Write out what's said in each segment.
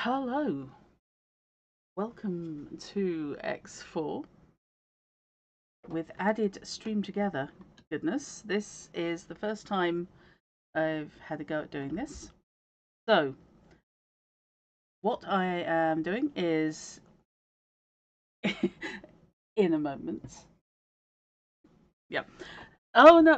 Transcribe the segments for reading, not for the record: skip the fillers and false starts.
Hello, welcome to X4 with added stream together. Goodness, this is the first time I've had a go at doing this. So, what I am doing is in a moment. Yep. Oh no,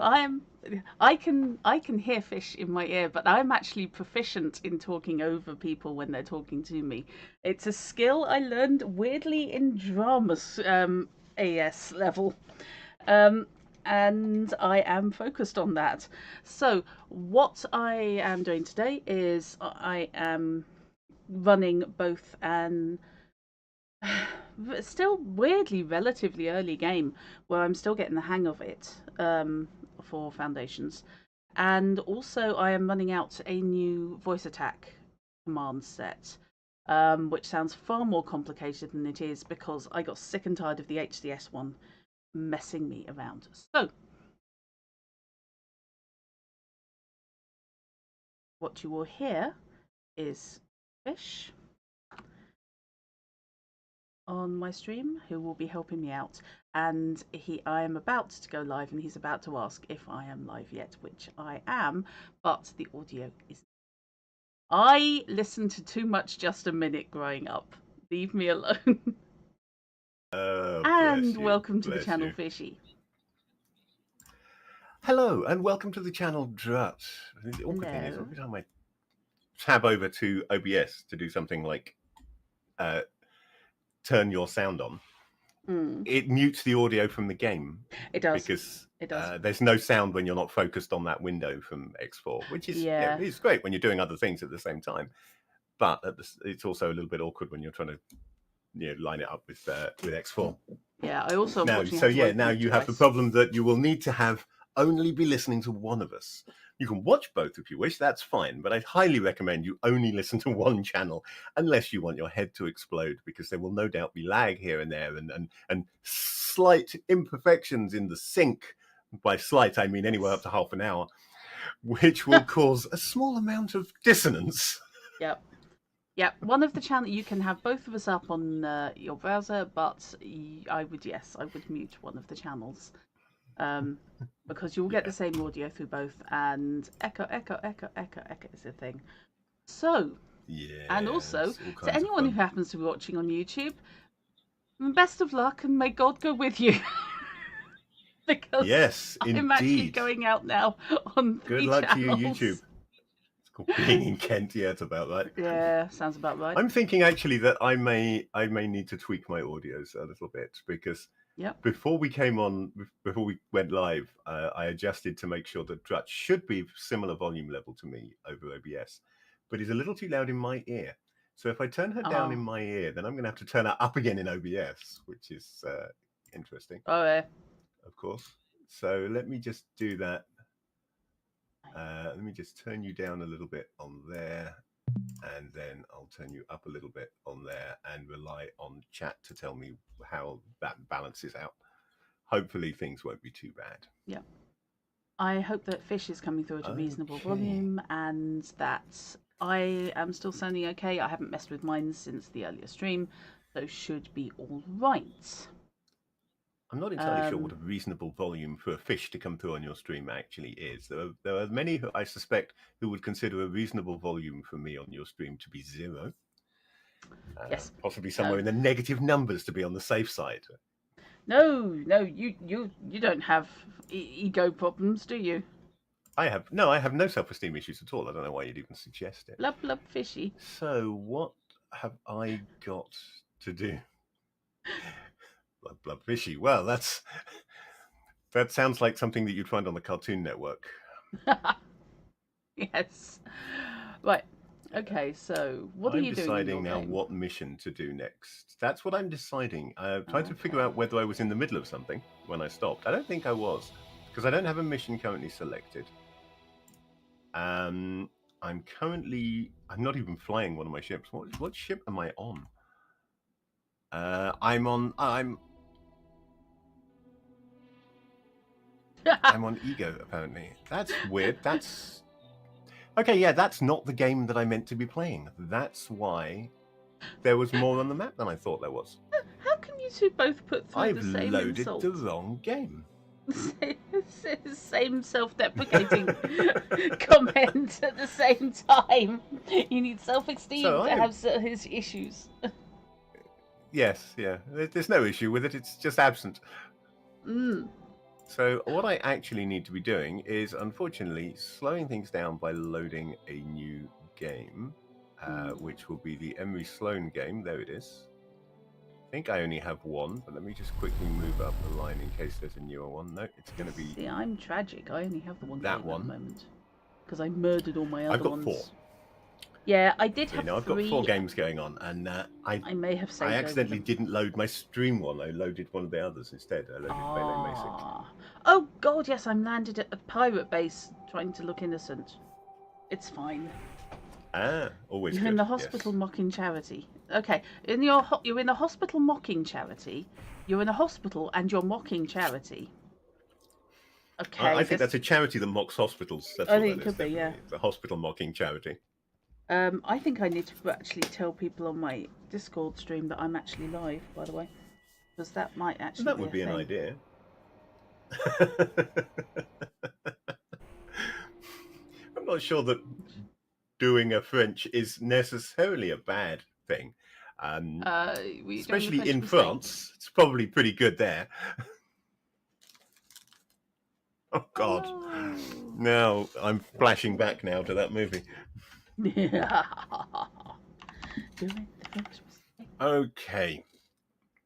I can hear fish in my ear, but I'm actually proficient in talking over people when they're talking to me. It's a skill I learned weirdly in drama AS level. Um, and I am focused on that. So, what I am doing today is I am running both an still weirdly relatively early game where I'm still getting the hang of it for Foundations. And also, I am running out a new voice attack command set, which sounds far more complicated than it is because I got sick and tired of the HDS one messing me around. So, what you will hear is Fish on my stream who will be helping me out, and I am about to go live and he's about to ask if I am live yet, which I am, but the audio isn't. I listened to too much Just a Minute growing up. Leave me alone. Oh, And bless you. welcome to the Bless channel, you. Fishy. Hello, and welcome to the channel Drut. The awkward thing is, Hello. every time I tab over to OBS to do something like turn your sound on, it mutes the audio from the game It does. because It does. there's no sound when you're not focused on that window from X4, which is Yeah. it's great when you're doing other things at the same time. But it's also a little bit awkward when you're trying to line it up with X4. Yeah. I also Now, unfortunately have to now open it you have the twice. problem that you will need to have only be listening to one of us. You can watch both if you wish, that's fine, but I'd highly recommend you only listen to one channel unless you want your head to explode, because there will no doubt be lag here and there and slight imperfections in the sync. By slight, I mean anywhere up to half an hour, which will cause a small amount of dissonance. Yep. Yeah, one of the channel you can have both of us up on your browser, but I would mute one of the channels, because you'll get the same audio through both, and echo, echo, echo, echo, echo is a thing. So, and also Yes, all to kinds of anyone who fun. happens to be watching on YouTube, best of luck and may God go with you, because Yes, I'm actually indeed. going out now on Good 3 luck to you, YouTube. channels. It's called being in Kent. Yeah, it's about right. Yeah, sounds about right. I'm thinking actually that I may need to tweak my audios a little bit, because Yep. before we went live, I adjusted to make sure that Drutch should be similar volume level to me over OBS, but he's a little too loud in my ear. So if I turn her down in my ear, then I'm going to have to turn her up again in OBS, which is interesting, Oh, yeah. of course. So let me just do that. Let me just turn you down a little bit on there, and then I'll turn you up a little bit on there and rely on chat to tell me how that balances out. Hopefully things won't be too bad. Yeah. I hope that Fish is coming through at a reasonable volume and that I am still sounding okay. I haven't messed with mine since the earlier stream, so should be all right. I'm not entirely sure what a reasonable volume for a fish to come through on your stream actually is. There are many who I suspect who would consider a reasonable volume for me on your stream to be 0. Yes. Possibly somewhere in the negative numbers to be on the safe side. No, you don't have ego problems, do you? I have no self-esteem issues at all. I don't know why you'd even suggest it. Blub blub fishy. So what have I got to do? Blub fishy. Well, that sounds like something that you'd find on the Cartoon Network. Yes. Right. Okay, so what are you doing in your deciding now game? what mission to do next. That's what I'm deciding. Trying to figure out whether I was in the middle of something when I stopped. I don't think I was, because I don't have a mission currently selected. I'm not even flying one of my ships. What ship am I on? I'm on Ego, apparently. That's weird. Okay, yeah, that's not the game that I meant to be playing. That's why there was more on the map than I thought there was. How can you two both put through I've the same loaded the insult? wrong game. Same self-deprecating comment at the same time. You need self-esteem So to I have his issues. Yes, yeah. There's no issue with it. It's just absent. Mm. So what I actually need to be doing is, unfortunately, slowing things down by loading a new game, which will be the Emery Sloan game. There it is. I think I only have one, but let me just quickly move up the line in case there's a newer one. No, it's going to be See, I'm tragic. I only have the one that game one. at the moment because I murdered all my other I've got ones. 4. Yeah, I did have I've 3. got 4 games going on, and I may have saved I accidentally over them. didn't load my stream one. I loaded one of the others instead. I loaded Melee Basic. Oh god, yes, I'm landed at a pirate base trying to look innocent. It's fine. Always You're good. in the hospital mocking charity. Okay, you're in a hospital mocking charity. You're in a hospital and you're mocking charity. Okay, I think that's a charity that mocks hospitals. That's I what think that it is. could be, yeah. It's a hospital mocking charity. I think I need to actually tell people on my Discord stream that I'm actually live, by the way, because that might actually That be would a be an thing. idea. I'm not sure that doing a French is necessarily a bad thing. Especially in France, it's probably pretty good there. Oh God! Hello. Now I'm flashing back now to that movie. Okay.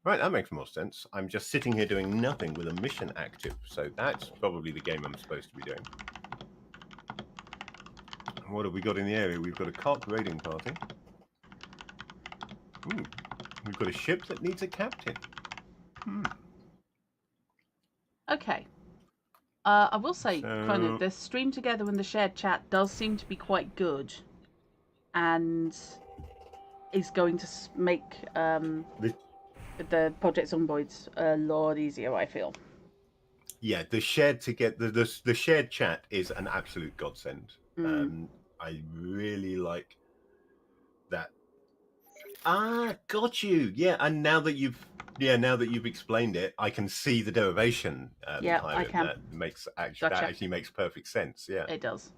Right, that makes more sense. I'm just sitting here doing nothing with a mission active, so that's probably the game I'm supposed to be doing. What have we got in the area? We've got a cult raiding party. Ooh, we've got a ship that needs a captain. Okay. I will say, kind of, the stream together and the shared chat does seem to be quite good, and is going to make the Project Zomboids a lot easier, I feel. Yeah, the shared together, the shared chat is an absolute godsend. I really like that. Got you. Yeah, and now that you've explained it, I can see the derivation Yeah, behind I it. can. That actually makes perfect sense. Yeah, it does.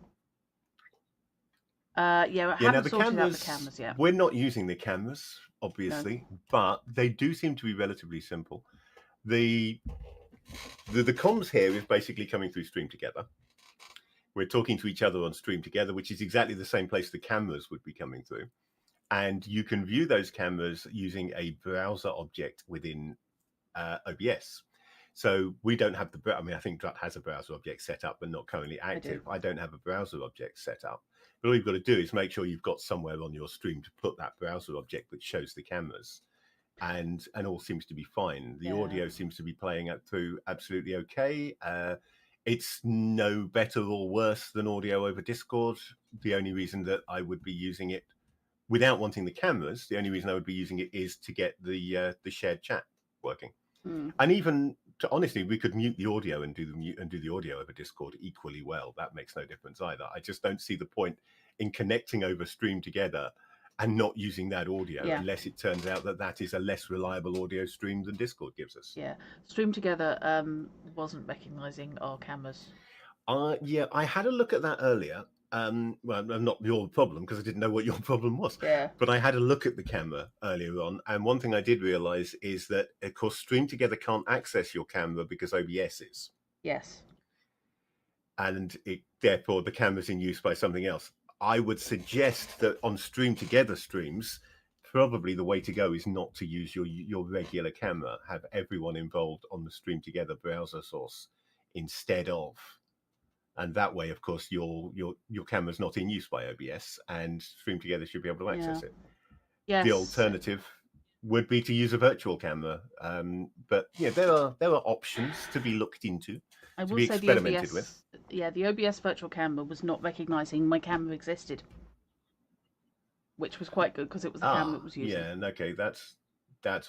Yeah, I haven't sorted out the cameras yet. We're not using the cameras, obviously, but they do seem to be relatively simple. The comms here is basically coming through Stream Together. We're talking to each other on Stream Together, which is exactly the same place the cameras would be coming through. And you can view those cameras using a browser object within OBS. So we don't have I think Drut has a browser object set up, but not currently active. I don't have a browser object set up. But all you've got to do is make sure you've got somewhere on your stream to put that browser object that shows the cameras. And all seems to be fine. The audio seems to be playing up through absolutely okay. It's no better or worse than audio over Discord. The only reason that I would be using it without wanting the cameras, the only reason I would be using it is to get the shared chat working. And even honestly, we could mute the audio and do the audio over Discord equally well. That makes no difference either. I just don't see the point in connecting over Stream Together and not using that audio unless it turns out that that is a less reliable audio stream than Discord gives us. Yeah, Stream Together wasn't recognising our cameras. Yeah, I had a look at that earlier. Well, not your problem because I didn't know what your problem was. Yeah. But I had a look at the camera earlier on, and one thing I did realise is that, of course, Stream Together can't access your camera because OBS is. Yes. And therefore the camera's in use by something else. I would suggest that on Stream Together streams, probably the way to go is not to use your regular camera. Have everyone involved on the Stream Together browser source instead of. And that way, of course, your camera's not in use by OBS, and Stream Together should be able to access it. Yes. The alternative would be to use a virtual camera, but there are options to be looked into, to be experimented with. The OBS virtual camera was not recognising my camera existed, which was quite good because it was the camera it was using. Yeah, okay, that's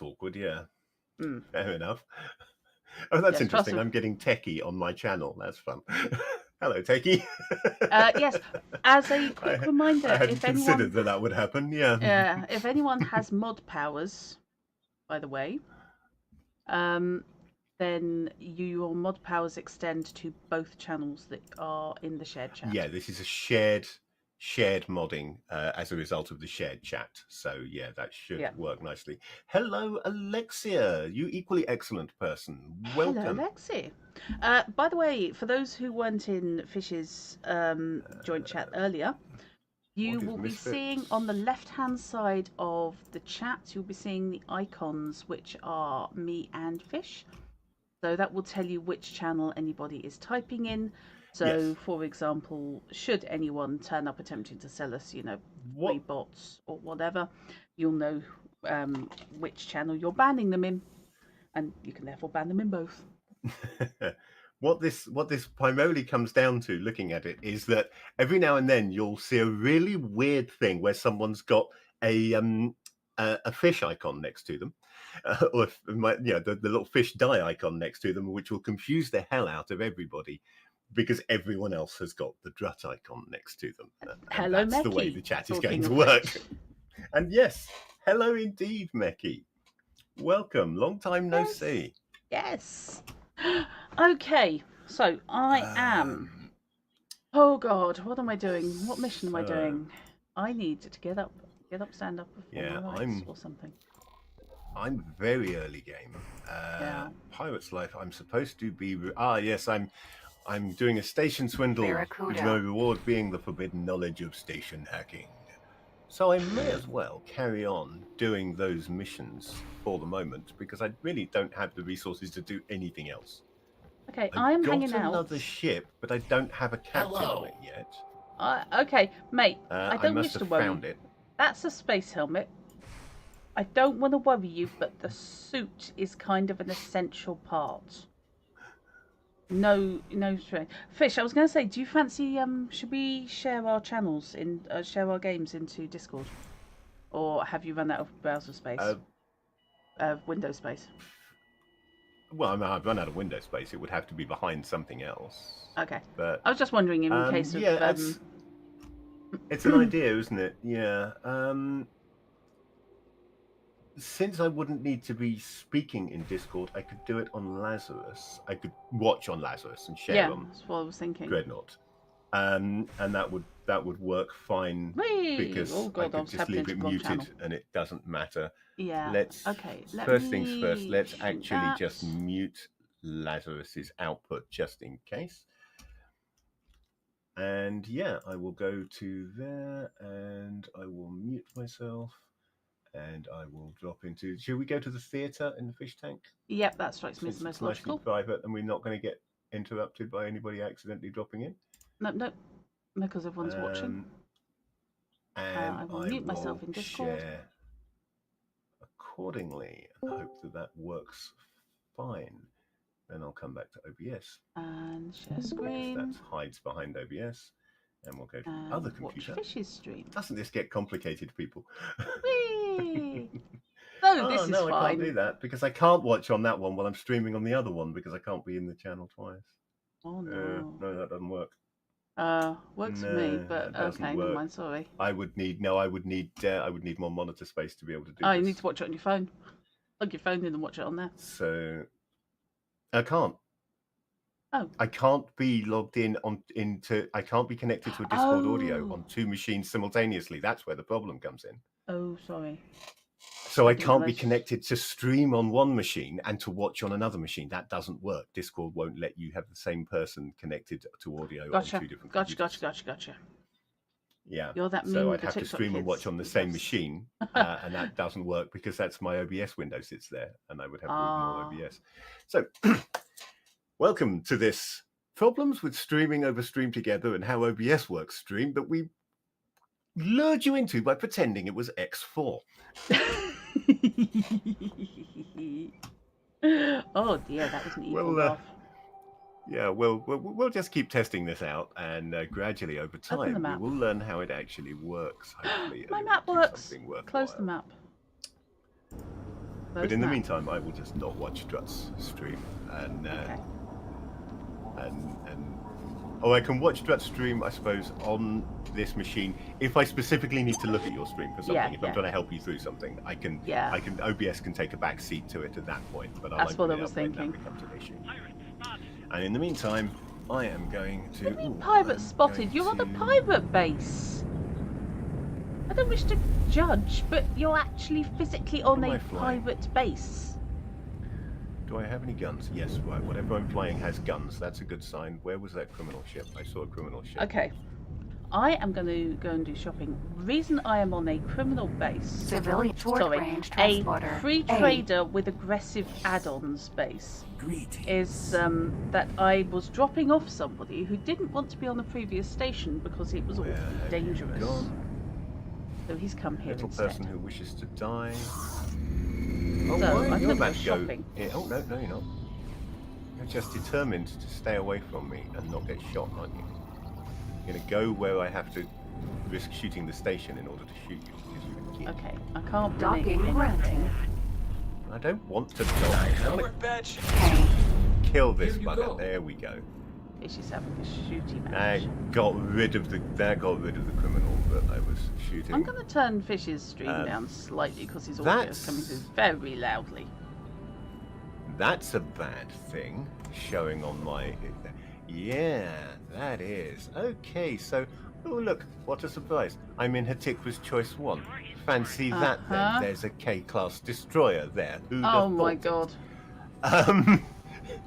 awkward. Yeah, fair enough. Oh, that's interesting. I'm getting techie on my channel. That's fun. Hello, Takey. Yes, as a I, quick I reminder, hadn't considered that would happen. Yeah. if anyone has mod powers, by the way, um, then your mod powers extend to both channels that are in the shared chat. Yeah, this is a shared modding as a result of the shared chat. So yeah, that should work nicely. Hello, Alexia. You equally excellent person. Welcome. Hello, Lexi. By the way, for those who weren't in Fish's joint chat earlier, you will be seeing on the left-hand side of the chat, you'll be seeing the icons, which are me and Fish. So that will tell you which channel anybody is typing in. So, for example, should anyone turn up attempting to sell us, free bots or whatever, you'll know which channel you're banning them in, and you can therefore ban them in both. What this primarily comes down to, looking at it, is that every now and then you'll see a really weird thing where someone's got a fish icon next to them, or the little fish die icon next to them, which will confuse the hell out of everybody because everyone else has got the Drut icon next to them. And hello, that's Mecky. The way the chat is going to work. And yes, hello indeed, Mecky. Welcome. Long time no see. Yes. Okay, so I am. Oh God, what am I doing? What mission am I doing? I need to get up, stand up before my lights or something. I'm very early game. Pirate's Life. I'm supposed to be. Yes, I'm doing a station swindle with my reward being the forbidden knowledge of station hacking. So I may as well carry on doing those missions for the moment because I really don't have the resources to do anything else. Okay, I'm hanging out. I've got another ship, but I don't have a captain on it yet. Okay, mate, I don't must wish to have worry. found it. That's a space helmet. I don't want to worry you, but the suit is kind of an essential part. No, Fish, I was going to say, do you fancy? Should we share our channels share our games into Discord, or have you run out of browser space? Window space. Well, I've run out of window space. It would have to be behind something else. Okay. But I was just wondering in case of. Yeah, it's an idea, isn't it? Yeah. Since I wouldn't need to be speaking in Discord, I could do it on Lazarus. I could watch on Lazarus and share on. That's what I was thinking. Dreadnought, and that would work fine because I could just leave it muted and it doesn't matter. Yeah. Okay. First things first. Let's actually just mute Lazarus's output just in case. And yeah, I will go to there and I will mute myself. And I will drop into. Should we go to the theatre in the fish tank? Yep, that strikes me as the most logical. Private, and we're not going to get interrupted by anybody accidentally dropping in. No, because everyone's watching. And I will mute myself in Discord. Share accordingly, and hope that works fine. Then I'll come back to OBS and share screen. That hides behind OBS. And we'll go to the other computer. Watch Fish's stream. Doesn't this get complicated, people? Whee! No, this is fine. I can't do that because I can't watch on that one while I'm streaming on the other one because I can't be in the channel twice. Oh no. No, that doesn't work. Works for me, but okay, never mind. Sorry. I would need more monitor space to be able to do this. You need to watch it on your phone. Plug your phone in and watch it on there. So I can't. Oh. I can't be logged in I can't be connected to a Discord audio on two machines simultaneously. That's where the problem comes in. Oh, sorry. So I can't be connected to stream on one machine and to watch on another machine. That doesn't work. Discord won't let you have the same person connected to audio on two different computers. Gotcha. Yeah. You're that mean. So I'd have to stream and watch on the same machine, and that doesn't work because that's my OBS window sits there, and I would have more OBS. So. Welcome to this problems with streaming over Stream Together and how OBS works stream that we lured you into by pretending it was X4. Oh dear, that was an evil laugh. Yeah, we'll just keep testing this out, and gradually over time we will learn how it actually works. Hopefully, my map works. Close the map. But in the meantime, I will just not watch Drut's stream and Or I can watch Drut's stream, I suppose, on this machine. If I specifically need to look at your stream for something, Yeah, if I'm trying to help you through something, Yeah. OBS can take a back seat to it at that point. But I'll That's what open I it was up when thinking. that becomes an issue. And in the meantime, I am going to. What do you mean pirate spotted? You're on a pirate base. I don't wish to judge, but you're actually physically on a pirate base. Do I have any guns? Yes, right. Whatever I'm flying has guns. That's a good sign. Where was that criminal ship? I saw a criminal ship. Okay. I am going to go and do shopping. The reason I am on a criminal base... Civilian short-range transporter. A free trader with aggressive add-ons base. Is that I was dropping off somebody who didn't want to be on the previous station because it was awfully dangerous. So he's come here Little instead. person who wishes to die. Oh, so I'm going to go shopping. Oh, no, you're not. You're just determined to stay away from me and not get shot, aren't you? You're going to go where I have to risk shooting the station in order to shoot you because you're a kid. Okay, I can't Docking granting. I don't want to die. Kill this bugger. There we go. She's having a shooty match. That got rid of the criminal that I was shooting. I'm going to turn Fish's stream down slightly because his audio is coming through very loudly. That's a bad thing. Showing on my... Yeah, that is. Okay, so... Oh, look, what a surprise. I'm in Hatikwa's Choice 1. Fancy that, then. There's a K-class destroyer there. Oh, my God.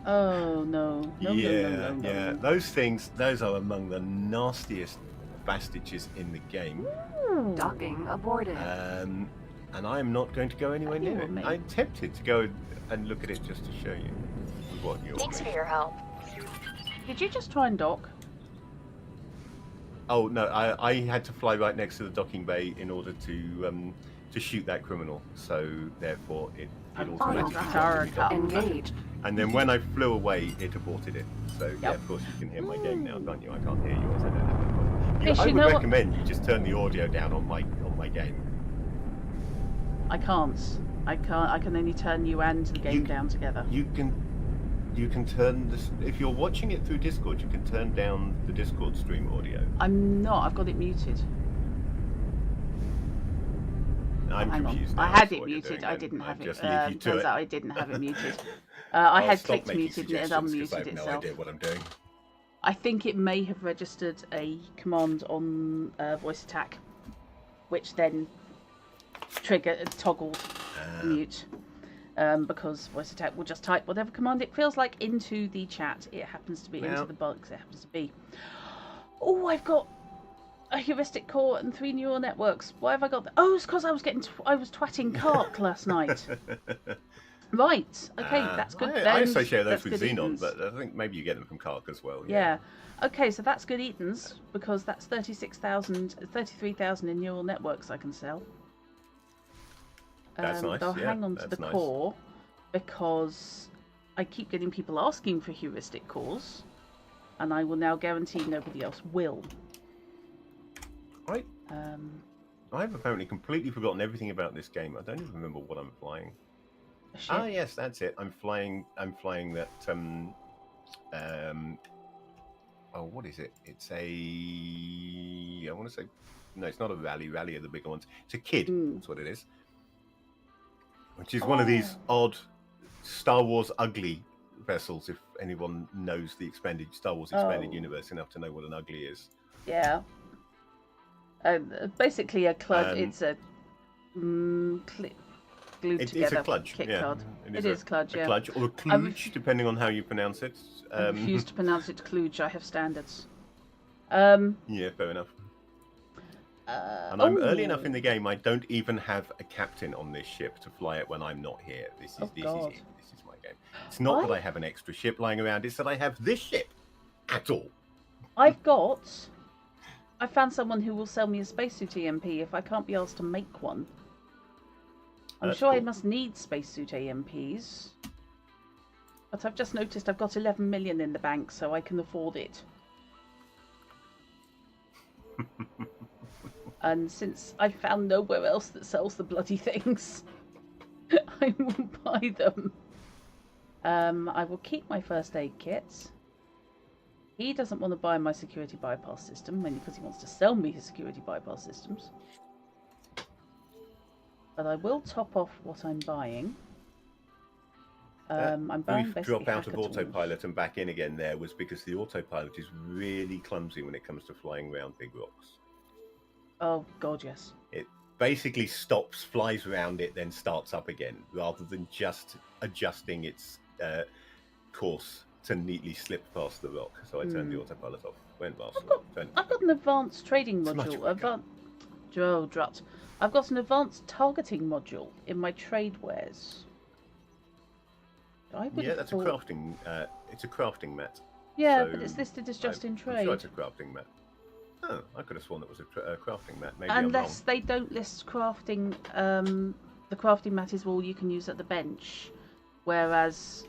Oh, no. No. Those are among the nastiest bastages in the game. Docking aborted. And I am not going to go anywhere near it. I'm tempted to go and look at it just to show you what you're Thanks for your help. Did you just try and dock? Oh, no, I had to fly right next to the docking bay in order to shoot that criminal. So, therefore, it automatically engaged. And then when I flew away, it aborted it. So, yeah, of course, you can hear my game now, can't you? I can't hear yours. I don't have it. I would recommend you just turn the audio down on my game. I can't. I can only turn you and the game down together. You can turn this. If you're watching it through Discord, you can turn down the Discord stream audio. I'm not. I've got it muted. I'm confused. I had it muted. I didn't have it. Turns out I didn't have it muted. I had clicked muted and it unmuted itself. I have no idea what I'm doing. I think it may have registered a command on voice attack, which then toggled mute. Because voice attack will just type whatever command it feels like into the chat. It happens to be into the box. It happens to be. Oh, I've got a heuristic core and 3 neural networks. Why have I got that? Oh, it's because I was twatting Kark last night. Right. Okay, that's good. I associate those with Xenon, but I think maybe you get them from Kark as well. Yeah. Okay, so that's good eatons because that's 33,000 in neural networks I can sell. That's nice. I'll hang on to the core because I keep getting people asking for heuristic cores, and I will now guarantee nobody else will. Right. I've apparently completely forgotten everything about this game. I don't even remember what I'm flying. Ah, yes, that's it. I'm flying that. Oh, what is it? It's a. I want to say. No, it's not a rally. Rally are the bigger ones. It's a Kid. That's what it is. Which is one of these odd Star Wars ugly vessels, if anyone knows the Star Wars expanded universe enough to know what an ugly is. Yeah. Basically a cludge. It's a glued together a kludge, kit yeah. card. It is kludge, yeah. A kludge or a kludge, depending on how you pronounce it. I refuse to pronounce it kludge. I have standards. Yeah, fair enough. And I'm early enough in the game. I don't even have a captain on this ship to fly it when I'm not here. This is it. This is my game. It's not that I have an extra ship lying around. It's that I have this ship at all. I found someone who will sell me a spacesuit EMP if I can't be asked to make one. I'm sure I must need spacesuit AMPs. But I've just noticed I've got 11 million in the bank, so I can afford it. And since I found nowhere else that sells the bloody things, I will buy them. I will keep my first aid kits. He doesn't want to buy my security bypass system, mainly because he wants to sell me his security bypass systems. But I will top off what I'm buying. I'm buying Brief basically drop out of hacker tools. autopilot and back in again there was because the autopilot is really clumsy when it comes to flying around big rocks. Oh, God, yes. It basically stops, flies around it, then starts up again, rather than just adjusting its course to neatly slip past the rock. So I turned the autopilot off, went past the rock. I've got an advanced trading It's much module. Drut. I've got an advanced targeting module in my trade wares. That's a crafting. It's a crafting mat. Yeah, so but it's listed as just in trade. I'm sure it's a crafting mat. Oh, I could have sworn it was a crafting mat. Maybe Unless they don't list crafting, the crafting mat is all you can use at the bench, whereas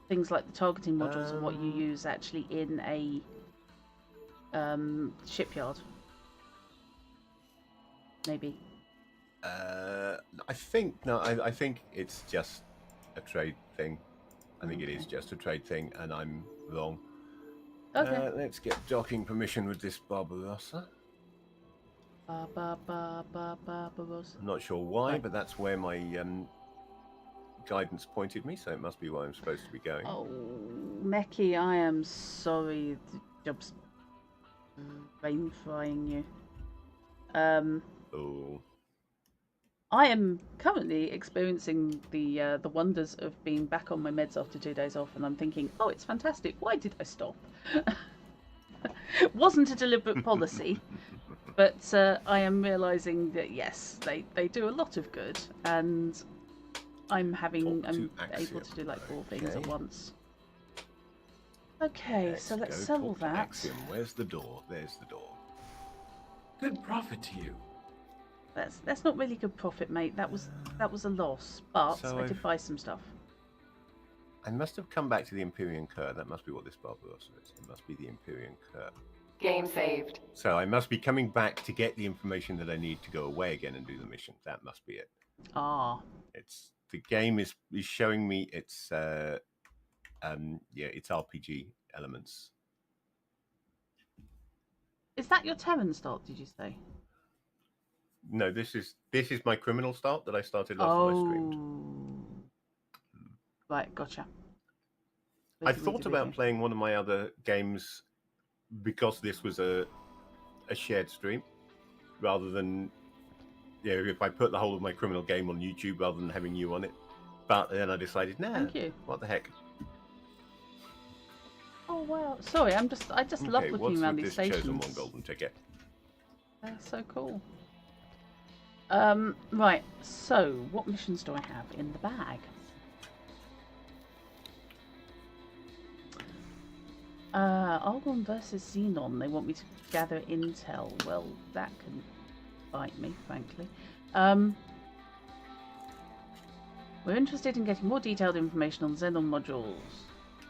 things like the targeting modules are what you use actually in a shipyard. Maybe. I think it's just a trade thing. I think it is just a trade thing, and I'm wrong. Okay. Let's get docking permission with this Barbarossa. Barbarossa. I'm not sure why, but that's where my guidance pointed me, so it must be where I'm supposed to be going. Oh, Meki, I am sorry. The job's brain frying you. Oh. I am currently experiencing the wonders of being back on my meds after 2 days off, and I'm thinking, oh, it's fantastic. Why did I stop? Wasn't a deliberate policy, but I am realising that yes, they do a lot of good, and I'm able to do like 4 things at once. Okay, so let's sell all that. Axiom. Where's the door? There's the door. Good profit to you. That's not really good profit, mate. That was a loss, but So I did buy some stuff. I must have come back to the Empyrean Cur. That must be what this Barbarossa is. It must be the Empyrean Cur. Game saved. So I must be coming back to get the information that I need to go away again and do the mission. That must be it. Ah. It's the game is showing me its its RPG elements. Is that your Terran start, did you say? No, this is my criminal start that I started last time I streamed. Right, gotcha. I thought about playing one of my other games because this was a shared stream, rather than if I put the whole of my criminal game on YouTube rather than having you on it. But then I decided, nah, Thank you. What the heck? Oh wow! Sorry, I just love looking around these stations. Chosen one golden ticket. That's so cool. Right. So, what missions do I have in the bag? Argon versus Xenon. They want me to gather intel. Well, that can bite me, frankly. We're interested in getting more detailed information on Xenon modules.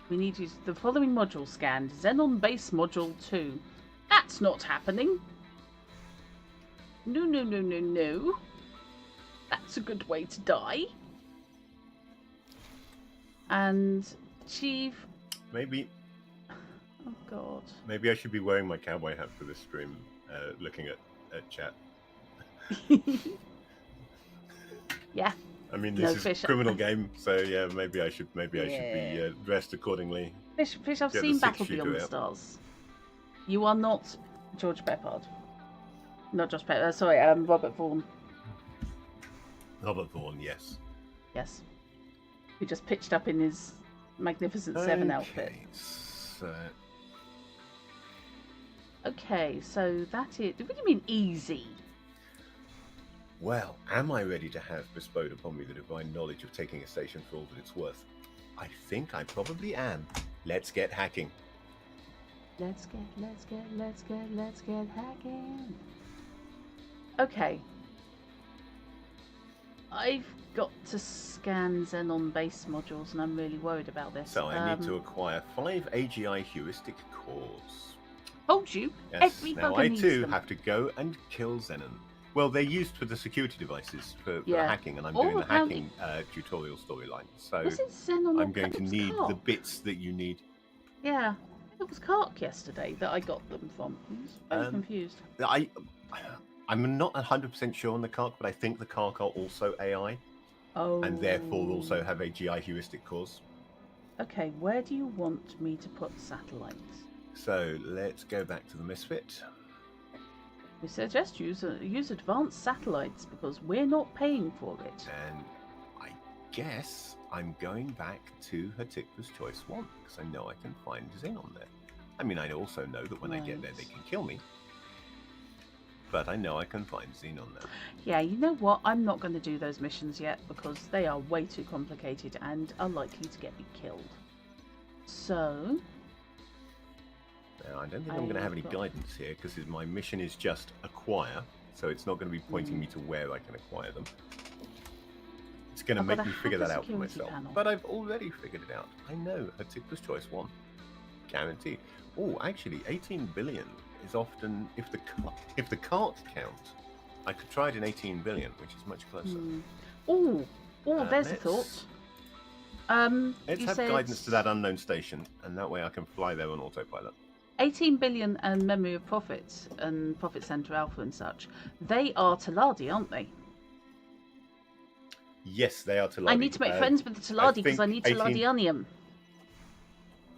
We need to use the following module scanned. Xenon base module 2. That's not happening. No. That's a good way to die. And Chief... Maybe... Oh, God. Maybe I should be wearing my cowboy hat for this stream, looking at chat. Yeah. I mean, this is a criminal game, so yeah, maybe I should be dressed accordingly. Fish, I've seen Battle Beyond the Stars. You are not George Peppard. Not Josh Peppard. Sorry, Robert Vaughn. Robert Vaughn, yes. Yes. Who just pitched up in his Magnificent Seven outfit. Okay, so that is... What do you mean easy? Well, am I ready to have bestowed upon me the divine knowledge of taking a station for all that it's worth? I think I probably am. Let's get hacking. Let's get hacking. Okay. I've got to scan Xenon base modules, and I'm really worried about this. So I need to acquire 5 AGI heuristic cores. Told you. Yes. Every Now bugger I needs too them. have to go and kill Xenon. Well, they're used for the security devices for hacking, and I'm doing the hacking tutorial storyline. So Was it Xenon I'm going to need the bits that you need. Yeah. It was Kark yesterday that I got them from. I was very confused. I'm not 100% sure on the Kark, but I think the Kark are also AI. Oh. And therefore also have a GI heuristic cause. Okay, where do you want me to put satellites? So let's go back to the Misfit. We suggest use advanced satellites because we're not paying for it. And I guess I'm going back to Hatikva's Choice 1 because I know I can find Xenon there. I mean, I also know that when I get there, they can kill me. But I know I can find Xenon there. Yeah, you know what? I'm not going to do those missions yet because they are way too complicated and are likely to get me killed. So... Now, I don't think I'm going to have any guidance here because my mission is just acquire. So it's not going to be pointing me to where I can acquire them. It's going to make me figure that out for myself. But I've already figured it out. I know Hatikva's Choice 1. Guaranteed. Oh, actually, 18 billion is often, if the cart count, I could try it in 18 billion, which is much closer. There's a thought. Let's have guidance to that unknown station, and that way I can fly there on autopilot. 18 billion and Memory of Profits and Profit Center Alpha and such, they are Taladi, aren't they? Yes, they are Taladi. I need to make friends with the Taladi because I need Taladianium.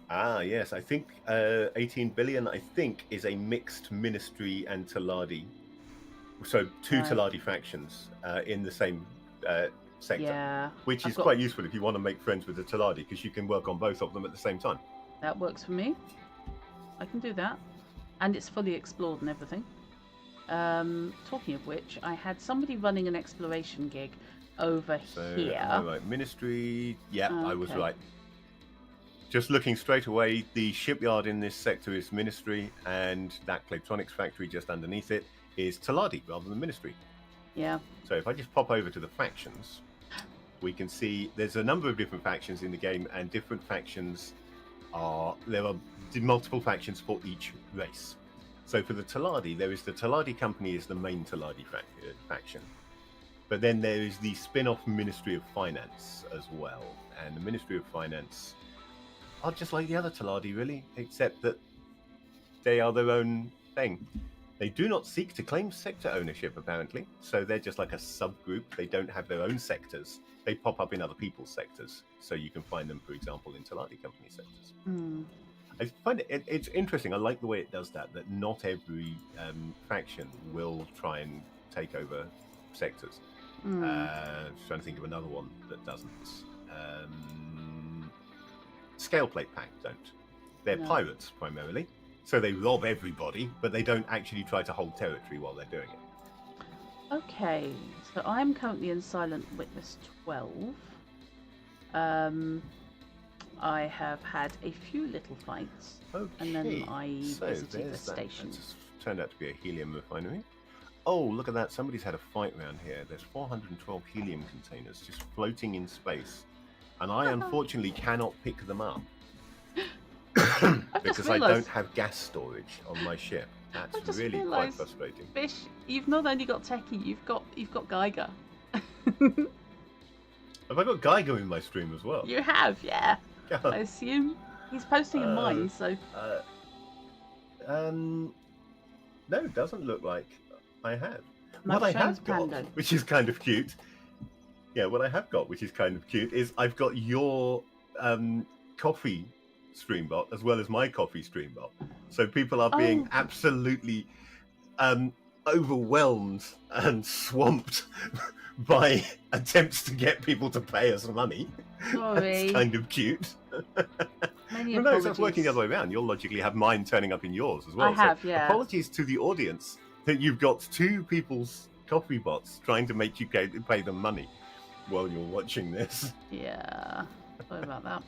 Ah, yes. I think 18 billion, I think, is a mixed Ministry and Taladi. So two Taladi factions in the same sector. Yeah. Which is quite useful if you want to make friends with the Taladi because you can work on both of them at the same time. That works for me. I can do that. And it's fully explored and everything. Talking of which, I had somebody running an exploration gig over here. Right, Ministry. Yeah, I was right. Just looking straight away, the shipyard in this sector is Ministry, and that Claytronics factory just underneath it is Taladi rather than Ministry. Yeah. So if I just pop over to the factions, we can see there's a number of different factions in the game, and different factions there are multiple factions for each race. So for the Taladi, there is the Taladi Company is the main Taladi faction. But then there is the spin-off Ministry of Finance as well. And the Ministry of Finance are just like the other Taladi, really, except that they are their own thing. They do not seek to claim sector ownership, apparently. So they're just like a subgroup. They don't have their own sectors. They pop up in other people's sectors. So you can find them, for example, in Taladi Company sectors. I find it's interesting. I like the way it does that not every faction will try and take over sectors. Trying to think of another one that doesn't. Scaleplate Pact don't. They're pirates, primarily. So they rob everybody, but they don't actually try to hold territory while they're doing it. Okay, so I'm currently in Silent Witness 12. I have had a few little fights, and then I visited the station. That turned out to be a helium refinery. Oh, look at that. Somebody's had a fight around here. There's 412 helium containers just floating in space. And I unfortunately cannot pick them up. Because I don't have gas storage on my ship. That's really quite frustrating. Fish, you've not only got Techie, you've got Geiger. Have I got Geiger in my stream as well? You have, yeah. I assume he's posting in mine, so. No, it doesn't look like I have. What I have got, which is kind of cute. Yeah, what I have got, which is kind of cute, is I've got your coffee streambot as well as my coffee streambot. So people are being absolutely overwhelmed and swamped by attempts to get people to pay us money. Sorry. That's kind of cute. No, that's working the other way around. You'll logically have mine turning up in yours as well. I have, yeah. Apologies to the audience that you've got two people's coffee bots trying to make you pay them money while you're watching this. Yeah, sorry about that.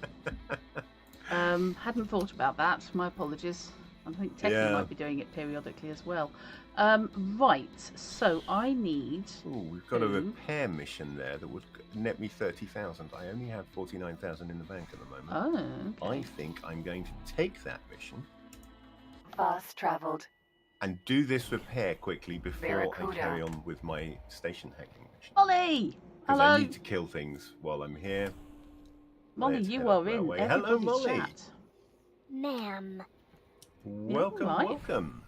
Hadn't thought about that. My apologies. I think Techie might be doing it periodically as well. Right, so I need... Oh, we've got a repair mission there that would net me 30,000. I only have 49,000 in the bank at the moment. Oh, okay. I think I'm going to take that mission. Fast traveled. And do this repair quickly before I carry on with my station hacking mission. Molly! Because Hello! I need to kill things while I'm here. Molly, you are in Hello, Molly! chat. Ma'am, Welcome, right. welcome.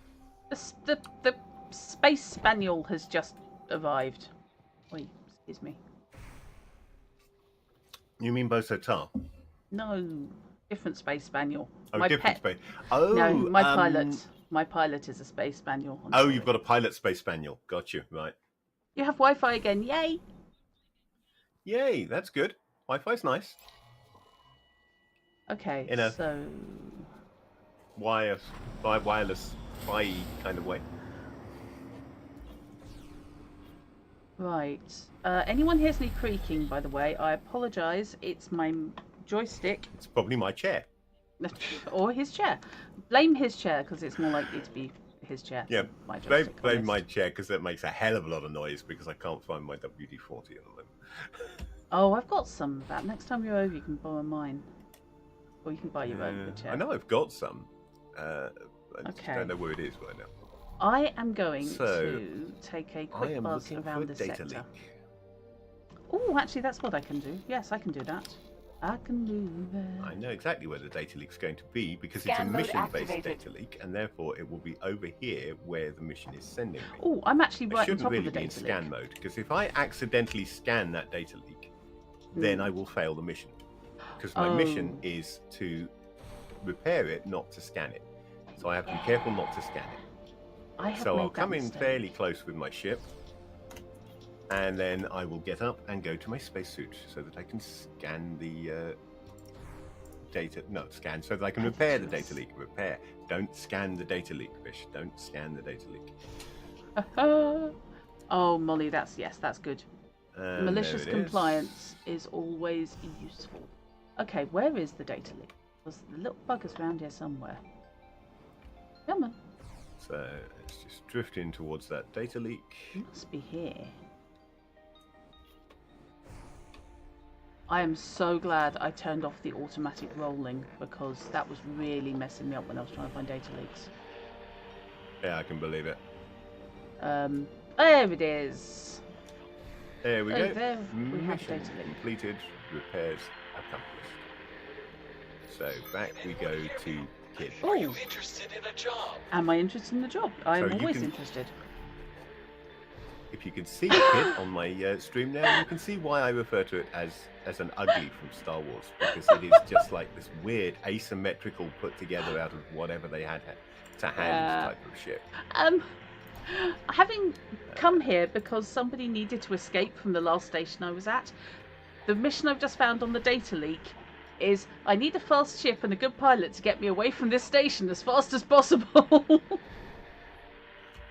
The space spaniel has just arrived. Wait, excuse me. You mean Bosotar? No, different space spaniel. Oh, My different pet. space. Oh, No, my pilot. My pilot is a space spaniel. I'm Oh, sorry. you've got a pilot space spaniel. Got you, right. You have Wi-Fi again. Yay! Yay, that's good. Wi-Fi's nice. Okay, In a so wireless, fi kind of way. right. Anyone hears any creaking? By the way, I apologise. It's my joystick It's probably my chair. or his chair. Blame his chair because it's more likely to be his chair. Yeah, than my blame joystick on my this. chair because that makes a hell of a lot of noise because I can't find my WD-40 at the moment. Oh, I've got some of that. Next time you're over, you can borrow mine, or you can buy your own chair. I know I've got some. I just Okay. don't know where it is right now. I am going So, to take a I quick am buzz looking for a around the data sector. leak. Oh, actually, that's what I can do. Yes, I can do that. I can do that. I know exactly where the data leak's going to be because Scan it's a mode mission-based activated. data leak, and therefore it will be over here where the mission is sending me. Oh, I'm actually I right on shouldn't top really of the be in data scan leak. mode because if I accidentally scan that data leak, then I will fail the mission because my mission Oh. is to repair it, not to scan it. So I have to be careful not to scan it. I have So made I'll that come in mistake. fairly close with my ship, and then I will get up and go to my spacesuit so that I can scan the data. No, scan so that I can repair the data leak. Repair. Don't scan the data leak, Fish. Don't scan the data leak. Oh, Molly, that's good. And Malicious there it is. compliance is always useful. Okay, where is the data leak? There's the little buggers around here somewhere. Come on. So it's just drifting towards that data leak. It must be here. I am so glad I turned off the automatic rolling because that was really messing me up when I was trying to find data leaks. Yeah, I can believe it. There it is. There we Oh, go. there we have Mission data leak. completed. Repairs accomplished. So back we go to Kid. Are you interested in a job? Am I interested in the job? I'm So you always can- interested. If you can see Kid on my stream now, you can see why I refer to it as an ugly from Star Wars, because it is just like this weird asymmetrical put together out of whatever they had to hand type of ship. Having come here because somebody needed to escape from the last station I was at, the mission I've just found on the data leak is I need a fast ship and a good pilot to get me away from this station as fast as possible.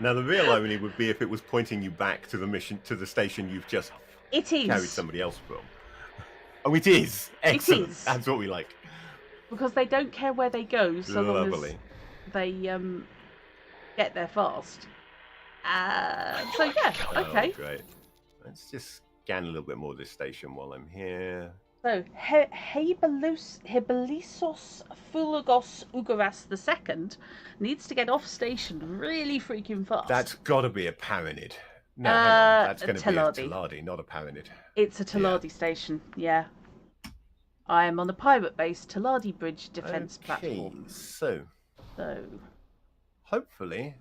Now the real irony would be if it was pointing you back to the mission, to the station you've just It is. carried somebody else from. Oh, it is. Excellent. is. That's what we like. Because they don't care where they go so long as Lovely. they get there fast. So yeah, okay. Oh, great. Let's just scan a little bit more of this station while I'm here. So Hybelisos Fulagos Ugaras II needs to get off station really freaking fast. That's got to be a Paranid. No, hang on. That's going to be a Teladi. Teladi, not a Paranid. It's a Teladi station, yeah. I am on the pirate base Teladi Bridge defense platform. So So hopefully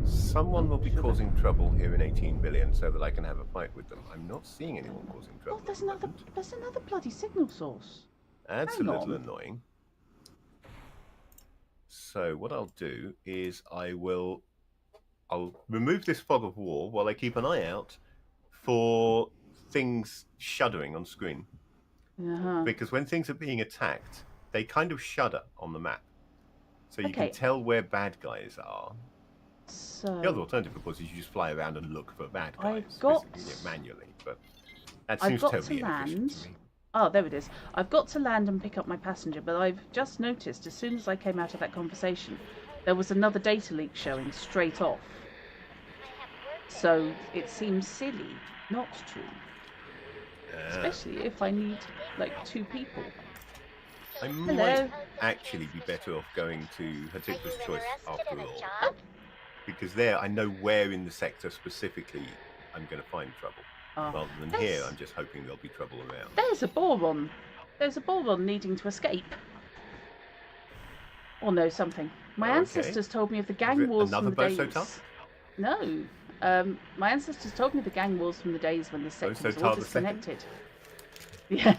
someone will be causing trouble here in 18 billion so that I can have a fight with them. I'm not seeing anyone causing trouble. oh, there's at the another moment. bloody signal source. That's Hang a little on. annoying. So what I'll do is I'll remove this fog of war while I keep an eye out for things shuddering on screen. Uh-huh. Because when things are being attacked, they kind of shudder on the map. So you Okay. can tell where bad guys are. So The other alternative, of course, is you just fly around and look for bad guys I've got- physically, manually. But that I've seems got totally to inefficient land. to me. Oh, there it is. I've got to land and pick up my passenger, but I've just noticed as soon as I came out of that conversation, there was another data leak showing straight off. So it seems silly not to, especially if I need like 2 people. I Hello. might actually be better off going to Hatika's Choice after all. Because there I know where in the sector specifically I'm going to find trouble. Rather than here, there's- I'm just hoping there'll be trouble around. There's a boron. There's a boron needing to escape. Or no, something. My Okay. ancestors told me of the Is gang it wars another from the Bow So days. Tough? No. My ancestors told me of the gang wars from the days when the sector So was all Tar the Second? disconnected. Yeah.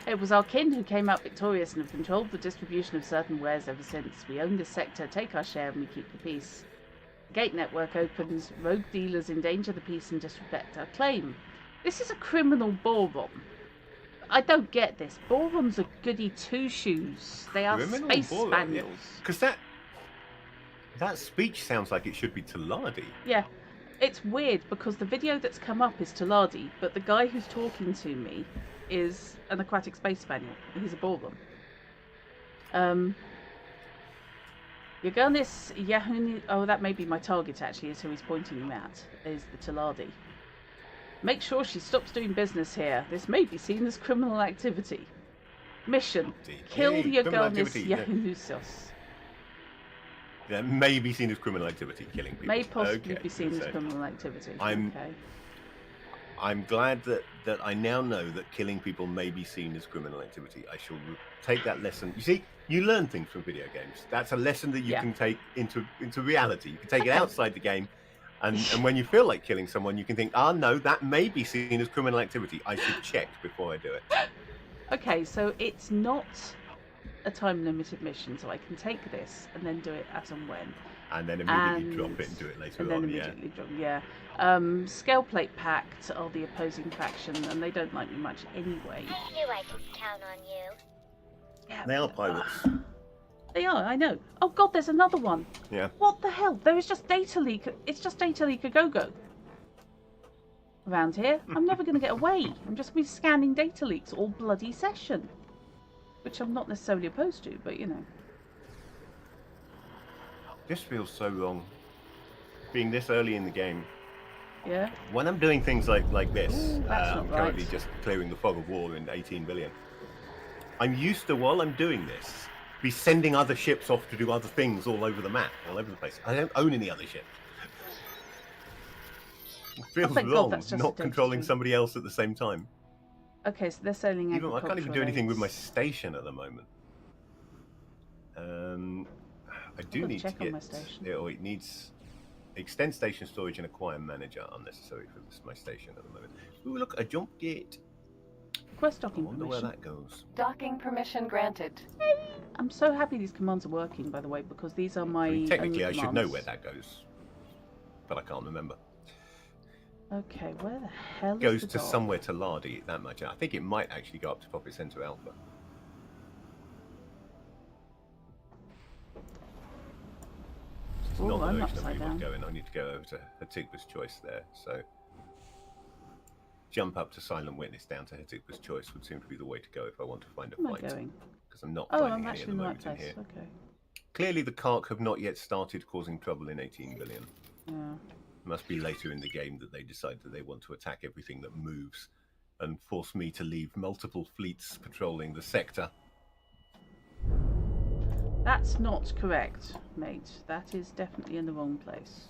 It was our kin who came out victorious and have controlled the distribution of certain wares ever since. We own this sector, take our share, and we keep the peace. The gate network opens, rogue dealers endanger the peace and disrespect our claim. This is a criminal boron. I don't get this. Borons are goody two-shoes. They are Criminal space Boron, spaniels. Because that speech sounds like it should be Taladi. Yeah. It's weird because the video that's come up is Taladi, but the guy who's talking to me is an aquatic space spaniel. He's a boron. Yogonis Yahuni. Oh, that may be my target actually, is who he's pointing him at, is the Taladi. Make sure she stops doing business here. This may be seen as criminal activity. Mission: kill Hey, criminal Yogonis activity, yeah. Yahunusos. That may be seen as criminal activity, killing people. May possibly Okay, be seen as so criminal activity. I'm- Okay. I'm glad that I now know that killing people may be seen as criminal activity. I shall take that lesson. You see, you learn things from video games. That's a lesson that you Yeah. can take into reality. You can take it Okay. outside the game, and when you feel like killing someone, you can think, no, that may be seen as criminal activity. I should check before I do it. Okay, so it's not a time limited mission, so I can take this and then do it as and when. And then immediately drop it and do it later and then on. Yeah. immediately drop. Yeah. Scale Plate Pact are the opposing faction, and they don't like me much anyway. I knew I could count on you. Yeah, They are pirates. They are. I know. Oh God, there's another one. Yeah. What the hell? There is just data leak. It's just data leak a go-go around here. I'm never going to get away. I'm just going to be scanning data leaks all bloody session, which I'm not necessarily opposed to, but you know. This feels so wrong. Being this early in the game. Yeah. When I'm doing things like this, Ooh, that's I'm not currently right. just clearing the fog of war in 18 billion. I'm used to, while I'm doing this, be sending other ships off to do other things all over the map, all over the place. I don't own any other ships. It feels thank God wrong that's just not a data controlling stream. somebody else at the same time. Okay, so they're sailing Even, I can't even do anything with my aids. station at the moment. I do gotta need to check on get. my station. It needs extend station storage and acquire manager unnecessary for my station at the moment. Ooh, look, a jump gate. Request I docking wonder where permission. that goes. Docking permission granted. I'm so happy these commands are working, by the way, because these are my. I mean, technically, I only should know commands. where that goes, but I can't remember. Okay, where the hell It goes is the to dog? somewhere to Lardy, that much. I think it might actually go up to Poppet Center Alpha. It's Ooh, not the I'm direction I upside really want to down. go in. I need to go over to Hatigba's Choice there. So jump up to Silent Witness down to Hatigba's Choice would seem to be the way to go if I want to find a Where am I fight. going? Because I'm not Oh, finding I'm any at actually the in the right moment in place. here. Okay. Clearly the Kark have not yet started causing trouble in 18 billion. Yeah. Must be later in the game that they decide that they want to attack everything that moves and force me to leave multiple fleets patrolling the sector. That's not correct, mate. That is definitely in the wrong place.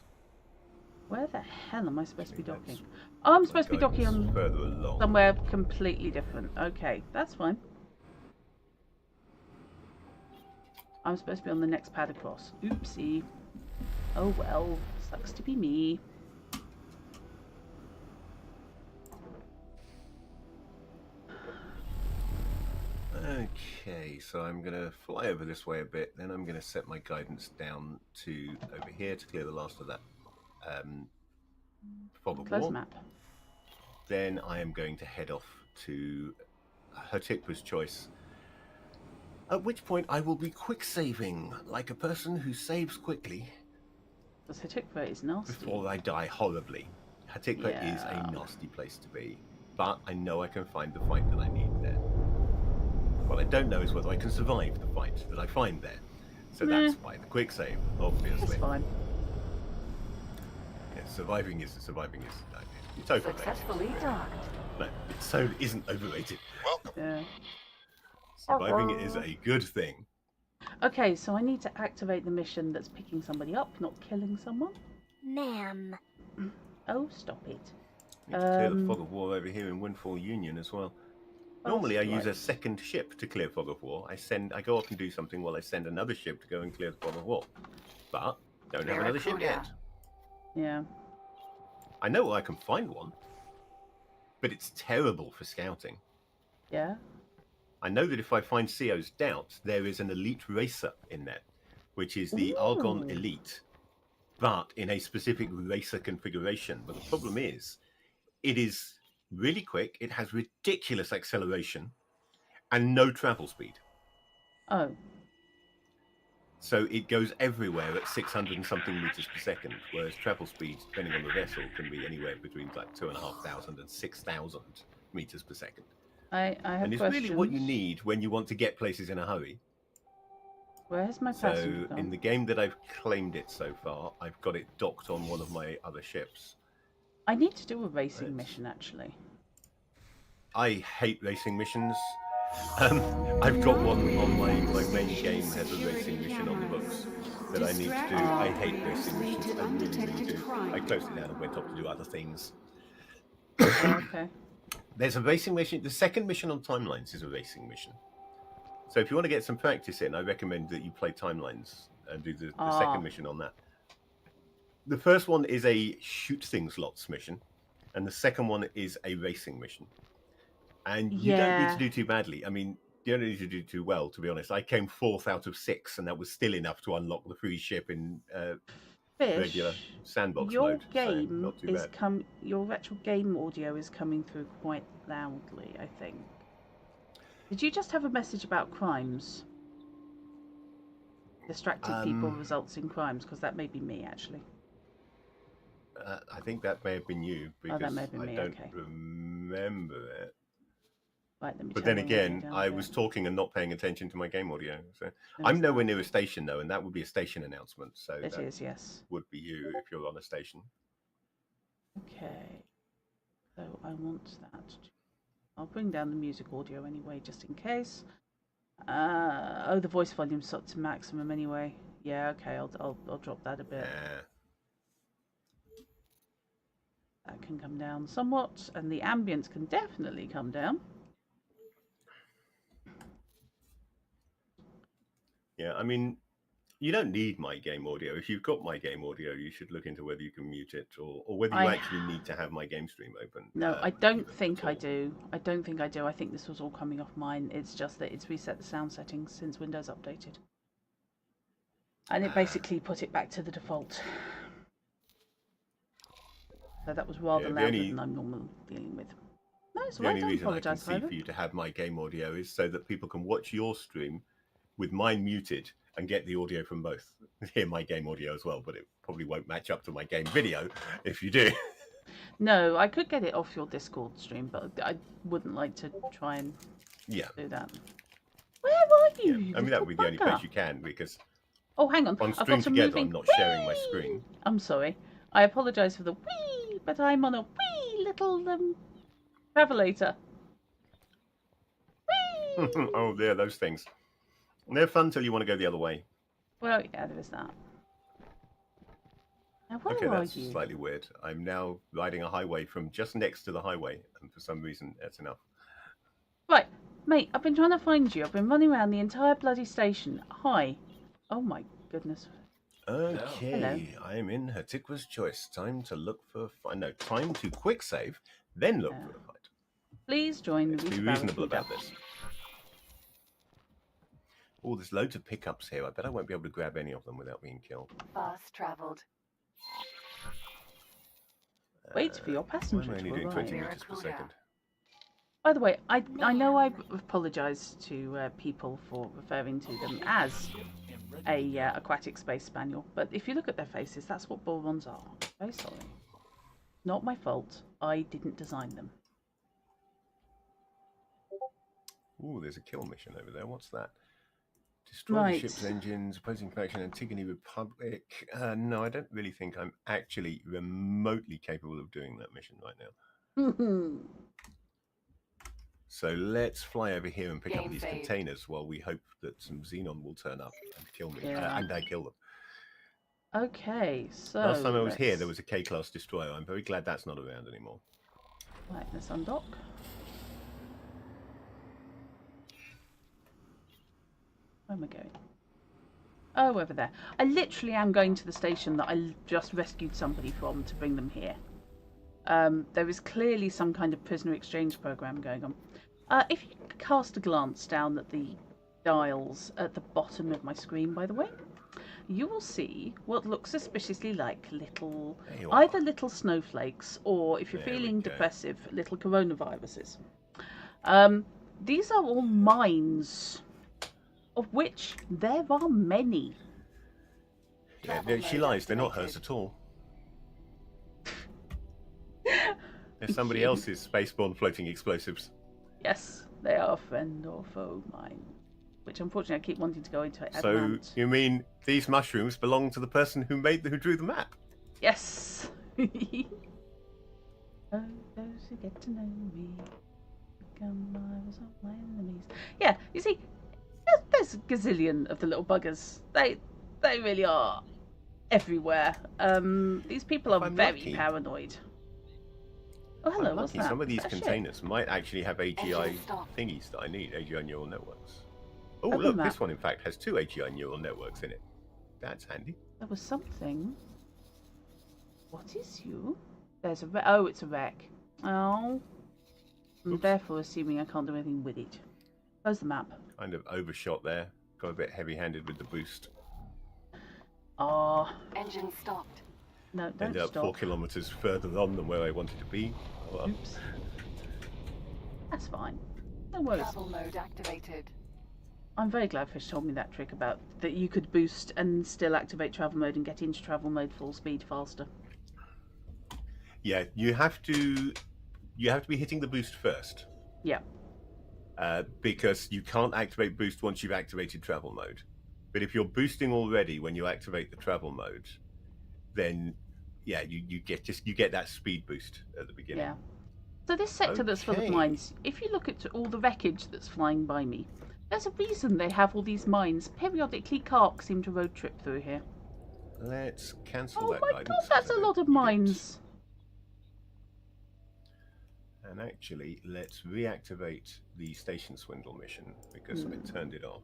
Where the hell am I supposed to be docking? Oh, I'm supposed to be docking on further along. somewhere completely different. Okay, that's fine. I'm supposed to be on the next pad across. Oopsie. Oh well, sucks to be me. Okay, so I'm going to fly over this way a bit, then I'm going to set my guidance down to over here to clear the last of that fog of Close war. map. Then I am going to head off to Hatikwa's Choice, at which point I will be quick saving, like a person who saves quickly Because Hatikva is nasty. before I die horribly. Hatikwa is Yeah. a nasty place to be, but I know I can find the fight that I need there. What I don't know is whether I can survive the fight that I find there. So that's why the quick save, obviously. It's fine. Yeah, surviving is it's overrated. Successfully docked. No, it so isn't overrated. Yeah. Surviving is a good thing. Okay, so I need to activate the mission that's picking somebody up, not killing someone. Ma'am. Oh, stop it. Need to clear the fog of war over here in Windfall Union as well. Normally, I use a Right. second ship to clear fog of war. I go off and do something while I send another ship to go and clear the fog of war. But don't have another ship Barracuda. yet. Yeah. I know I can find one, but it's terrible for scouting. Yeah. I know that if I find Co's Doubt, there is an elite racer in there, which is the Argon Ooh. Elite, but in a specific racer configuration. But the problem is, it is really quick, it has ridiculous acceleration, and no travel speed. Oh. So it goes everywhere at 600 and something meters per second, whereas travel speed, depending on the vessel, can be anywhere between like 2,500 and 6,000 meters per second. I have And it's questions. really what you need when you want to get places in a hurry. Where's my passenger So gone? in the game that I've claimed it so far, I've got it docked on one of my other ships. I need to do a racing Right. mission, actually. I hate racing missions. I've got one on my main game has a racing mission on the books that I need to do. I hate racing missions. I really do. I closed it down and went off to do other things. Oh, okay. There's a racing mission. The second mission on Timelines is a racing mission. So if you want to get some practice in, I recommend that you play Timelines and do the second mission on that. The first one is a shoot things lots mission, and the second one is a racing mission. And you don't need to do too badly. I mean, you don't need to do too well, to be honest. I came 4th out of 6, and that was still enough to unlock the free ship in regular Fish, sandbox your mode. game so not too is bad. your actual game audio is coming through quite loudly, I think. Did you just have a message about crimes? Distracted people results in crimes, because that may be me, actually. I think that may have been you, because that may have been me, I don't okay. remember it. Right, let me But turn then my radio again, down I a was bit. talking and not paying attention to my game audio. So Who I'm is nowhere that? near a station, though, and that would be a station announcement. So It that is, yes. would be you if you're on a station. Okay. So I want that. I'll bring down the music audio anyway, just in case. Oh, the voice volume's set to maximum anyway. Yeah, okay, I'll drop that a bit. That can come down somewhat, and the ambience can definitely come down. Yeah, I mean, you don't need my game audio. If you've got my game audio, you should look into whether you can mute it or whether you actually need to have my game stream open. No, I don't think I do. I don't think I do. I think this was all coming off mine. It's just that it's reset the sound settings since Windows updated. And it basically put it back to the default. So that was rather louder than I'm normally dealing with. No, it's The right. only Don't reason I can apologise, see for you to have my game audio is so that people can watch your stream with mine muted and get the audio from both. Hear my game audio as well, but it probably won't match up to my game video if you do. No, I could get it off your Discord stream, but I wouldn't like to try and do that. Where are you? Yeah. I mean, that would be the only place you can, because oh, hang on. on I've Stream got a Together, moving... I'm not sharing my screen. I'm sorry. I apologise for the wee, but I'm on a wee little travelator. Whee! Oh, yeah, those things. They're fun till you want to go the other way. Well, yeah, there is that. Now, where Okay, are that's you? slightly weird. I'm now riding a highway from just next to the highway, and for some reason, that's enough. Right, mate, I've been trying to find you. I've been running around the entire bloody station. Hi. Oh, my goodness. Okay, Hello. I'm in Hatikwa's Choice. Time to look for... No, time to quick save, then look for a fight. Please join Let's the be reasonable about this. Oh, there's loads of pickups here. I bet I won't be able to grab any of them without being killed. Fast traveled. Wait for your passenger Why am I only to doing arrive. 20 meters per second? By the way, I know I apologise to people for referring to them as a aquatic space spaniel, but if you look at their faces, that's what Borons are. Very sorry. Not my fault. I didn't design them. Ooh, there's a kill mission over there. What's that? Destroy the ship's engines, opposing faction, Antigone Republic. No, I don't really think I'm actually remotely capable of doing that mission right now. So let's fly over here and pick up these containers while we hope that some Xenon will turn up and kill me. And I kill them. Okay, so... Last time I was here, there was a K-class destroyer. I'm very glad that's not around anymore. Right, let's undock. Where am I going? Oh, over there. I literally am going to the station that I just rescued somebody from to bring them here. There is clearly some kind of prisoner exchange program going on. If you cast a glance down at the dials at the bottom of my screen, by the way, you will see what looks suspiciously like either little snowflakes or, if you're feeling depressive, little coronaviruses. These are all mines, of which there are many. Yeah, she lies. They're not hers at all. They're somebody else's spaceborne floating explosives. Yes, they are friend or foe mine. Which unfortunately I keep wanting to go into it. So you mean these mushrooms belong to the person who drew the map? Yes. Oh, those who get to know me become rivals of my enemies. Yeah, you see, there's a gazillion of the little buggers. They really are everywhere. These people are very paranoid. Oh, hello, what's that? Some of these containers might actually have AGI thingies that I need, AGI neural networks. Oh, look, this one in fact has 2 AGI neural networks in it. That's handy. There was something. What is you? There's a wreck. Oh, it's a wreck. Oh. I'm therefore assuming I can't do anything with it. Close the map. Kind of overshot there. Got a bit heavy-handed with the boost. Oh. Engine stopped. No, don't Ended up stop. 4 kilometers further on than where I wanted to be. Oh, oops. That's fine. No worries. Travel mode activated. I'm very glad Fish told me that trick about that you could boost and still activate travel mode and get into travel mode full speed faster. Yeah, you have to be hitting the boost first. Yeah. Because you can't activate boost once you've activated travel mode. But if you're boosting already when you activate the travel mode, then yeah, you get that speed boost at the beginning. Yeah. So this sector that's full of mines, if you look at all the wreckage that's flying by me, there's a reason they have all these mines. Periodically, Kark seem to road trip through here. Let's cancel that. Oh my god, that's a lot of mines. And actually, let's reactivate the station swindle mission because I turned it off.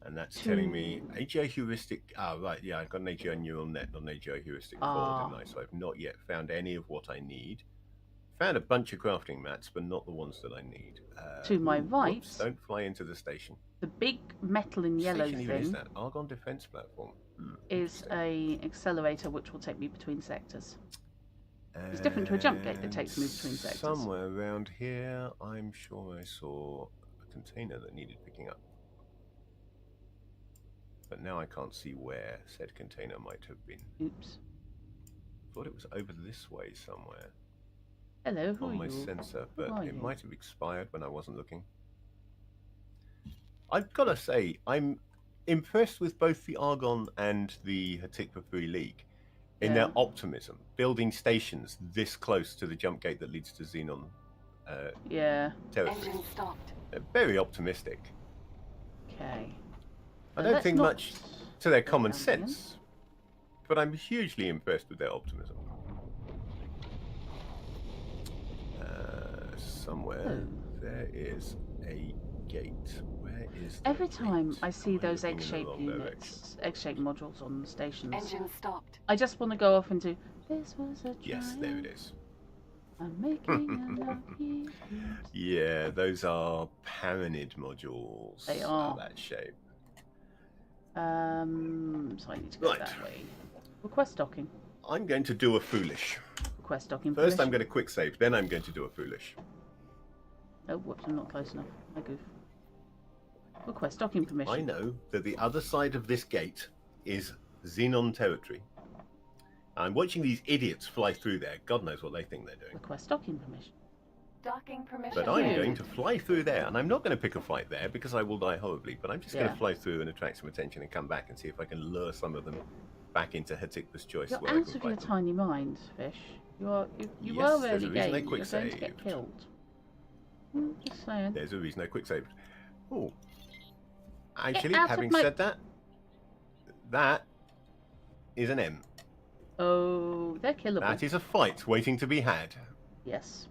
And that's telling me AGI heuristic. Ah, right, yeah, I've got an AGI neural net, not an AGI heuristic core, didn't I? So I've not yet found any of what I need. Found a bunch of crafting mats, but not the ones that I need. To my right, whoops, don't fly into the station. The big metal and yellow thing is that Argon defense platform. Is a accelerator which will take me between sectors. It's different to a jump gate that takes me between sectors. Somewhere around here, I'm sure I saw a container that needed picking up. But now I can't see where said container might have been. Oops. Thought it was over this way somewhere. Hello, who on are my you? sensor, but it might have expired when I wasn't looking. I've got to say, I'm impressed with both the Argon and the Hatikva Free League in their optimism, building stations this close to the jump gate that leads to Xenon territory. Engine stopped. They're very optimistic. Okay. I don't think much to their common sense, but I'm hugely impressed with their optimism. Somewhere there is a gate. Where is the Every time gate? I see those Looking in the egg-shaped wrong units, direction. egg-shaped modules on the stations, Engine stopped. I just want to go off into this was a Yes, there it is. I'm making a lucky Yeah, those are Paranid modules. They are. That shape. So I need to go that way. Request docking. I'm going to do a foolish. Request docking. First, I'm going to quick save. Then I'm going to do a foolish. Oh, whoops! I'm not close enough. I goof. Request docking permission. I know that the other side of this gate is Xenon territory. I'm watching these idiots fly through there. God knows what they think they're doing. Request docking permission. Docking permission. But I'm going to fly through there, and I'm not going to pick a fight there because I will die horribly. But I'm just going to fly through and attract some attention and come back and see if I can lure some of them back into Hatikva's choice. You're where out I can of your fight them. tiny mind, Fish. You are Yes, were there's early a reason I game. quick You're going to get saved. killed. Just saying. There's a reason I quick saved. Oh, actually, out of having my- said that, that is an M. Oh, they're killable. That is a fight waiting to be had. Yes.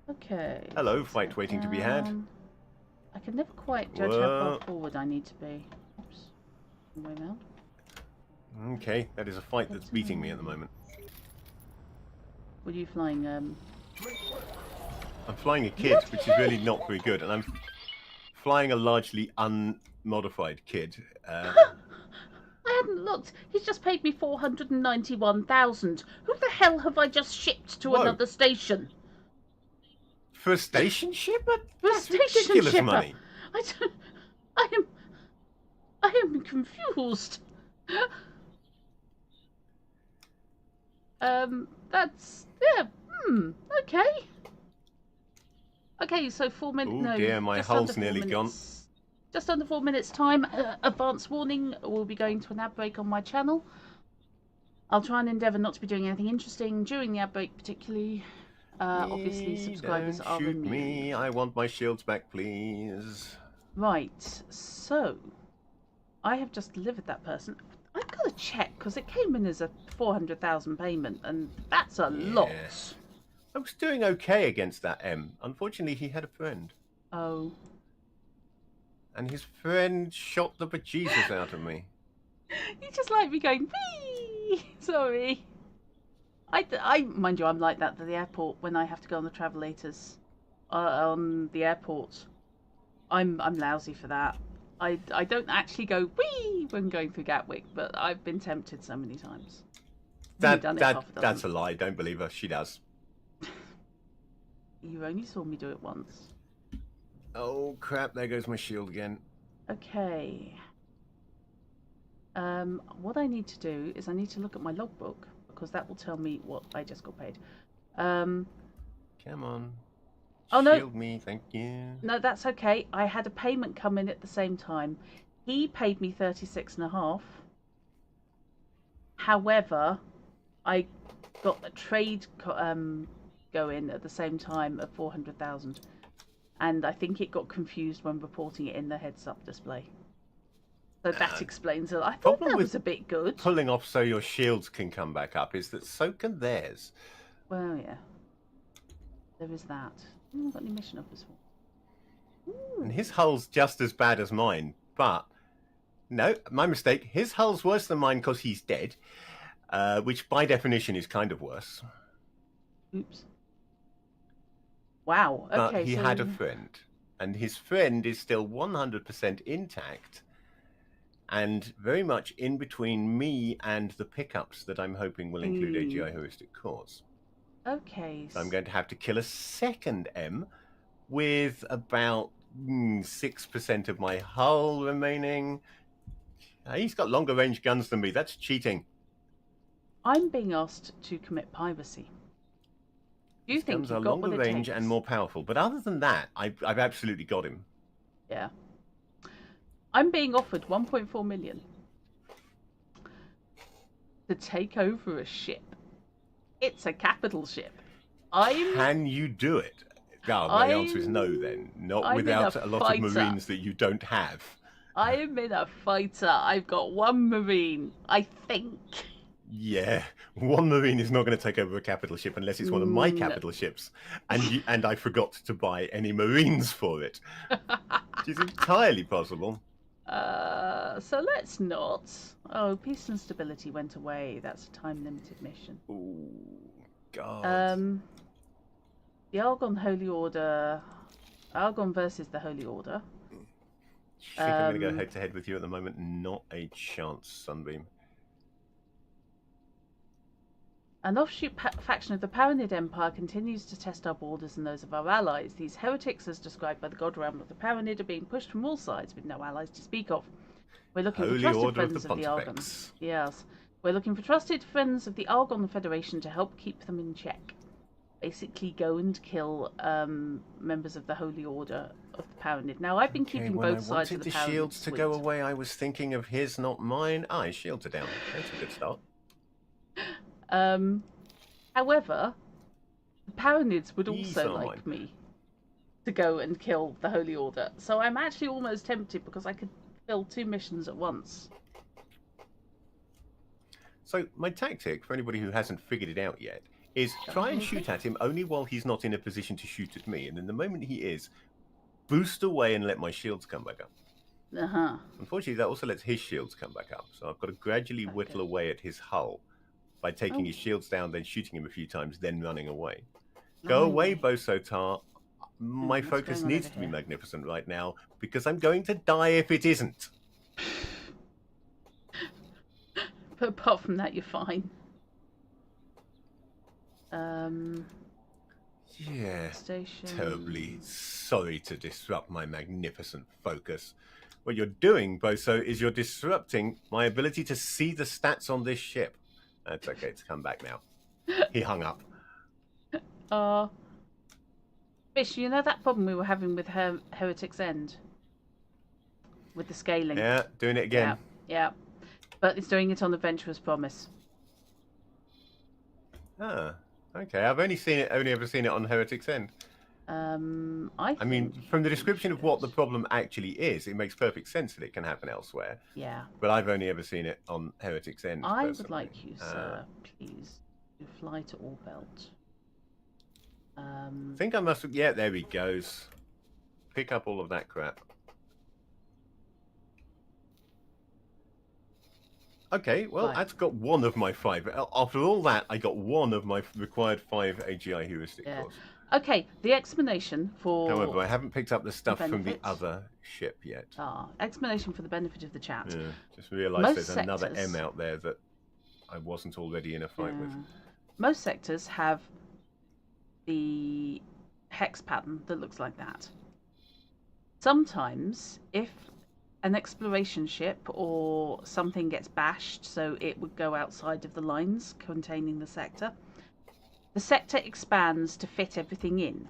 Okay. Hello, let's fight go waiting to be had. down. I can never quite judge how far forward I need to be. Oops. Wrong way round. Okay, that is a fight that's beating me at the moment. Were you flying? I'm flying a kid, which is really not very good, and I'm flying a largely unmodified kid. I hadn't looked. He's just paid me 491,000. Who the hell have I just shipped to another station? For a station shipper? For a That's station ridiculous shipper. money. I am confused. That's okay. Okay, so 4 minutes. Oh No, dear, my just hull's under 4 nearly minutes. gone. Just under 4 minutes time. Advance warning, we'll be going to an ad break on my channel. I'll try and endeavour not to be doing anything interesting during the ad break, particularly. Obviously, subscribers Don't are shoot immune. me. I want my shields back, please. Right, so I have just delivered that person. I've got to check because it came in as a 400,000 payment, and that's a lot. I was doing okay against that M. Unfortunately, he had a friend. Oh. And his friend shot the bejesus out of me. You just like me going, wee! Sorry. I mind you, I'm like that at the airport when I have to go on the travelators on the airport. I'm lousy for that. I don't actually go wee when going through Gatwick, but I've been tempted so many times. That's a lie. Don't believe her. She does. You only saw me do it once. Oh crap! There goes my shield again. Okay. What I need to do is I need to look at my logbook because that will tell me what I just got paid. Come on. Oh no! Shield me, thank you. No, that's okay. I had a payment come in at the same time. He paid me 36.5. However, I got a trade going at the same time of 400,000, and I think it got confused when reporting it in the heads-up display. So that explains it. I thought that was a bit good. Pulling off so your shields can come back up is that so can theirs. Well, yeah. There is that. I've got any mission offers for. And his hull's just as bad as mine, but no, my mistake. His hull's worse than mine because he's dead, which by definition is kind of worse. Oops. Wow. Okay. But he had a friend, and his friend is still 100% intact, and very much in between me and the pickups that I'm hoping will include AGI heuristic cores. Okay. So I'm going to have to kill a second M with about 6% of my hull remaining. He's got longer range guns than me. That's cheating. I'm being asked to commit piracy. You think guns you've are got longer what it range takes. and more powerful. But other than that, I've absolutely got him. Yeah. I'm being offered 1.4 million to take over a ship. It's a capital ship. Can you do it? Oh, my answer is no then. Not without a lot of Marines that you don't have. I am in a fighter. I've got one Marine, I think. Yeah, one Marine is not going to take over a capital ship unless it's one of my capital ships. And I forgot to buy any Marines for it. Which is entirely possible. So let's not. Oh, peace and stability went away. That's a time-limited mission. Oh, God. The Argon Holy Order. Argon versus the Holy Order. I think I'm going to go head-to-head with you at the moment. Not a chance, Sunbeam. An offshoot faction of the Paranid Empire continues to test our borders and those of our allies. These heretics, as described by the god realm of the Paranid, are being pushed from all sides with no allies to speak of. We're looking for trusted friends of the Argon. Yes. We're looking for trusted friends of the Argon Federation to help keep them in check. Basically, go and kill members of the Holy Order of the Paranid. Now, I've been keeping both sides of the Paranid. When I wanted the shields to go away, I was thinking of his, not mine. His shields are down. That's a good start. However, the Paranids would also like me to go and kill the Holy Order. So I'm actually almost tempted because I could fill 2 missions at once. So my tactic, for anybody who hasn't figured it out yet, is try and shoot at him only while he's not in a position to shoot at me. And then the moment he is, boost away and let my shields come back up. Uh-huh. Unfortunately, that also lets his shields come back up. So I've got to gradually whittle away at his hull by taking his shields down, then shooting him a few times, then running away. Go away, Boso Tar. My what's focus going on needs over to be here? magnificent right now because I'm going to die if it isn't. But apart from that, you're fine. Yeah, Station. terribly sorry to disrupt my magnificent focus. What you're doing, Boso, is you're disrupting my ability to see the stats on this ship. That's okay, it's come back now. He hung up. Fish, you know that problem we were having with Heretic's End? With the scaling? Yeah, doing it again. Yeah. But it's doing it on Adventurous Promise. Ah, okay. I've only ever seen it on Heretic's End. I mean, from the description of what the problem actually is, it makes perfect sense that it can happen elsewhere. Yeah. But I've only ever seen it on Heretic's End. I personally. would like you, sir, please, to fly to Orbelt. I think I must. Yeah, there he goes. Pick up all of that crap. Okay, well, Right. that's got one of my 5. After all that, I got one of my required 5 AGI heuristic Yeah. cores. Okay, the explanation for... However, I haven't picked up the stuff from the benefit. other ship yet. Explanation for the benefit of the chat. Yeah, just realised Most there's another sectors- M out there that I wasn't already in a fight with. Most sectors have the hex pattern that looks like that. Sometimes, if an exploration ship or something gets bashed, so it would go outside of the lines containing the sector expands to fit everything in,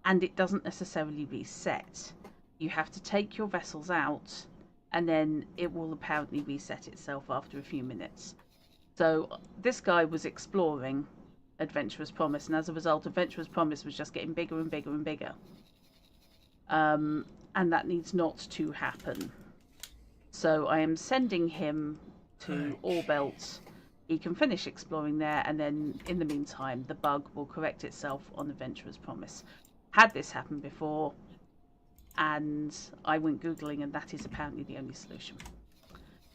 and it doesn't necessarily reset. You have to take your vessels out, and then it will apparently reset itself after a few minutes. So this guy was exploring Adventurous Promise, and as a result, Adventurous Promise was just getting bigger and bigger and bigger. And that needs not to happen. So I am sending him to Orbelt. He can finish exploring there, and then in the meantime, the bug will correct itself on Adventurous Promise. Had this happened before, and I went Googling, and that is apparently the only solution.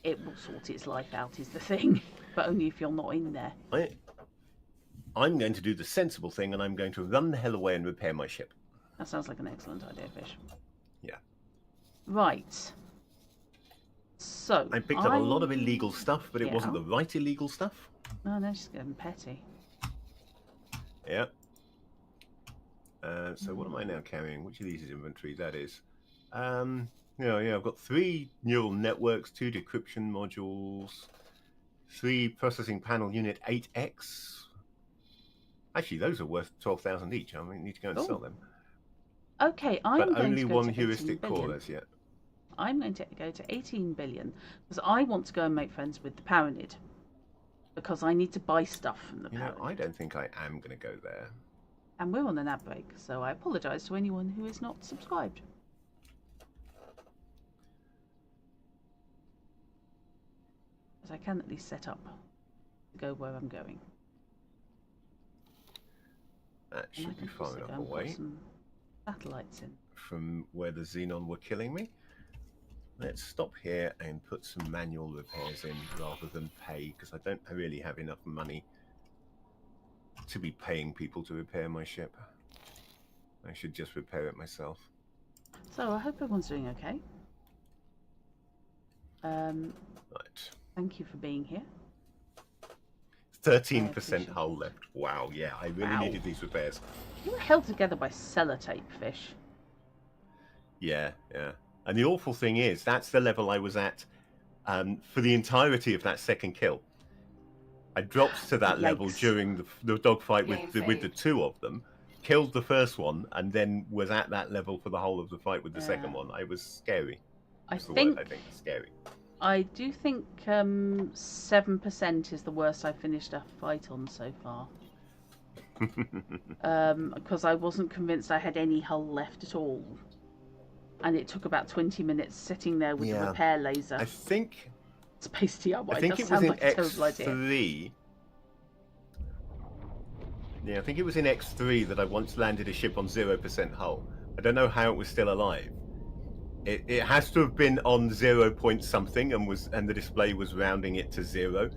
It will sort its life out, is the thing, but only if you're not in there. I'm going to do the sensible thing, and I'm going to run the hell away and repair my ship. That sounds like an excellent idea, Fish. Yeah. Right. So I picked up a lot of illegal stuff, but it wasn't Yeah. the right illegal stuff. Oh, no, she's getting petty. Yeah. So what am I now carrying? Which of these is inventory? That is. I've got 3 neural networks, 2 decryption modules, 3 processing panel unit 8X. Actually, those are worth 12,000 each. I need to go and sell them. Okay, I'm But going only to go one to 18 heuristic core billion. as yet. I'm going to go to 18 billion because I want to go and make friends with the Paranid. Because I need to buy stuff from the Paranid. I don't think I am going to go there. And we're on an ad break, so I apologise to anyone who is not subscribed. As I can at least set up to go where I'm going. That And I should be can far also go enough and put away some satellites in. from where the Xenon were killing me. Let's stop here and put some manual repairs in rather than pay, because I don't really have enough money to be paying people to repair my ship. I should just repair it myself. So I hope everyone's doing okay. Right. Thank you for being here. 13% hull left. Wow, yeah, I really needed these repairs. You were held together by sellotape, Fish. Yeah. And the awful thing is, that's the level I was at for the entirety of that second kill. I dropped to that level during the dogfight with the 2 of them, killed the first one, and then was at that level for the whole of the fight with the second one. I was scary. I think scary. I do think 7% is the worst I've finished a fight on so far. Because I wasn't convinced I had any hull left at all. And it took about 20 minutes sitting there with the repair laser. I think Spaced up. I think it was in X3. Yeah, I think it was in X3 that I once landed a ship on 0% hull. I don't know how it was still alive. It has to have been on 0 point something and the display was rounding it to 0,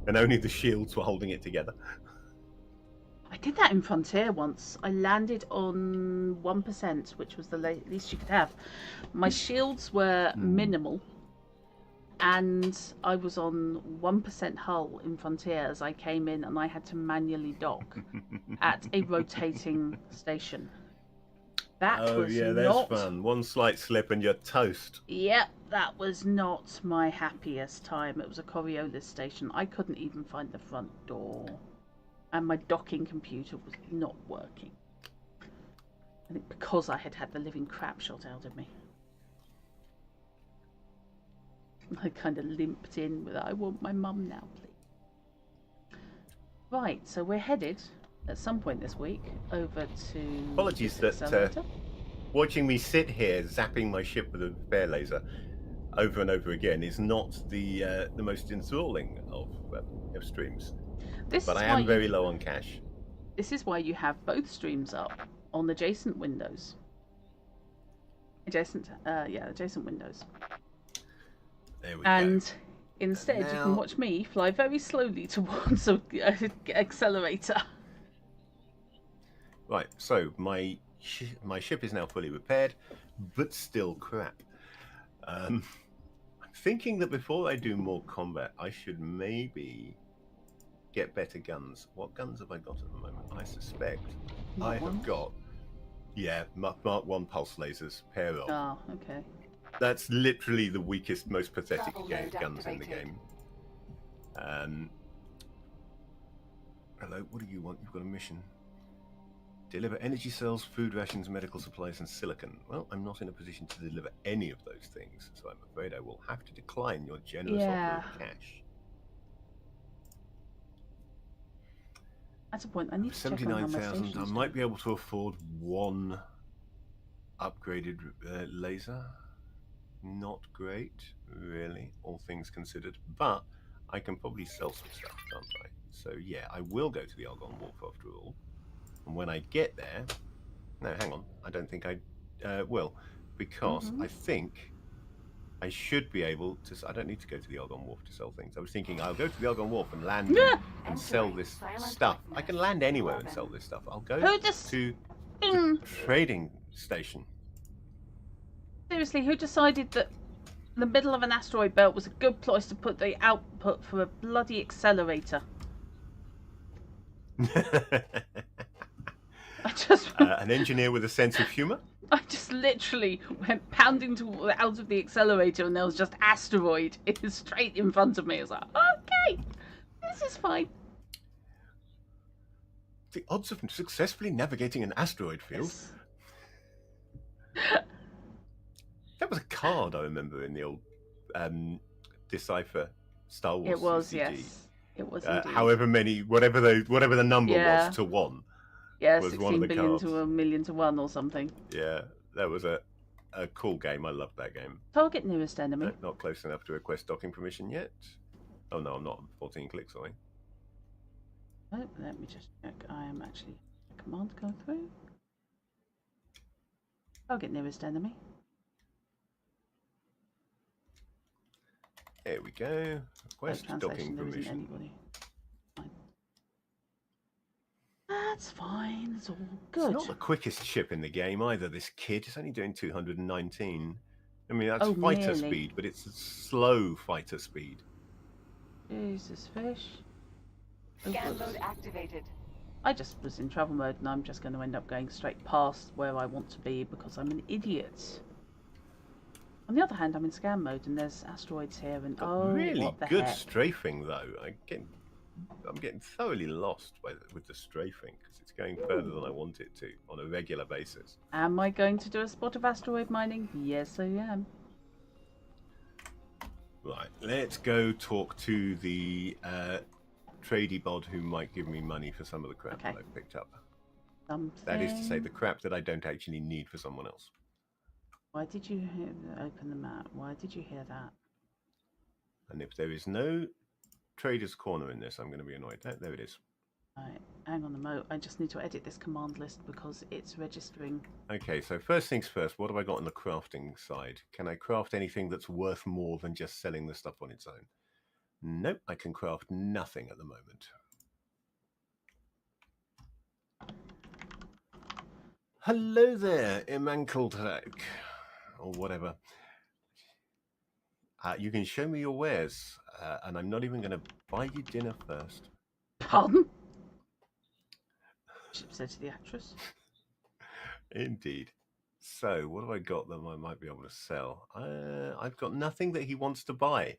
and only the shields were holding it together. I did that in Frontier once. I landed on 1%, which was the least you could have. My shields were minimal, and I was on 1% hull in Frontier as I came in, and I had to dock at a rotating station. That was yeah, there's not fun. One slight slip and you're toast. Yep, that was not my happiest time. It was a Coriolis station. I couldn't even find the front door. And my docking computer was not working. I think because I had had the living crap shot out of me. I kind of limped in with, I want my mum now, please. Right, so we're headed at some point this week over to... Apologies that watching me sit here zapping my ship with a bear laser over and over again is not the most enthralling of streams. But I am very low on cash. This is why you have both streams up on adjacent windows. Adjacent windows. There we and go. Instead, you can watch me fly very slowly towards an accelerator. Right, so my ship is now fully repaired, but still crap. I'm thinking that before I do more combat, I should maybe get better guns. What guns have I got at the moment? I suspect I have got, Mark 1 pulse lasers, pair of. Oh, okay. That's literally the weakest, most pathetic guns in the game. Hello, what do you want? You've got a mission. Deliver energy cells, food rations, medical supplies, and silicon. Well, I'm not in a position to deliver any of those things, so I'm afraid I will have to decline your generous offer of cash. At a point, I need to check on 79,000. I might be able to afford one upgraded laser. Not great, really, all things considered. But I can probably sell some stuff, can't I? So yeah, I will go to the Argonne Wharf after all. And when I get there, no, hang on, I don't think I will, because I think I should be able to. I don't need to go to the Argonne Wharf to sell things. I was thinking I'll go to the Argonne Wharf and land and sell this stuff. I can land anywhere and sell this stuff. I'll go to the trading station. Seriously, who decided that the middle of an asteroid belt was a good place to put the output for a bloody accelerator? I just an engineer with a sense of humour. I just literally went pounding out of the accelerator, and there was just asteroid straight in front of me. I was like, okay, this is fine. The odds of successfully navigating an asteroid field. Yes. That was a card I remember in the old Decipher Star Wars. It was, CCG. yes. It was indeed. However many, whatever the number was to one. Yeah, was 16 one of the billion cards. to 1 million to 1 or something. Yeah, that was a cool game. I loved that game. Target nearest enemy. Not close enough to request docking permission yet. Oh no, I'm not. 14 clicks, sorry. Oh, let me just check. I am actually a command go through. Target nearest enemy. There we go. Request docking permission. Anybody. Fine. That's fine. It's all good. It's not the quickest ship in the game either. This kid is only doing 219. I mean, that's fighter speed, but it's a slow fighter speed. Jesus fish. Scan mode activated. I just was in travel mode, and I'm just going to end up going straight past where I want to be because I'm an idiot. On the other hand, I'm in scan mode, and there's asteroids here, and really what the good heck? strafing though. I'm getting thoroughly lost with the strafing because it's going further than I want it to on a regular basis. Am I going to do a spot of asteroid mining? Yes, I am. Right, let's go talk to the tradie bod who might give me money for some of the crap that I've picked up. That is to say, the crap that I don't actually need for someone else. Why did you open the map? Why did you hear that? And if there is no trader's corner in this, I'm going to be annoyed. There it is. Right, hang on a mo. I just need to edit this command list because it's registering. Okay, so first things first, what have I got on the crafting side? Can I craft anything that's worth more than just selling the stuff on its own? Nope, I can craft nothing at the moment. Hello there, Imankultek, or whatever. You can show me your wares, and I'm not even going to buy you dinner first. Pardon? She said to the actress. Indeed. So, what have I got that I might be able to sell? I've got nothing that he wants to buy.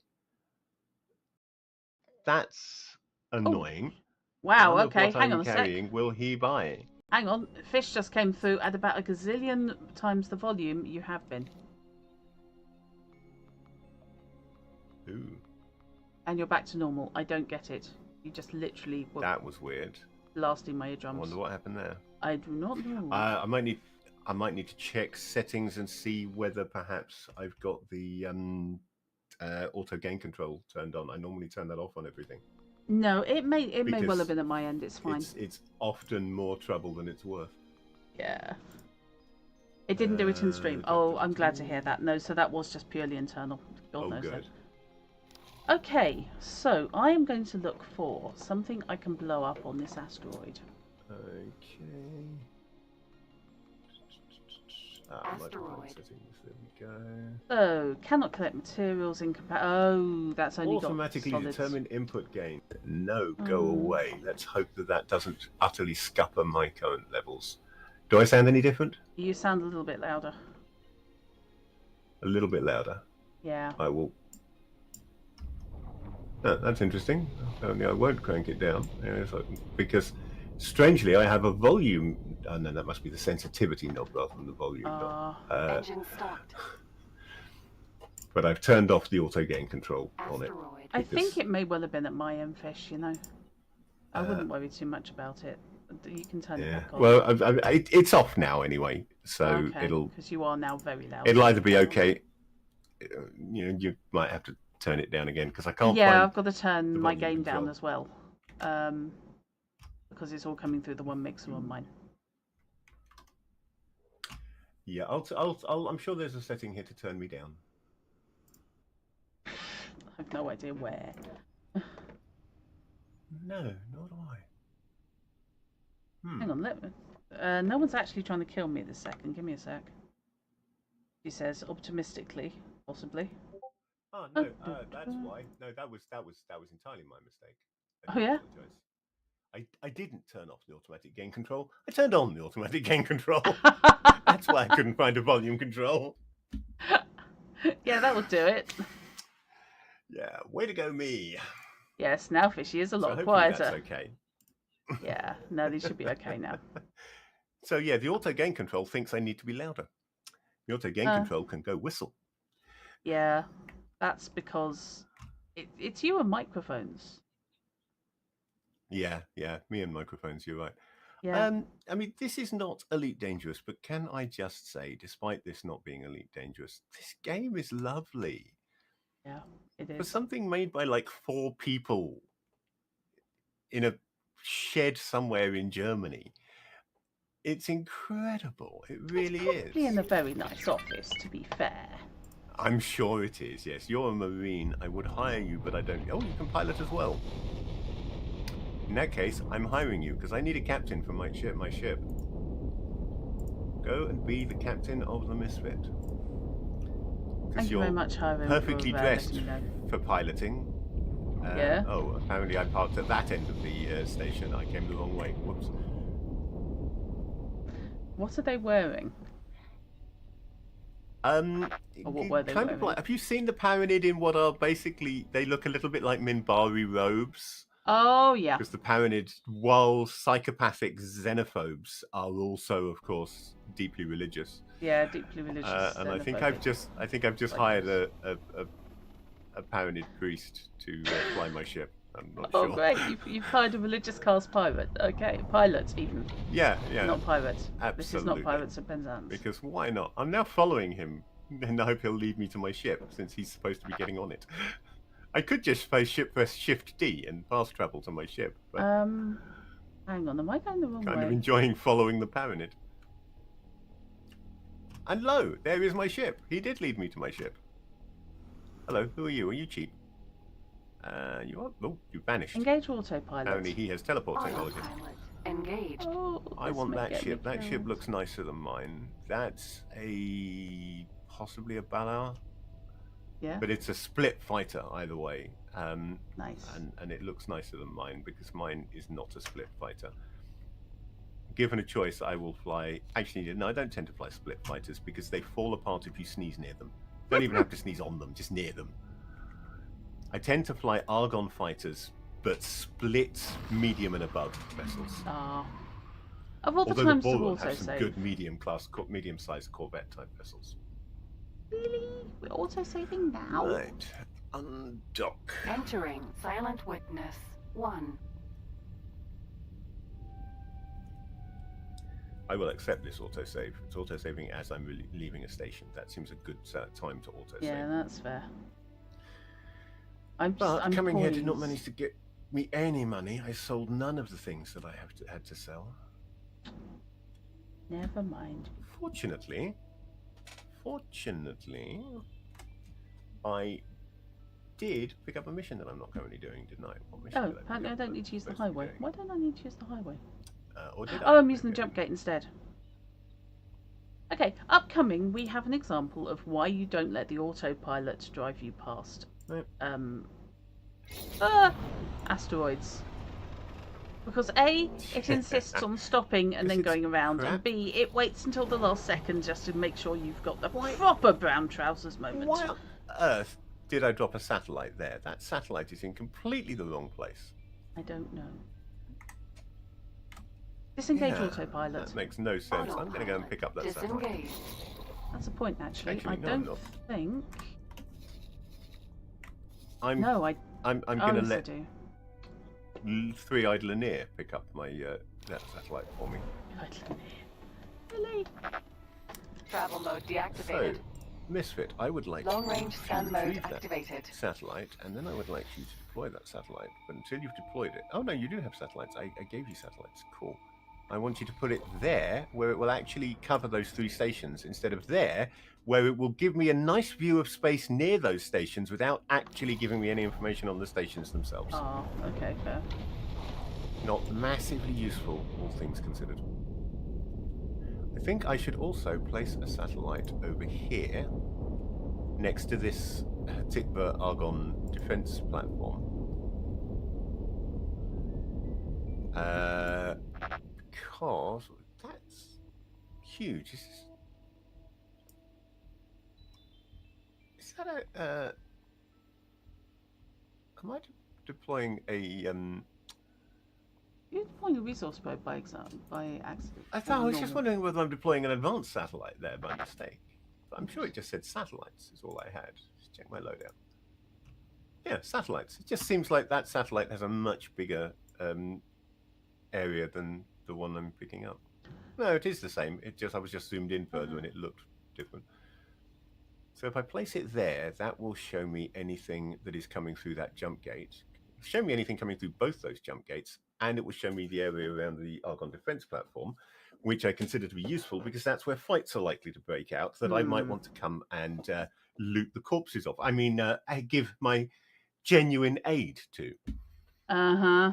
That's annoying. Wow, None okay, of what hang I'm on a sec. carrying will he buy. Hang on, fish just came through at about a gazillion times the volume you have been. Ooh, And you're back to normal. I don't get it. You just literally were that was weird. blasting my I eardrums. wonder what happened there. I do not know. I might need to check settings and see whether perhaps I've got the auto gain control turned on. I normally turn that off on everything. No, it may well Because have been at my end. It's fine. It's often more trouble than it's worth. Yeah. It didn't do it in stream. Oh, I'm glad to hear that. No, so that was just purely internal. God knows good. that. Okay, so I am going to look for something I can blow up on this asteroid. Okay. Asteroid. There we go. So, cannot collect materials in Oh, that's only Automatically got solids. determine input gain. No, go away. Let's hope that doesn't utterly scupper my current levels. Do I sound any different? You sound a little bit louder. A little bit louder. Yeah. I will. Oh, that's interesting. Apparently I won't crank it down. Because, strangely, I have a volume... Oh, no, that must be the sensitivity knob rather than the volume knob. Engine stopped. But I've turned off the auto gain control on it. Asteroid. I think it may well have been at my end, fish, you know. I wouldn't worry too much about it. You can turn it back on. Well, it's off now anyway, so it'll... Because you are now very loud. It'll either be okay... You know, you might have to turn it down again, because I can't Yeah, find I've got to turn my volume gain down control. as well. Because it's all coming through the one mixer on mine. Yeah, I'm sure there's a setting here to turn me down. I have no idea where. No, nor do I. Hang on, no one's actually trying to kill me this second. Give me a sec. She says optimistically, possibly. Oh no, that's why. No, that was entirely my mistake. Oh yeah. I didn't turn off the automatic gain control. I turned on the automatic gain control. That's why I couldn't find a volume control. Yeah, that would do it. Yeah, way to go, me. Yes, now Fishy is a lot hopefully quieter. That's okay. Yeah, no, these should be okay now. So yeah, the auto gain control thinks I need to be louder. The auto gain control can go whistle. Yeah, that's because it's you and microphones. Yeah, me and microphones, you're right. Yeah. I mean, this is not Elite Dangerous, but can I just say, despite this not being Elite Dangerous, this game is lovely. Yeah, it is. For something made by like 4 people in a shed somewhere in Germany, it's incredible. It really is. Probably in a very nice office, to be fair. I'm sure it is, yes. You're a Marine. I would hire you, but I don't... Oh, you can pilot as well. In that case, I'm hiring you, because I need a captain for my ship. Go and be the captain of the Misfit. Thank you very much, Hiram. Perfectly dressed for piloting. Yeah. Oh, apparently I parked at that end of the station. I came the wrong way. Whoops. What are they wearing? Or what were they wearing? Like, have you seen the Paranid in what are basically, they look a little bit like Minbari robes? Oh, yeah. Because the Paranid, while psychopathic xenophobes, are also, of course, deeply religious. Yeah, deeply religious. And I think I've just hired a Paranid priest to fly my ship. I'm not sure. Oh, great! You've hired a religious cast pirate. Okay, pilot even. Yeah. Not pirate. Absolutely. This is not Pirates of Penzance. Because why not? I'm now following him, and I hope he'll lead me to my ship, since he's supposed to be getting on it. I could just press Shift D and fast travel to my ship. But... Hang on, am I going the wrong Kind of way? enjoying following the Paranid. And lo, there is my ship. He did lead me to my ship. Hello, who are you? Are you cheap? You are? Oh, you vanished. Engage autopilot. Apparently he has teleport technology. Autopilot engaged. Oh, I this want may that get me ship. That ship killed. looks nicer than mine. That's possibly a Balar, Yeah, but it's a split fighter either way. nice. And it looks nicer than mine because mine is not a split fighter. Given a choice, I will fly. Actually, no, I don't tend to fly split fighters because they fall apart if you sneeze near them. You don't even have to sneeze on them, just near them. I tend to fly Argon fighters, but split medium and above vessels. Ah. Of all the Although the times to Boron have some autosave. good medium-sized Corvette type vessels. Really? We're autosaving now? Right, undock. Entering Silent Witness 1. I will accept this autosave. It's autosaving as I'm leaving a station. That seems a good time to autosave. Yeah, that's fair. I'm I'm coming here did not poised. manage to get me any money. I sold none of the things that I had to sell. Never mind. Fortunately, I did pick up a mission that I'm not currently doing, didn't I? What mission Oh, did I pick apparently I up don't that need to use the I'm supposed highway. be doing? Why don't I need to use the highway? Or did I? Oh, I'm using the Okay. jump gate instead. Okay, upcoming, we have an example of why you don't let the autopilot drive you past Right. asteroids. Because A, it insists on stopping and Because then it's going around, crap. and B, it waits until the last second just to make sure you've got the proper brown trousers moment. Why on earth did I drop a satellite there? That satellite is in completely the wrong place. I don't know. Disengage Yeah, autopilot. That makes no sense. I'm going to go and pick up that satellite. Disengaged. That's a point, actually. Actually, I no, I'm don't not. think. I'm No, I. going to yes, I let do. Three-eyed Lanier pick up my that satellite for me. Really? Travel mode So, deactivated. Misfit, I would like Long you range to scan mode retrieve that activated. satellite, and then I would like you to deploy that satellite. But until you've deployed it, oh no, you do have satellites. I gave you satellites. Cool. I want you to put it there, where it will actually cover those 3 stations, instead of there, where it will give me a nice view of space near those stations without actually giving me any information on the stations themselves. Oh, okay, fair. Not massively useful, all things considered. I think I should also place a satellite over here, next to this Tikva Argon defense platform. Because that's huge. Is that a? Am I deploying a? You're deploying a resource probe by accident. I thought I was just normal. wondering whether I'm deploying an advanced satellite there by mistake. But I'm sure it just said satellites is all I had. Just check my loadout. Yeah, satellites. It just seems like that satellite has a much bigger area than the one I'm picking up. No, it is the same. I was just zoomed in further and it looked different. So if I place it there, that will show me anything that is coming through that jump gate. Show me anything coming through both those jump gates, and it will show me the area around the Argon defense platform, which I consider to be useful because that's where fights are likely to break out that I might want to come and loot the corpses of. I mean, I give my genuine aid to. Uh-huh.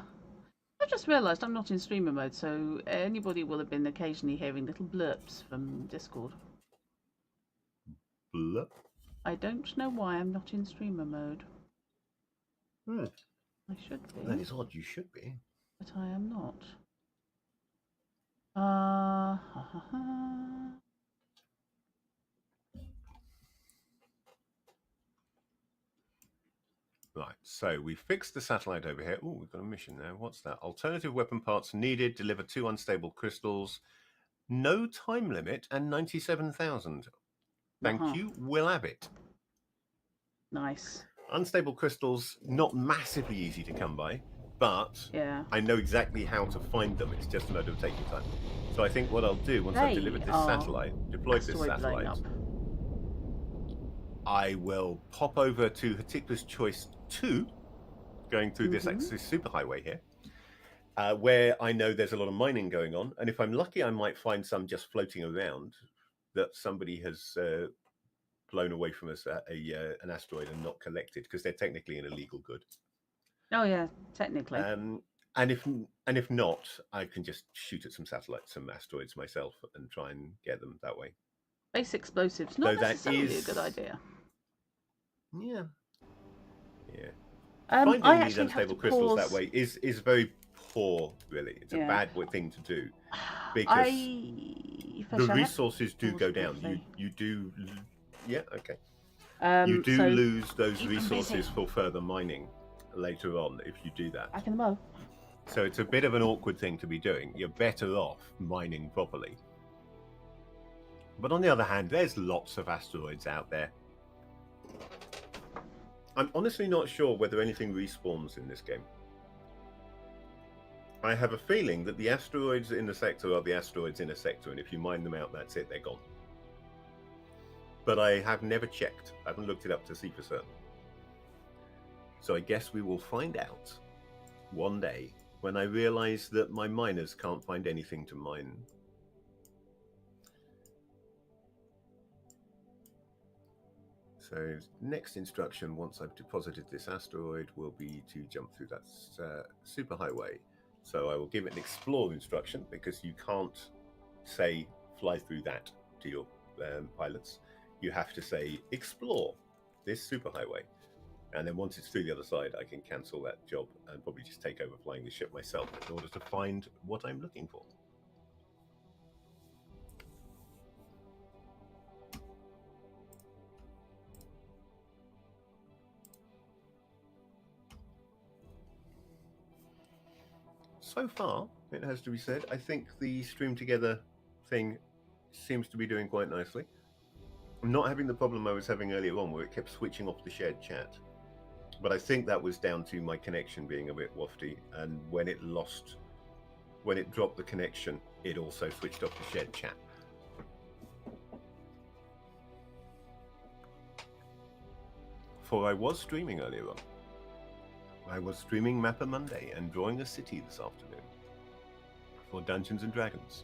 I just realised I'm not in streamer mode, so anybody will have been occasionally hearing little blurps from Discord. Blup. I don't know why I'm not in streamer mode. I should be, That is odd. You should be. but I am not. Ha ha ha. Right, so we fixed the satellite over here. Oh, we've got a mission there. What's that? Alternative weapon parts needed. Deliver 2 unstable crystals. No time limit and 97,000. Thank you. We'll have it. Nice. Unstable crystals, not massively easy to come by, but Yeah. I know exactly how to find them. It's just a matter of taking time. So I think what I'll do once I've They delivered this are satellite, deployed this asteroid blowing satellite, up. I will pop over to Hatikva's Choice 2, going through this superhighway here, where I know there's a lot of mining going on, and if I'm lucky, I might find some just floating around that somebody has blown away from us at an asteroid and not collected, because they're technically an illegal good. Oh yeah, technically. And if not, I can just shoot at some satellites, some asteroids myself, and try and get them that way. Base explosives, not So that necessarily a good is- idea. Yeah. I Finding these actually have to unstable crystals that pause. way is very poor, really. It's a Yeah. bad thing to do, because the Fish, I have to resources do pause go down. briefly. You do, yeah, okay. You do So lose those keep them resources busy. for further mining later on if you do that. Back in the bow. So it's a bit of an awkward thing to be doing. You're better off mining properly. But on the other hand, there's lots of asteroids out there. I'm honestly not sure whether anything respawns in this game. I have a feeling that the asteroids in the sector are the asteroids in a sector, and if you mine them out, that's it, they're gone. But I have never checked. I haven't looked it up to see for certain. So I guess we will find out one day when I realise that my miners can't find anything to mine. So next instruction, once I've deposited this asteroid, will be to jump through that superhighway. So I will give it an explore instruction, because you can't say fly through that to your pilots. You have to say explore this superhighway. And then once it's through the other side, I can cancel that job and probably just take over flying the ship myself in order to find what I'm looking for. So far, it has to be said, I think the stream together thing seems to be doing quite nicely. I'm not having the problem I was having earlier on, where it kept switching off the shared chat. But I think that was down to my connection being a bit wafty, and when it dropped the connection, it also switched off the shared chat. For I was streaming earlier on. I was streaming Mapper Monday and drawing a city this afternoon for Dungeons and Dragons,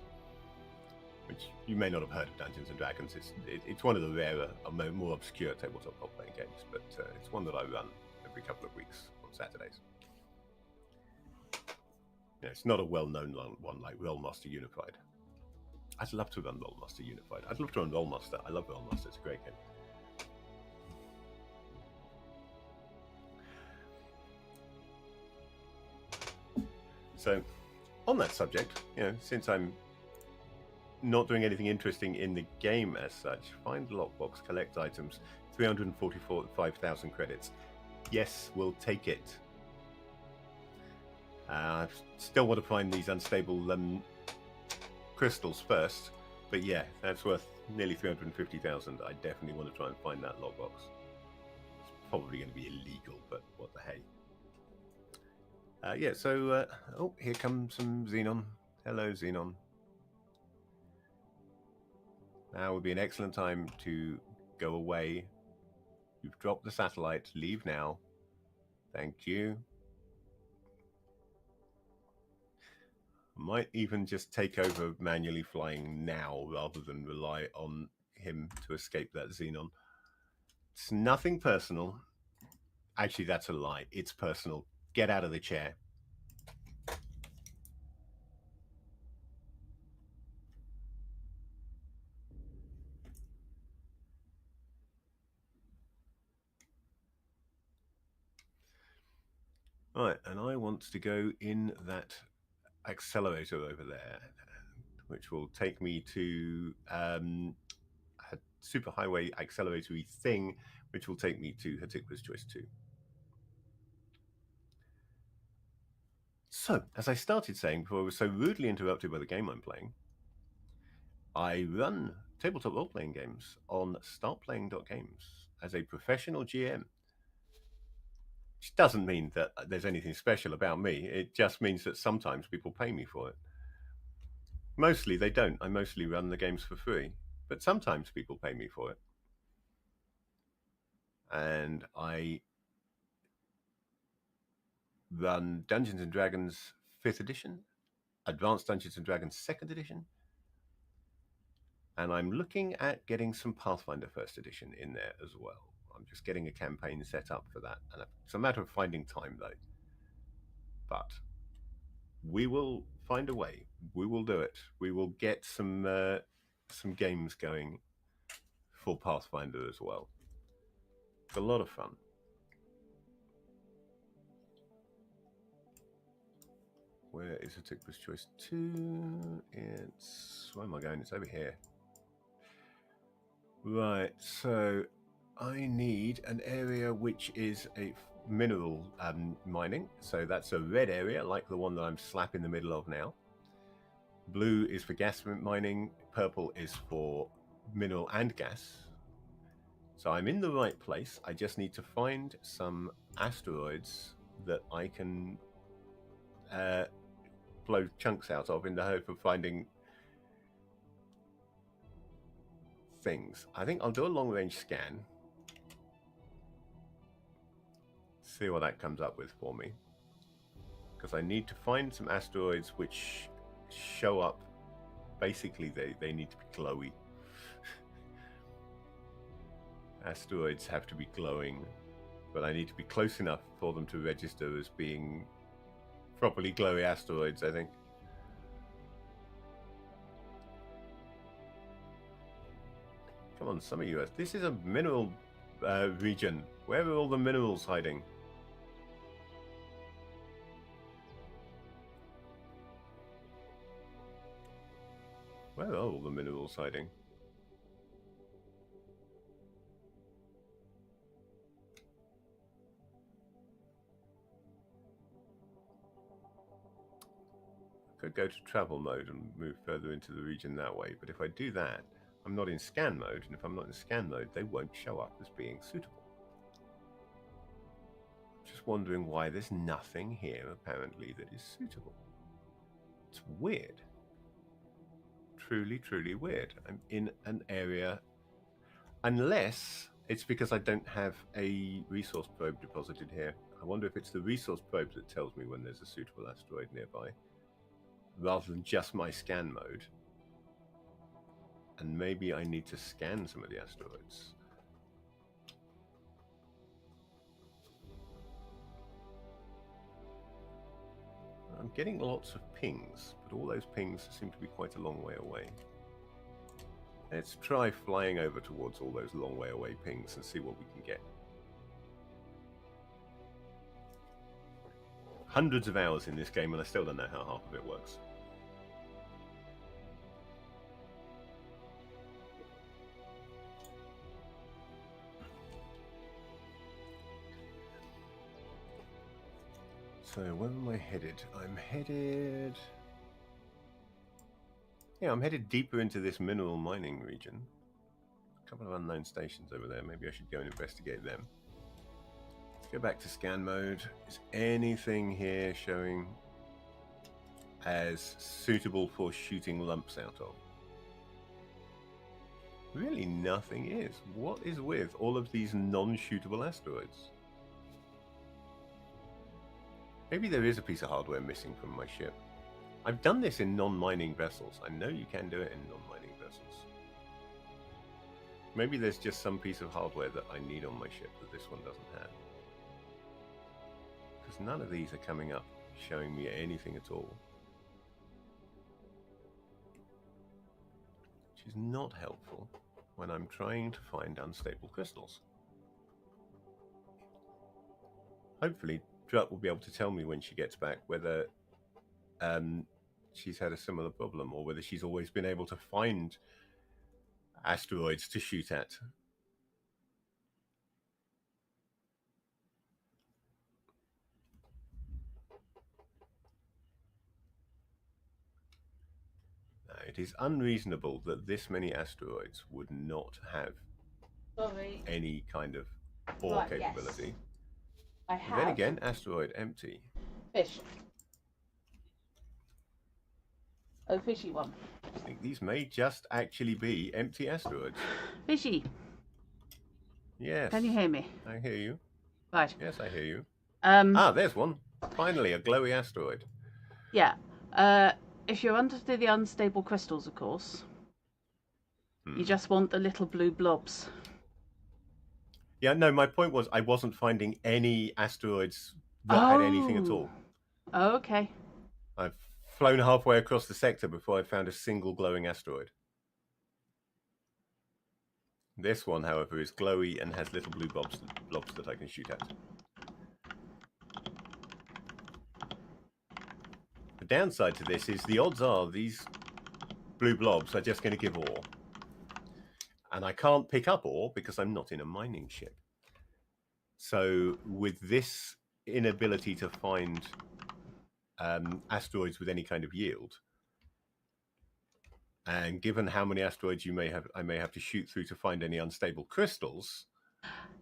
which you may not have heard of. Dungeons and Dragons. It's one of the rarer, more obscure tabletop role-playing games, but it's one that I run every couple of weeks on Saturdays. Yeah, it's not a well-known one like Rolemaster Unified. I'd love to run Rolemaster Unified. I'd love to run Rolemaster. I love Rolemaster. It's a great game. So, on that subject, since I'm not doing anything interesting in the game as such, find lockbox, collect items, 345,000 credits. Yes, we'll take it. I still want to find these unstable crystals first, but yeah, that's worth nearly 350,000. I definitely want to try and find that lockbox. It's probably going to be illegal, but what the hey. Yeah, so, oh, here comes some Xenon. Hello, Xenon. Now would be an excellent time to go away. You've dropped the satellite. Leave now. Thank you. Might even just take over manually flying now rather than rely on him to escape that Xenon. It's nothing personal. Actually, that's a lie. It's personal. Get out of the chair. Right, and I want to go in that accelerator over there, which will take me to a superhighway acceleratory thing, which will take me to Hattikwa's Choice 2. So, as I started saying before I was so rudely interrupted by the game I'm playing, I run tabletop role-playing games on startplaying.games as a professional GM. Which doesn't mean that there's anything special about me. It just means that sometimes people pay me for it. Mostly they don't. I mostly run the games for free. But sometimes people pay me for it. And I run Dungeons and Dragons 5th edition, Advanced Dungeons and Dragons 2nd edition, and I'm looking at getting some Pathfinder 1st edition in there as well. I'm just getting a campaign set up for that, and it's a matter of finding time though. But we will find a way. We will do it. We will get some games going for Pathfinder as well. It's a lot of fun. Where is Atiqba's Choice 2? It's... where am I going? It's over here. Right, so I need an area which is a mineral mining. So that's a red area, like the one that I'm slap in the middle of now. Blue is for gas mining. Purple is for mineral and gas. So I'm in the right place. I just need to find some asteroids that I can blow chunks out of in the hope of finding things. I think I'll do a long-range scan. See what that comes up with for me. Because I need to find some asteroids which show up. Basically, they need to be glowy. Asteroids have to be glowing, but I need to be close enough for them to register as being properly glowy asteroids, I think. Come on, some of you. This is a mineral region. Where are all the minerals hiding? Where are all the minerals hiding? Could go to travel mode and move further into the region that way, but if I do that, I'm not in scan mode, and if I'm not in scan mode, they won't show up as being suitable. Just wondering why there's nothing here apparently that is suitable. It's weird. Truly, truly weird. I'm in an area, unless it's because I don't have a resource probe deposited here. I wonder if it's the resource probe that tells me when there's a suitable asteroid nearby, rather than just my scan mode. And maybe I need to scan some of the asteroids. I'm getting lots of pings, but all those pings seem to be quite a long way away. Let's try flying over towards all those long way away pings and see what we can get. Hundreds of hours in this game and I still don't know how half of it works. So where am I headed? I'm headed... yeah, I'm headed deeper into this mineral mining region. A couple of unknown stations over there. Maybe I should go and investigate them. Let's go back to scan mode. Is anything here showing as suitable for shooting lumps out of? Really nothing is. What is with all of these non-shootable asteroids? Maybe there is a piece of hardware missing from my ship. I've done this in non-mining vessels. I know you can do it in non-mining vessels. Maybe there's just some piece of hardware that I need on my ship that this one doesn't have. Because none of these are coming up showing me anything at all. Which is not helpful when I'm trying to find unstable crystals. Hopefully, Drut will be able to tell me when she gets back whether she's had a similar problem or whether she's always been able to find asteroids to shoot at. Now, it is unreasonable that this many asteroids would not have any kind of ore capability. Yes. I have. Then again, asteroid empty. Fish. Oh, fishy one. I think these may just actually be empty asteroids. Fishy. Yes. Can you hear me? I hear you. Right. Yes, I hear you. Ah, there's one. Finally, a glowy asteroid. Yeah. If you're under the unstable crystals, of course, you just want the little blue blobs. Yeah, no, my point was I wasn't finding any asteroids that had anything at Oh. all. Okay. I've flown halfway across the sector before I found a single glowing asteroid. This one, however, is glowy and has little blue blobs that I can shoot at. The downside to this is the odds are these blue blobs are just going to give ore. And I can't pick up ore because I'm not in a mining ship. So with this inability to find asteroids with any kind of yield, and given how many asteroids I may have to shoot through to find any unstable crystals,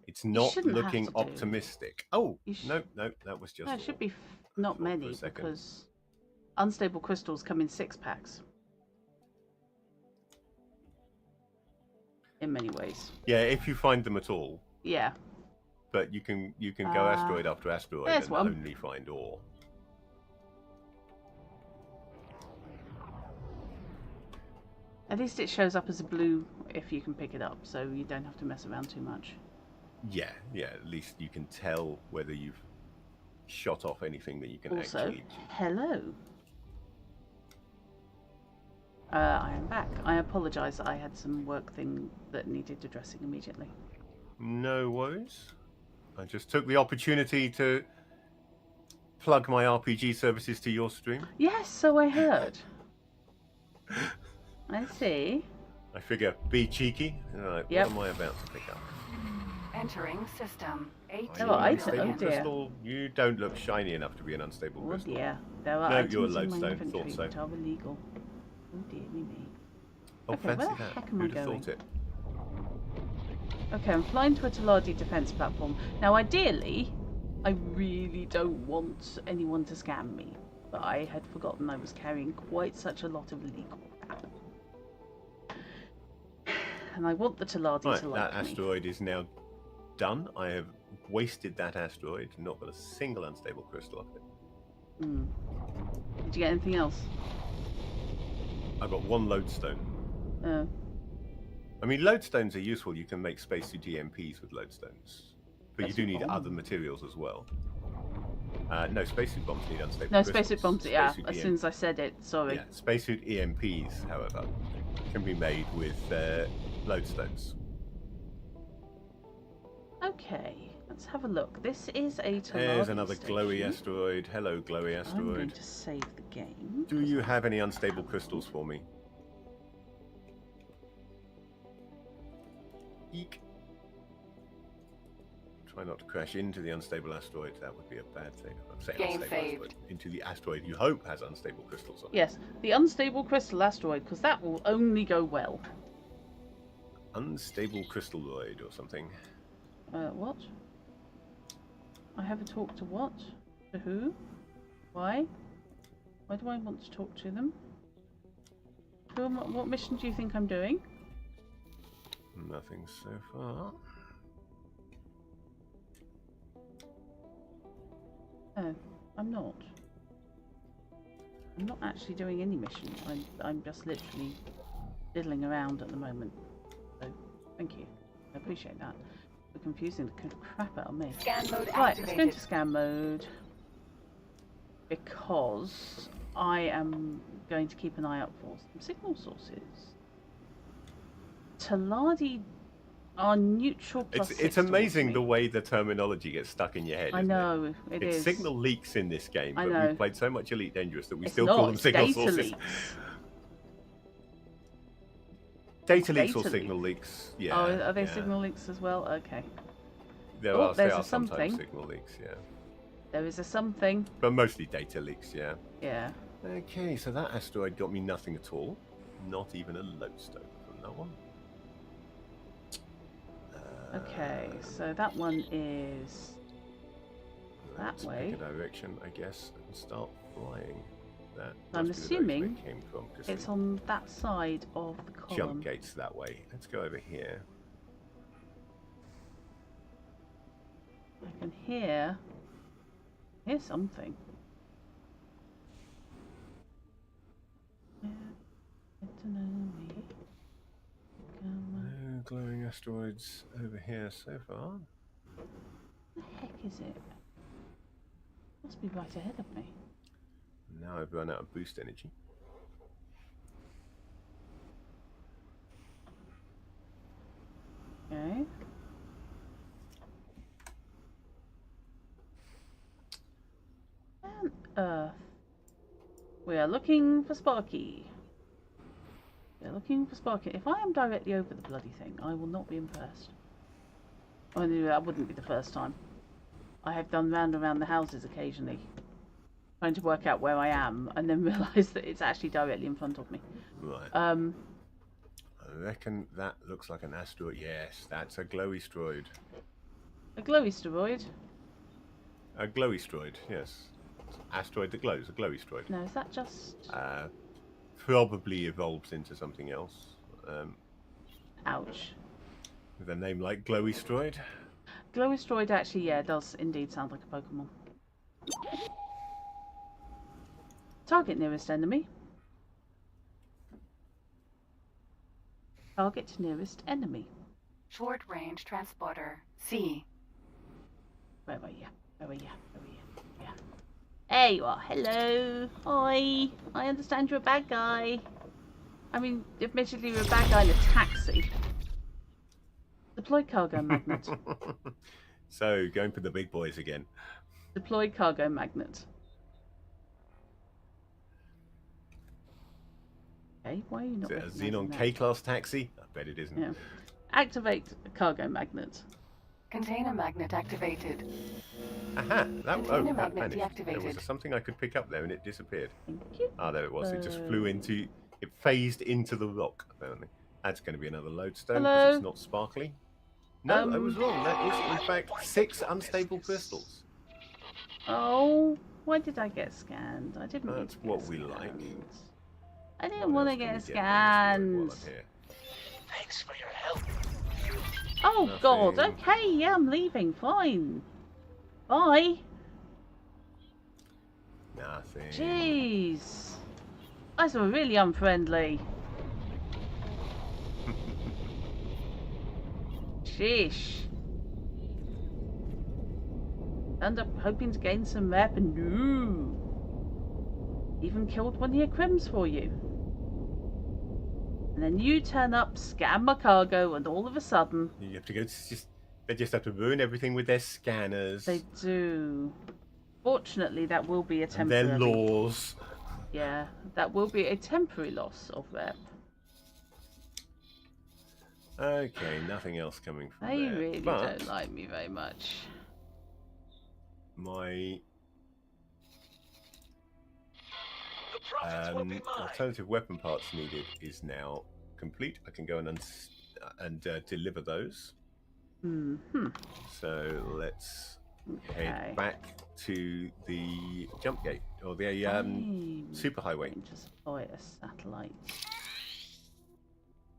it's not shouldn't have looking to do. optimistic. Oh, no, that was just No, it should be not many because unstable crystals come in 6-packs. In many ways. Yeah, if you find them at all. Yeah. But you can go asteroid after asteroid and one. only find ore. At least it shows up as a blue if you can pick it up, so you don't have to mess around too much. Yeah, at least you can tell whether you've shot off anything that you can also, actually... hello. I am back. I apologise that I had some work thing that needed addressing immediately. No worries. I just took the opportunity to plug my RPG services to your stream. Yes, so I heard. I see. I figure, be cheeky. Right, yep. What am I about to pick up? Entering system. 18 unstable crystal. You don't look shiny enough to be an unstable crystal. Yeah, there are no, items you're a in my lodestone. inventory Thought so. that are illegal. Oh dear me. Oh, okay, fancy where the that. heck am Who'd I have going? thought it? Okay, I'm flying to a Taladi defense platform. Now, ideally, I really don't want anyone to scam me, but I had forgotten I was carrying quite such a lot of illegal crap. And I want the Taladi to like me. That asteroid is now done. I have wasted that asteroid, not got a single unstable crystal off it. Did you get anything else? I got one lodestone. Oh. I mean, lodestones are useful. You can make spacesuit EMPs with lodestones, but you do need bomb. other materials as well. No, spacesuit bombs need unstable No, crystals. spacesuit bombs, yeah, as soon as I said it, sorry. Yeah, spacesuit EMPs, however, can be made with lodestones. Okay, let's have a look. This is a Taladi There's another station. glowy asteroid. Hello, glowy I'm going asteroid. to save the game. Do you have any unstable crystals for me? Eek. Try not to crash into the unstable asteroid. That would be a bad thing. I'm saying Game unstable saved. asteroid. Into the asteroid you hope has unstable crystals on it. Yes, the unstable crystal asteroid, because that will only go well. Unstable crystalloid or something. What? I haven't talked to what? To who? Why? Why do I want to talk to them? What mission do you think I'm doing? Nothing so far. Oh, I'm not. I'm not actually doing any missions. I'm just literally diddling around at the moment. So, thank you. I appreciate that. You're confusing the crap out of me. Scan mode Right, let's go activated. into scan mode. Because I am going to keep an eye out for some signal sources. Taladi are neutral plus It's 6 amazing towards the me. way the terminology gets stuck in your head. I isn't know, it? it It's is. signal leaks in this game, I but know. we've played so much Elite Dangerous that we It's still not, call them it's signal data sources. leaks. Data leaks or Data signal leaks, yeah. Oh, are they yeah. signal leaks as well? Okay. There Oh, are, there's there a are sometimes something. signal leaks, yeah. There is a something. But mostly data leaks, yeah. Yeah. Okay, so that asteroid got me nothing at all. Not even a lodestone from that one. Okay, so that one is that Let's way. pick a direction, I guess, and start flying. That I'm must be the direction assuming they came from, 'cause it's the on that side of the column. jump gates that way. Let's go over here. I can hear something. glowing asteroids over here so far. What the heck is it? Must be right ahead of me. Now I've run out of boost energy. Okay. And Earth. We are looking for Sparky. We are looking for Sparky. If I am directly over the bloody thing, I will not be impressed. I knew that wouldn't be the first time. I have done round around the houses occasionally, trying to work out where I am, and then realise that it's actually directly in front of me. Right. I reckon that looks like an asteroid. Yes, that's a glowy asteroid. A glowy asteroid? A glowy asteroid, yes. Asteroid that glows, a glowy asteroid. No, is that just... Probably evolves into something else. Ouch. With a name like glowy asteroid. Glowy asteroid actually, yeah, does indeed sound like a Pokemon. Target nearest enemy. Target nearest enemy. Short range transporter C. Where are you? Where are you? Where are you? Yeah. There you are. Hello. Hi. I understand you're a bad guy. I mean, admittedly, you're a bad guy in a taxi. Deploy cargo magnet. So, going for the big boys again. Deploy cargo magnet. Okay, why are you not Is it a recognizing Xenon that? K-class taxi? I bet it isn't. Yeah. Activate cargo magnet. Container magnet activated. Aha! Container magnet vanished. There was deactivated. something I could pick up there and it disappeared. Thank you. Ah, there it was. It just flew into... It phased into the rock, apparently. That's going to be another lodestone because Hello? it's not sparkly. No, I was wrong. That is, in fact, 6 unstable crystals. Oh, why did I get scanned? I didn't. That's need to what get we scanned. like. I didn't What want to else can get we scanned. while I'm here? Thanks for your help. Oh God. Nothing. Okay, yeah, I'm leaving. Fine. Bye. Nothing. Jeez. Guys were really unfriendly. Sheesh. End up hoping to gain some rep and no. Even killed one of your crims for you. And then you turn up, scan my cargo, and all of a sudden... You have to go... They just have to ruin everything with their scanners. They do. Fortunately, that will be a and temporary... their laws. Yeah, that will be a temporary loss of rep. Okay, nothing else coming from They there. really But don't like me very much. my The profits will be mine. alternative weapon parts needed is now complete. I can go and deliver those. Mm-hmm. So let's Okay. head back to the jump gate or the superhighway, I'm just buy a satellite.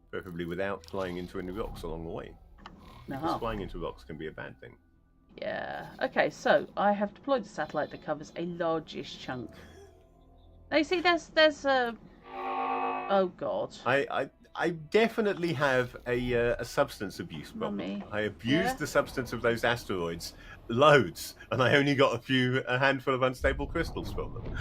preferably without flying into any rocks along the way. Because Uh-huh. flying into rocks can be a bad thing. Yeah. Okay, so I have deployed a satellite that covers a largish chunk. Now you see, there's a. Oh God. I definitely have a substance abuse problem. Mummy. I abused Yeah? the substance of those asteroids loads, and I only got a handful of unstable crystals from them.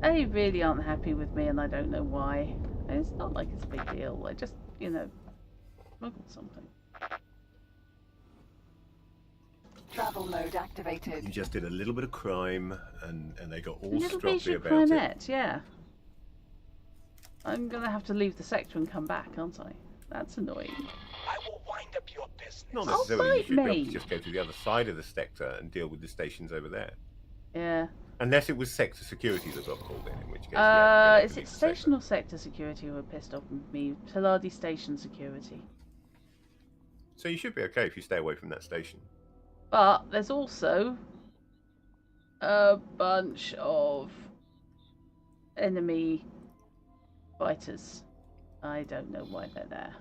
They really aren't happy with me, and I don't know why. It's not like it's a big deal. I just, smuggled something. Travel mode activated. You just did a little bit of crime, and they got all Little stroppy Bijou about it. Crimette, yeah. I'm gonna have to leave the sector and come back, aren't I? That's annoying. I will wind up your business. Not Oh, necessarily. You bite should be able me. to just go to the other side of the sector and deal with the stations over there. Yeah. Unless it was sector security that got called in which case, yeah, you're Is gonna it have to leave the station sector. or sector security who are pissed off with me? Pillardi station security. So you should be okay if you stay away from that station. But there's also a bunch of enemy fighters. I don't know why they're there.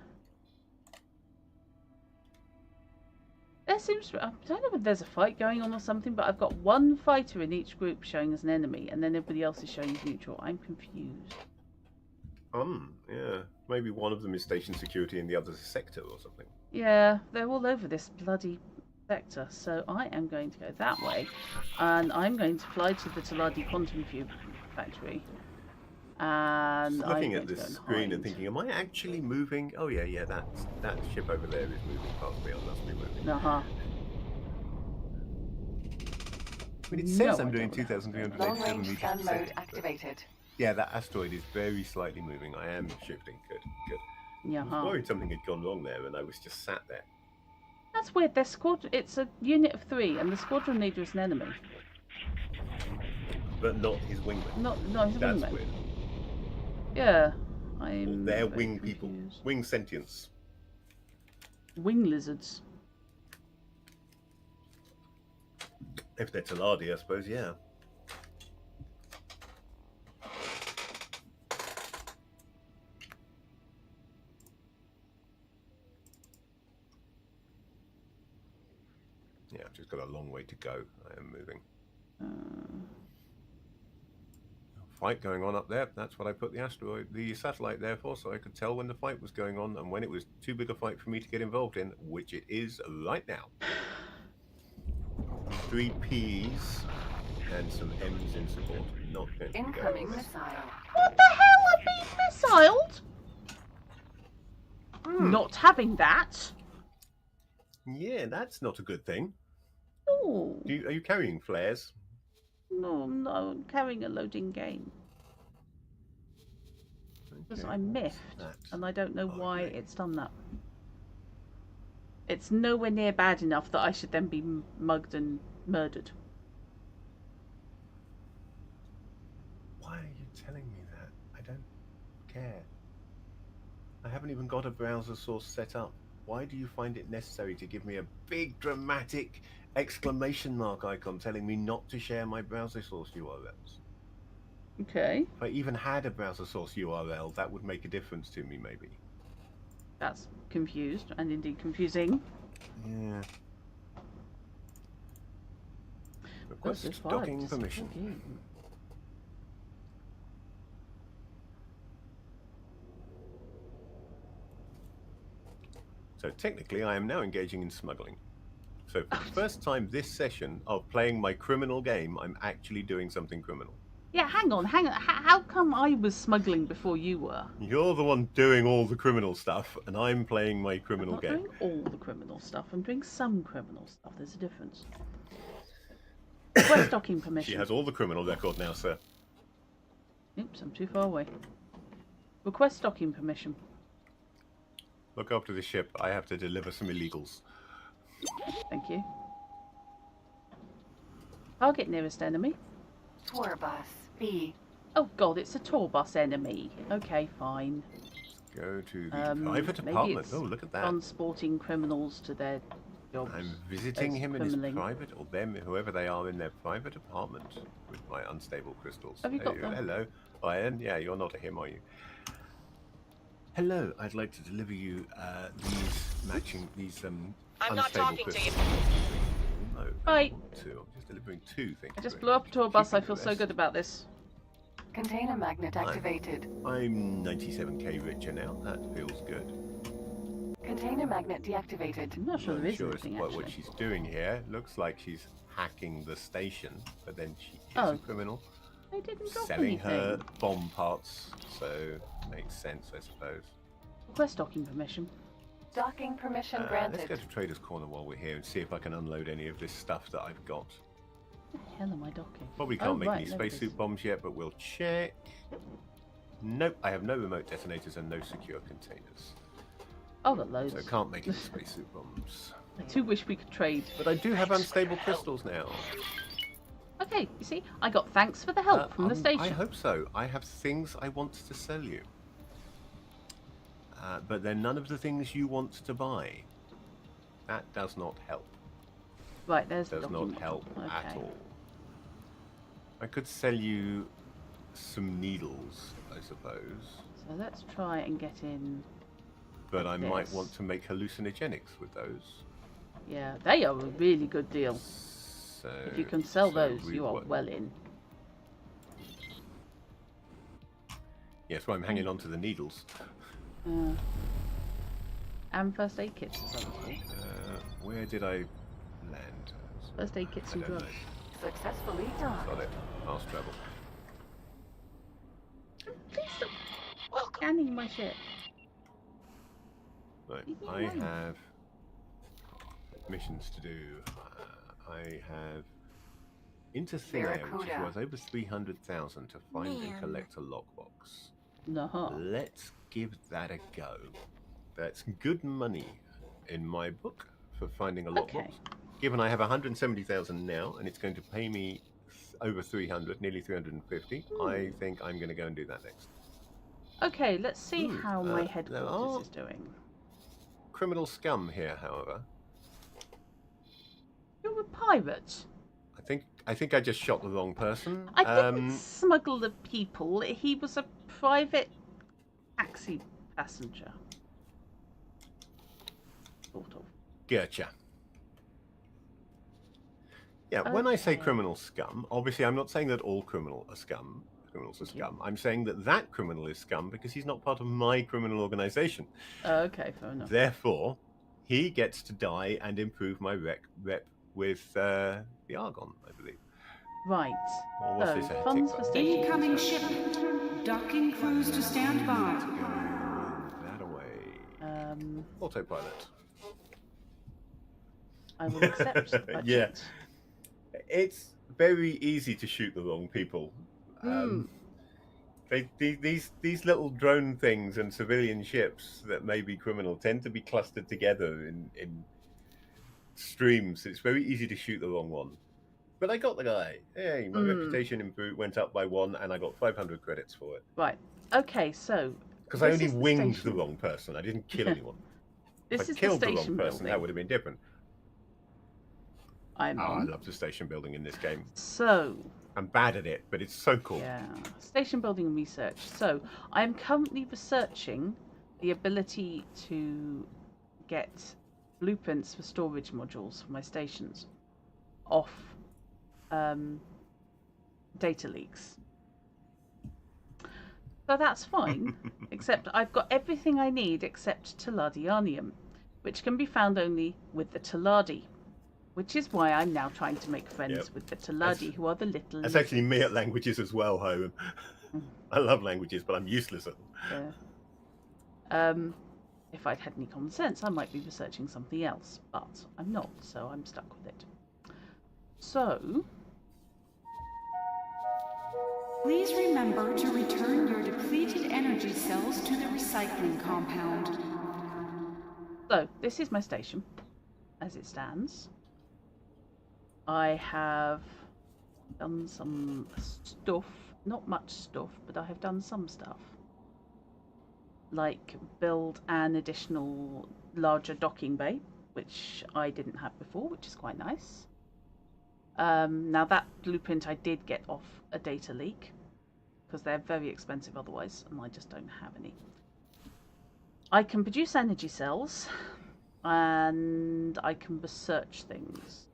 There seems to, I don't know if there's a fight going on or something, but I've got one fighter in each group showing as an enemy, and then everybody else is showing as neutral. I'm confused. Yeah. Maybe one of them is station security and the other's a sector or something. Yeah, they're all over this bloody sector, so I am going to go that way, and I'm going to fly to the Taladi quantum cube factory. And Just I'm looking going at to this go and screen and hide. thinking, am I actually moving? Oh yeah, that ship over there is moving past me. I must be moving. Uh-huh. I mean, it says No I'm idea doing what the hell's going on. 2,387 Long-range meters scan per mode second. activated. Yeah, that asteroid is very slightly moving. I am shifting. Good. I was Uh-huh. worried something had gone wrong there, and I was just sat there. That's weird. Their squad. It's a unit of 3, and the squadron leader is an enemy. But not his wingman. Not his That's wingman. weird. Yeah, Or I'm. they're very wing people. confused. Wing sentience. Wing lizards. If they're Taladi, I suppose, yeah. Yeah, I've just got a long way to go. I am moving. Fight going on up there. That's what I put the satellite there for, so I could tell when the fight was going on and when it was too big a fight for me to get involved in, which it is right now. 3 P's and some M's in support. Not going to Incoming go. missile. What the hell? I'm being missiled? Not having that. Yeah, that's not a good thing. Oh. Are you carrying flares? No, I'm carrying a loading game. Because Okay, I'm what's miffed, that? and I don't know why Okay. it's done that. It's nowhere near bad enough that I should then be mugged and murdered. Why are you telling me that? I don't care. I haven't even got a browser source set up. Why do you find it necessary to give me a big dramatic exclamation mark icon telling me not to share my browser source URLs? Okay. If I even had a browser source URL, that would make a difference to me, maybe. That's confused, and indeed confusing. Yeah. Request docking permission. So technically, I am now engaging in smuggling. So for the first time this session of playing my criminal game, I'm actually doing something criminal. Yeah, hang on. How come I was smuggling before you were? You're the one doing all the criminal stuff, and I'm playing my I'm criminal not game. doing all the criminal stuff. I'm doing some criminal stuff. There's a difference. Request docking permission. She has all the criminal record now, sir. Oops, I'm too far away. Request docking permission. Look after the ship. I have to deliver some illegals. Thank you. Target nearest enemy. Tour bus. B. Oh god, it's a tour bus enemy. Okay, fine. Go to the private maybe apartment. it's Oh, look at that. transporting criminals to their jobs. I'm visiting There's him in his criminaling. private, or them, whoever they are, in their private apartment with my unstable crystals. Have you got them? Hello, Iron. Yeah, you're not a him, are you? Hello, I'd like to deliver you these I'm not unstable talking to crystals. No, Right. I'm just delivering 2 things. I just blew up a tour bus. I Keeping feel the so rest. good about this. Container magnet activated. I'm 97k richer now. That feels good. Container magnet deactivated. I'm not sure there is Sure anything what actually. she's doing here. Looks like she's hacking the station, but then she is Oh. a criminal. I didn't drop Selling anything. her bomb parts, so makes sense, I suppose. Request docking permission. Docking permission Let's granted. go to Trader's Corner while we're here and see if I can unload any of this stuff that I've got. What the hell am I docking? Probably can't Oh, make right, any there it spacesuit is. bombs yet, but we'll check. Nope, I have no remote detonators and no secure containers. Oh, got loads. So can't make any spacesuit bombs. I do wish we could trade. But I do have unstable crystals now. Okay, you see, I got thanks for the help from the station. I hope so. I have things I want to sell you. But they're none of the things you want to buy. That does not help. Right, there's the Does not document. help at Okay. all. I could sell you some needles, I suppose. So let's try and get in. But I might Yes. want to make hallucinogenics with those. Yeah, they are a really good deal. So If you can sell so those, we you are what- well in. Yes, well, I'm hanging on to the needles. And first aid kits as well. Where did I land? First aid kits I and don't know. drugs. Successfully done. Got it. Fast travel. Please stop Welcome. scanning my ship. Right, Leave me I alone. have missions to do. I have into thin air, which is Barracuda. worth over 300,000 to find and Man. collect a lockbox. No. Let's give that a go. That's good money in my book for finding a lockbox. Okay. Given I have 170,000 now, and it's going to pay me over 300, nearly 350, I think I'm going to go and do that next. Okay, let's see how my there headquarters are is doing. criminal scum here, however. You're a pirate. I think I just shot the wrong person. I didn't smuggle the people. He was a private taxi passenger. Sort of. Gotcha. Yeah, when I say Okay. criminal scum, obviously I'm not saying that all criminals are scum. I'm saying that that criminal is scum because he's not part of my criminal organization. Okay, fair enough. Therefore, he gets to die and improve my rep with the Argon, I believe. Right. Or was this a So, funds tick for button? station Incoming research. ship. Docking crews to stand by. Go that away. Autopilot. I will accept the budget. Yeah. It's very easy to shoot the wrong people. These little drone things and civilian ships that may be criminal tend to be clustered together in streams. It's very easy to shoot the wrong one. But I got the guy. Hey, my reputation went up by 1, and I got 500 credits for it. Right. Okay, so. Because I this only is the winged the station. wrong person. I didn't kill anyone. This If I is the killed the wrong station person, that building. would have been different. I'm Oh, I on. love the station building in this game. So, I'm bad at it, but it's so cool. yeah, station building and research. So, I am currently researching the ability to get blueprints for storage modules for my stations off data leaks. So that's fine, except I've got everything I need except Tallardianium, which can be found only with the Tallardi. Which is why I'm now trying to make friends Yep. with the Tallardi, who are the little. That's actually me at languages as well, home. I love languages, but I'm useless at them. Yeah. If I'd had any common sense, I might be researching something else, but I'm not, so I'm stuck with it. So, Please remember to return your depleted energy cells to the recycling compound. this is my station, as it stands. I have done some stuff, not much stuff, but I have done some stuff. Like build an additional larger docking bay, which I didn't have before, which is quite nice. Now that blueprint I did get off a data leak, because they're very expensive otherwise, and I just don't have any. I can produce energy cells, and I can research things.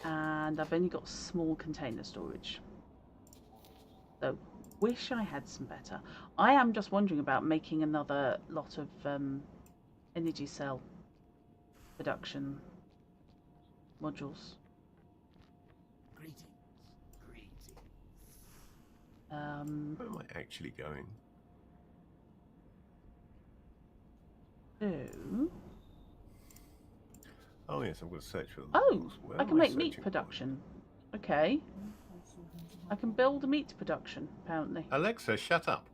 And I've only got small container storage. So, wish I had some better. I am just wondering about making another lot of energy cell production modules. Greetings. Where am I actually going? So, Oh yes, I'm going to search for them. oh, Where I am can make searching meat for? production. Okay. I can build a meat production, apparently. Alexa, shut up.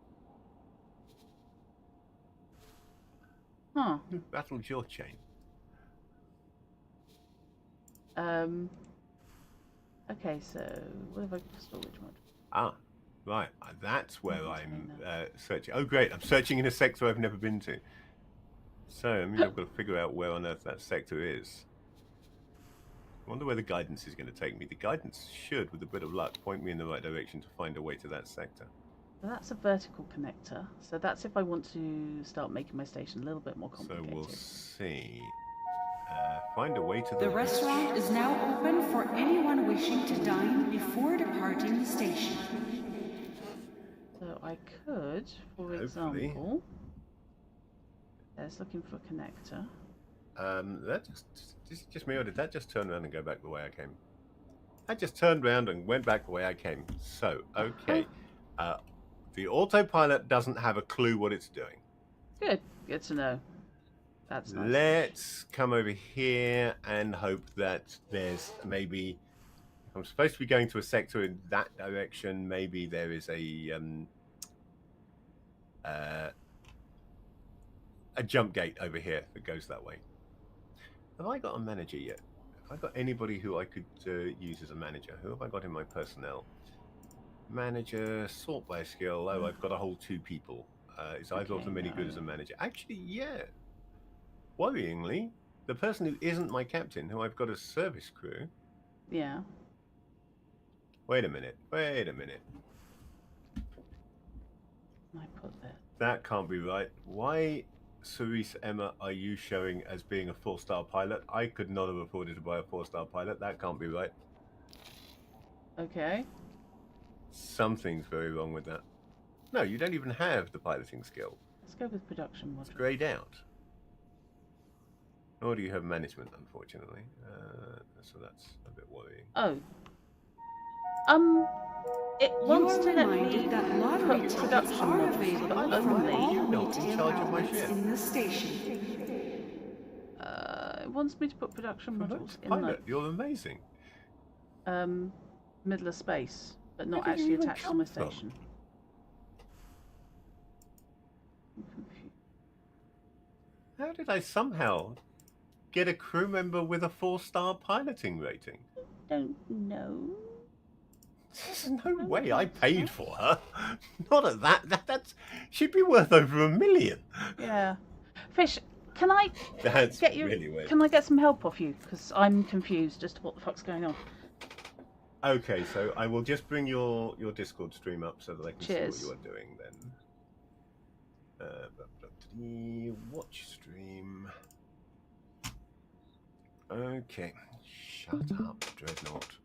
Huh. Who battled your chain? Okay, so what have I got for storage mod? Ah, right. That's where I'm Container. searching. Oh, great. I'm searching in a sector I've never been to. So, I mean, I've got to figure out where on earth that sector is. I wonder where the guidance is going to take me. The guidance should, with a bit of luck, point me in the right direction to find a way to that sector. So that's a vertical connector. So that's if I want to start making my station a little bit more So complicated. we'll see. Find a way to The restaurant is now open for anyone wishing to dine before departing the station. So I could, for Hopefully. example, there's looking for a connector. That just me, or did that just turn around and go back the way I came? I just turned around and went back the way I came. So, okay. The autopilot doesn't have a clue what it's doing. Good to know. That's nice. Let's come over here and hope that there's maybe... If I'm supposed to be going to a sector in that direction, maybe there is a jump gate over here that goes that way. Have I got a manager yet? Have I got anybody who I could use as a manager? Who have I got in my personnel? Manager, sort by skill. Oh, I've got a whole 2 people. Is either of them any good as a manager? Actually, yeah. Worryingly, the person who isn't my captain, who I've got as service crew... Yeah. Wait a minute. I put that. That can't be right. Why, Cerise Emma, are you showing as being a 4-star pilot? I could not have afforded to buy a 4-star pilot. That can't be right. Okay. Something's very wrong with that. No, you don't even have the piloting skill. Let's go with production model. It's grayed out. Nor do you have management, unfortunately. So that's a bit worrying. Oh. It wants to let me that lottery put tickets production are models, available but from only. all You're not in retail charge of my outlets ship. in the station. It wants me to put production models in Pilot, like you're amazing. middle of space, but not Where did you actually even attached to come my from? station. I'm confused. How did I somehow get a crew member with a 4-star piloting rating? Don't know. There's no way I paid for her. Not at that. She'd be worth over $1 million. Yeah. Fish, can I That's get you? really weird. Can I get some help off you? Because I'm confused as to what the fuck's going on. Okay, so I will just bring your Discord stream up so that I can Cheers. see what you are doing then. Watch stream. Okay, shut up, Dreadnought.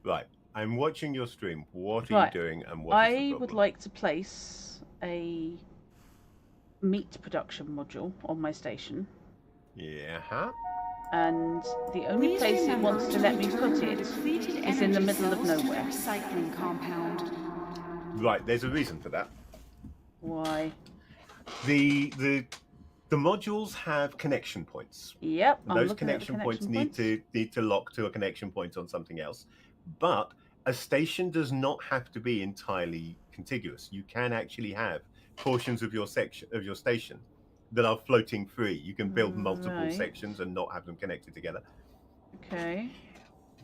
Right, I'm watching your stream. What are you doing and what is the I problem? would like to place a meat production module on my station, Yeah. and the only Please place it remember wants to let me return put your it depleted is in the energy middle of cells to the nowhere. recycling compound. Right, there's a reason for that. Why? The modules have connection points. Yep. I'm Those looking at the connection points connection need to lock to a connection point on something else. But a station does not have to be entirely contiguous. You can actually have portions of your station that are floating free. You can build multiple Right. sections and not have them connected together. Okay.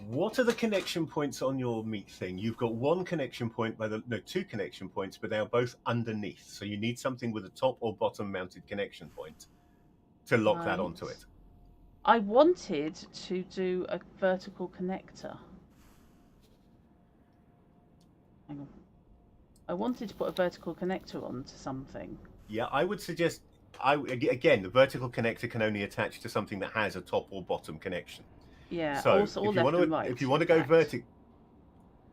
What are the connection points on your meat thing? You've got one connection point two connection points, but they are both underneath. So you need something with a top or bottom mounted connection point to lock that onto it. I wanted to do a vertical connector. Hang on. I wanted to put a vertical connector onto something. Yeah, I would suggest. Again, the vertical connector can only attach to something that has a top or bottom connection. Yeah. So also, if or you left want and right. if you want to in go fact. vertical,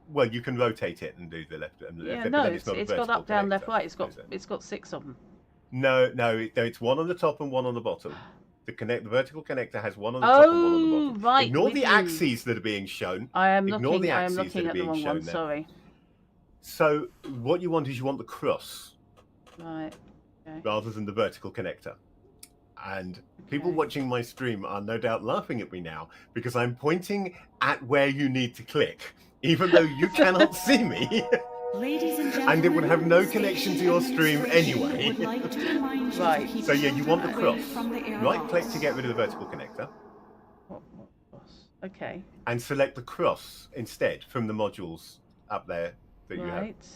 well, you can rotate it and do the left and Yeah. left. No, but then it's not a got up, vertical down, left, connector, right. is it? It's got 6 of them. No, it's one on the top and one on the bottom. The vertical connector has one on the top and one on the bottom. Right. Ignore with the you. axes that are being shown. I am Ignore looking. the I am axes looking that are at the being wrong shown one. there. Sorry. So what you want is you want the cross Right. Okay. rather than the vertical connector. And people Okay. watching my stream are no doubt laughing at me now because I'm pointing at where you need to click, even though you cannot see me. Ladies and gentlemen, And it would have no the connection to station your stream administration anyway. would like to remind you Right. to keep So yeah, you want the children away cross. from the Right click airlocks. to get rid of the vertical connector What? Okay. and select the cross instead from the modules up there that you have. Right.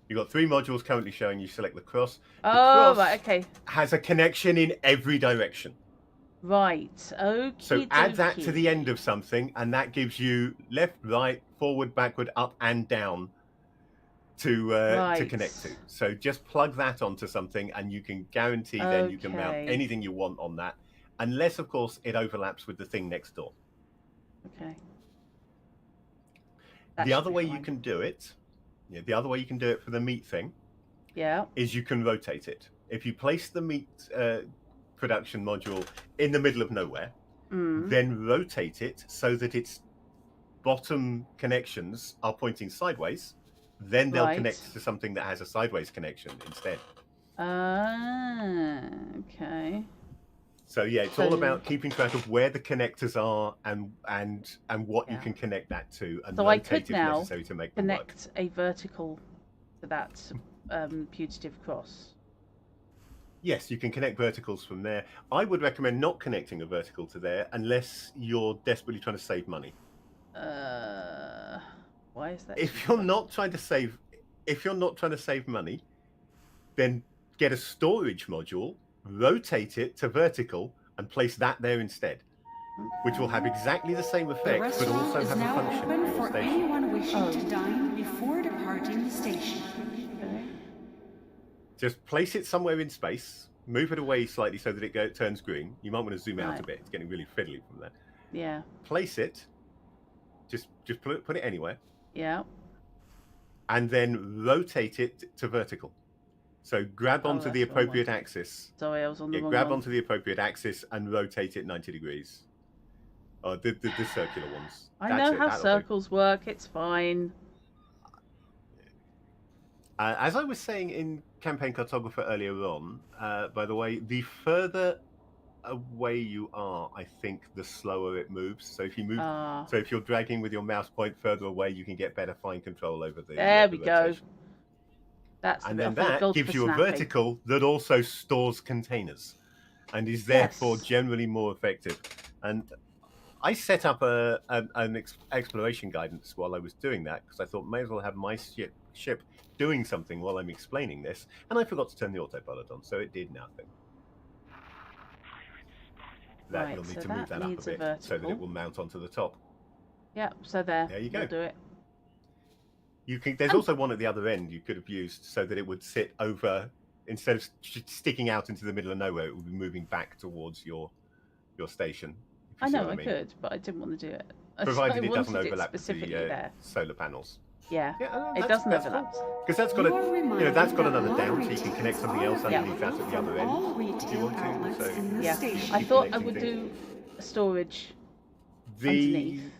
You've got 3 modules currently showing you select the cross. The Oh, cross right. Okay. has a connection in every direction. Right. Okay. So add that to the end of something, and that gives you left, right, forward, backward, up, and down to Right. connect to. So just plug that onto something, and you can guarantee then you can mount Okay. anything you want on that, unless, of course, it overlaps with the thing next door. Okay. The other way you can do it, the other way you can do it for the meat thing, is you can rotate it. If you place the meat production module in the middle of nowhere, then rotate it so that its bottom connections are pointing sideways. Then they'll connect to something that has a sideways connection instead. Okay. So yeah, it's all about keeping track of where the connectors are and what you can connect that to, and so rotate I could if now necessary to make them work. connect a vertical to that putative cross. Yes, you can connect verticals from there. I would recommend not connecting a vertical to there unless you're desperately trying to save money. Why is that? If you're not trying to save money, then get a storage module, rotate it to vertical, and place that there instead, which will have exactly the same effect, but also have a function open for your for station. anyone wishing to dine before departing the station. Just place it somewhere in space, move it away slightly so that it turns green. You might want to zoom out a bit. It's getting really fiddly from there. Yeah. Place it. Just put it anywhere. Yeah. And then rotate it to vertical. So grab onto the appropriate axis. Sorry, I was on the wrong grab one. onto the appropriate axis and rotate it 90 degrees. Oh, the circular ones. I know how circles work. It's fine. As I was saying in Campaign Cartographer earlier on, by the way, the further away you are, I think the slower it moves. So if you move, so if you're dragging with your mouse point further away, you can get better fine control over the. There we go. That's and then that gives you a vertical that also stores containers, and is therefore generally more effective. And I set up an exploration guidance while I was doing that because I thought may as well have my ship doing something while I'm explaining this, and I forgot to turn the autopilot on, so it did nothing. That you'll need to move that up a bit so that it will mount onto the top. Yep, so there you go. We'll do it. You can. There's also one at the other end you could have used so that it would sit over, instead of sticking out into the middle of nowhere, it would be moving back towards your station. I know I could, but I didn't want to do it. Provided it doesn't overlap with the solar panels. Yeah, it doesn't overlap. Because that's got that's got another down, so you can connect something else underneath that at the other end if you want to. So I thought I would do a storage underneath.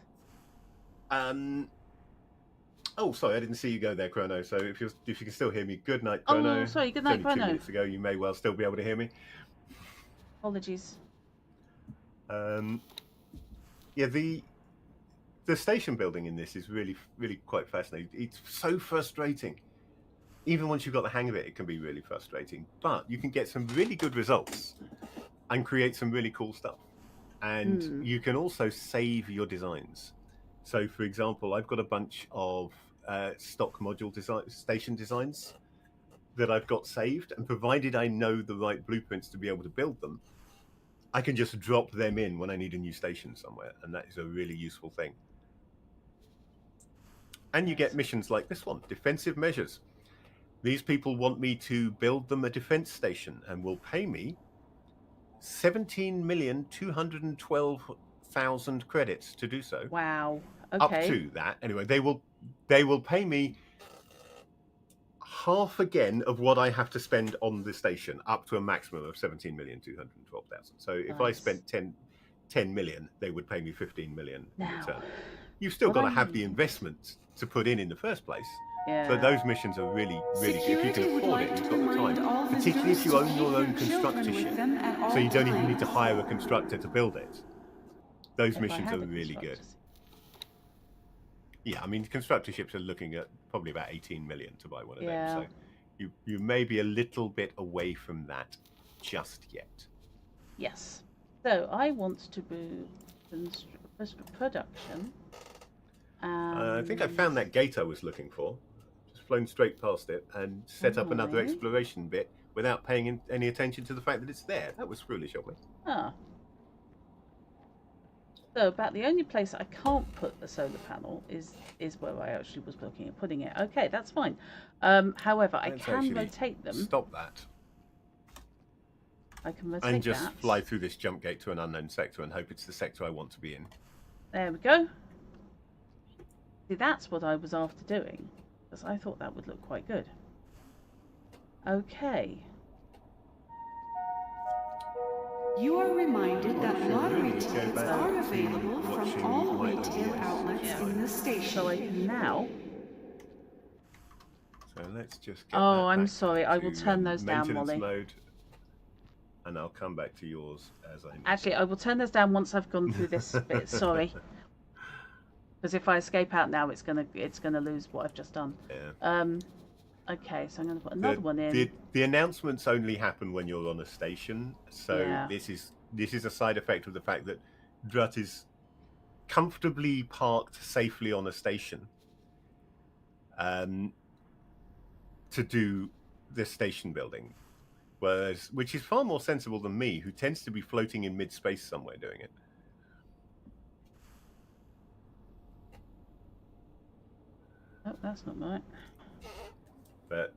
Oh, sorry, I didn't see you go there, Chrono. So if you can still hear me, good night, Chrono. Oh, sorry, good night, Chrono. 2 minutes ago, you may well still be able to hear me. Apologies. Yeah, the station building in this is really quite fascinating. It's so frustrating. Even once you've got the hang of it, it can be really frustrating. But you can get some really good results and create some really cool stuff. And you can also save your designs. So, for example, I've got a bunch of stock module station designs that I've got saved, and provided I know the right blueprints to be able to build them, I can just drop them in when I need a new station somewhere, and that is a really useful thing. And you get missions like this one, defensive measures. These people want me to build them a defense station and will pay me 17,212,000 credits to do so. Wow. Okay. Up to that, anyway, they will pay me half again of what I have to spend on the station, up to a maximum of 17,212,000. So if I spent 10 million, they would pay me 15 million in return. You've still got to have the investment to put in the first place. Yeah. But those missions are really if you can afford it, you've got the time. Particularly if you own your own constructor ship, so you don't even need to hire a constructor to build it. Those missions are really good. Yeah, I mean, constructor ships are looking at probably about 18 million to buy one of them. So you may be a little bit away from that just yet. Yes. So I want to do production. I think I found that gate I was looking for. Just flown straight past it and set up another exploration bit without paying any attention to the fact that it's there. That was foolish of me. Ah. So about the only place I can't put the solar panel is where I actually was looking at putting it. Okay, that's fine. However, I can rotate them. Stop that. I can rotate And just that. fly through this jump gate to an unknown sector and hope it's the sector I want to be in. There we go. See, that's what I was after doing, because I thought that would look quite good. Okay. You are reminded that lottery really go tickets back are to available watching from all my retail audience. outlets in the station. So I can now. So let's just get Oh, that I'm back sorry. I will to, turn those down, maintenance Molly. mode, and I'll come back to yours as I need. Actually, I will turn those down once I've gone through this bit. Sorry, because if I escape out now, it's gonna lose what I've just done. Yeah. Okay, so I'm gonna put another one in. The announcements only happen when you're on a station, so Yeah. this is a side effect of the fact that Drut is comfortably parked safely on a station. To do this station building, which is far more sensible than me, who tends to be floating in mid-space somewhere doing it. Oh, that's not right. But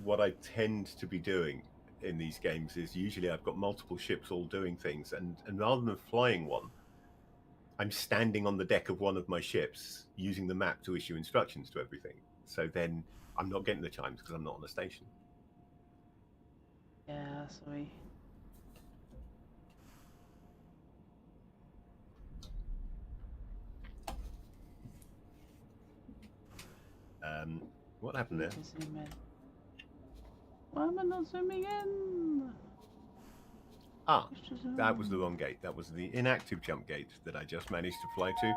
what I tend to be doing in these games is usually I've got multiple ships all doing things, and rather than flying one, I'm standing on the deck of one of my ships using the map to issue instructions to everything. So then I'm not getting the chimes because I'm not on the station. Yeah, sorry. What happened there? Zoom in. Why am I not zooming in? Ah, that was the wrong gate. That was the inactive jump gate that I just managed to fly to,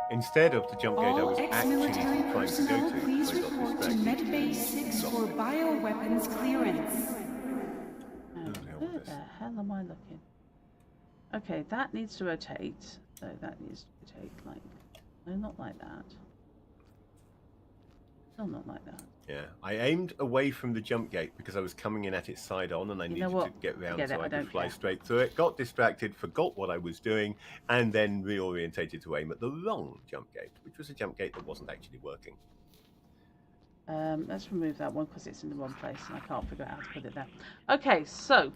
instead of the jump gate I All was ex-military actually trying to personnel, go to. please I got report to distracted. Medbay 6 for bioweapons clearance. Where the hell am I looking? Okay, that needs to rotate. So that needs to rotate like... No, not like that. Still not like that. Yeah, I aimed away from the jump gate because I was coming in at its side on, and I needed to get round so I could fly straight through it. Got distracted, forgot what I was doing, and then reorientated to aim at the wrong jump gate, which was a jump gate that wasn't actually working. Let's remove that one because it's in the wrong place and I can't figure out how to put it there. Okay, so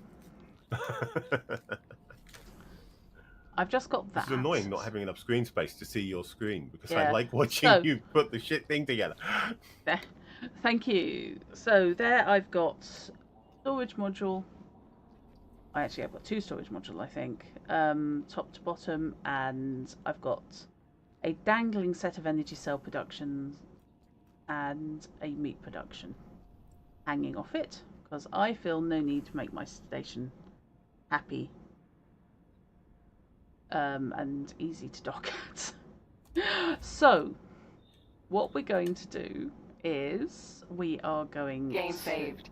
I've just got that. It's annoying not having enough screen space to see your screen, because Yeah. I like watching you put the shit thing together. There. Thank you. So there I've got storage module. I've got two storage modules, I think, top to bottom, and I've got a dangling set of energy cell productions and a meat production hanging off it, because I feel no need to make my station happy and easy to dock at. So what we're going to do is we are going Game saved.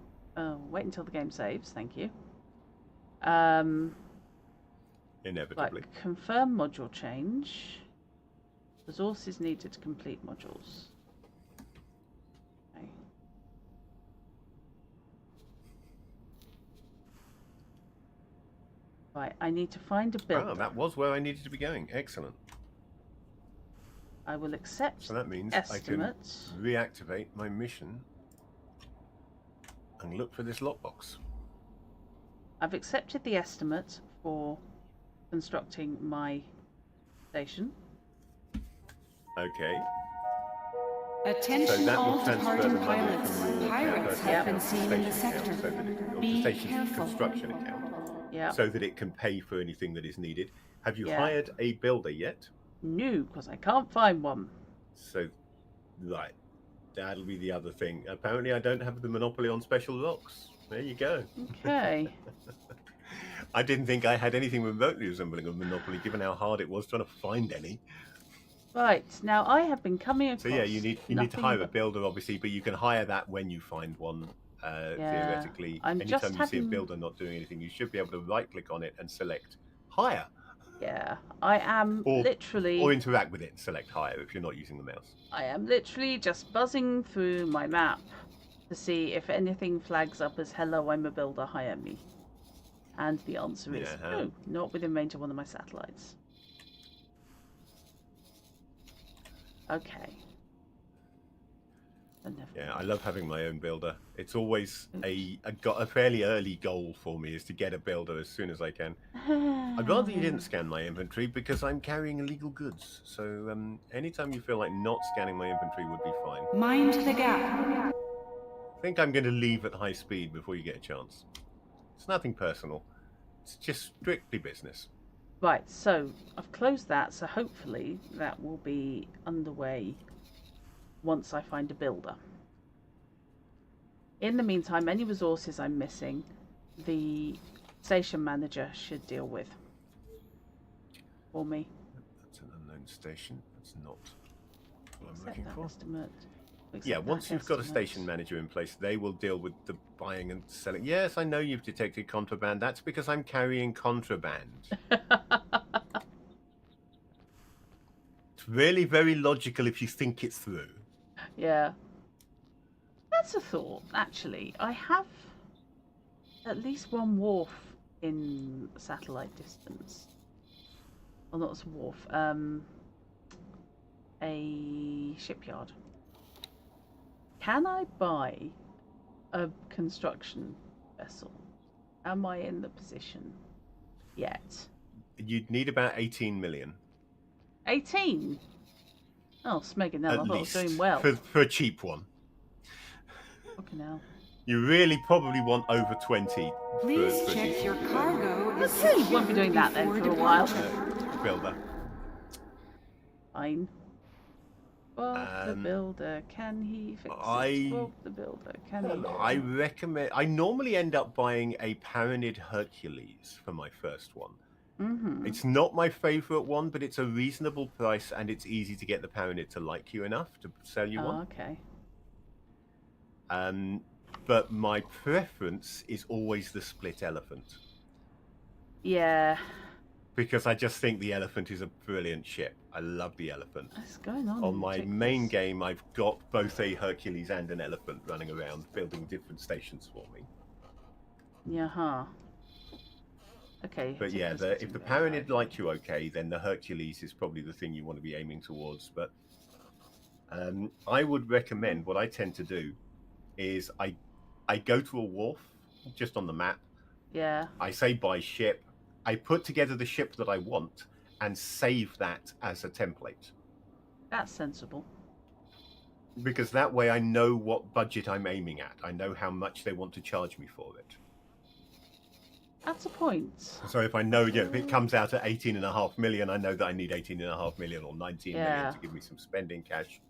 Wait until the game saves. Thank you. Inevitably. Right, confirm module change. Resources needed to complete modules. Okay. Right, I need to find a builder. Oh, that was where I needed to be going. Excellent. I will accept. So that means estimate. I can reactivate my mission and look for this lockbox. I've accepted the estimate for constructing my station. Okay. Attention that will all transfer departing the money pilots. from your Pirates personal have been account to seen in the station account, sector. so that it, or Be the station's careful. construction account, Yeah. so that it can pay for anything that is needed. Have you Yeah. hired a builder yet? No, because I can't find one. So, right, that'll be the other thing. Apparently, I don't have the monopoly on special rocks. There you go. Okay. I didn't think I had anything remotely resembling a monopoly, given how hard it was trying to find any. Right, now I have been coming across. So yeah, you need to nothing hire a but- builder, obviously, but you can hire that when you find one. Theoretically, I'm just anytime you see a having- builder not doing anything, you should be able to right-click on it and select hire, Yeah, I am literally. or interact with it and select hire if you're not using the mouse. I am literally just buzzing through my map to see if anything flags up as "Hello, I'm a builder. Hire me." And the answer is Yeah. no, not within range of one of my satellites. Okay. Yeah, I love having my own builder. It's always got a fairly early goal for me is to get a builder as soon as I can. I'd rather you didn't scan my inventory because I'm carrying illegal goods. So anytime you feel like not scanning my inventory would be fine. Mind the gap. I think I'm going to leave at high speed before you get a chance. It's nothing personal. It's just strictly business. Right, so I've closed that, so hopefully that will be underway once I find a builder. In the meantime, any resources I'm missing, the station manager should deal with for me. That's an unknown station. That's not what I'm Accept looking that for. estimate. Yeah, Accept once that you've got a estimate. station manager in place, they will deal with the buying and selling. Yes, I know you've detected contraband. That's because I'm carrying contraband. It's really very logical if you think it through. Yeah. That's a thought, actually. I have at least one wharf in satellite distance. Well, not a wharf, a shipyard. Can I buy a construction vessel? Am I in the position yet? You'd need about 18 million. 18? Oh, Smegging hell, I At thought I was least. doing well. For a cheap one. Fucking hell. You really probably want over 20. Please for a check decent your cargo is Let's see, won't be doing that then before for a while. departure. builder. Fine. Bob the Um, builder, can he fix it? Bob the builder, can he? I recommend. I normally end up buying a Paranid Hercules for my first one. Mm-hmm. It's not my favorite one, but it's a reasonable price and it's easy to get the Paranid to like you enough to sell you one. Okay. But my preference is always the split elephant. Yeah. Because I just think the elephant is a brilliant ship. I love the elephant. What's going on? On my main game, I've got both a Hercules and an elephant running around building different stations for me. Yeah, huh. Okay. But yeah, if the Paranid like you okay, then the Hercules is probably the thing you want to be aiming towards. But I would recommend, what I tend to do is I go to a wharf just on the map. Yeah. I say buy ship. I put together the ship that I want and save that as a template. That's sensible. Because that way I know what budget I'm aiming at. I know how much they want to charge me for it. That's a point. So if I know, if it comes out at 18.5 million, I know that I need 18.5 million or 19 million to give me some spending cash.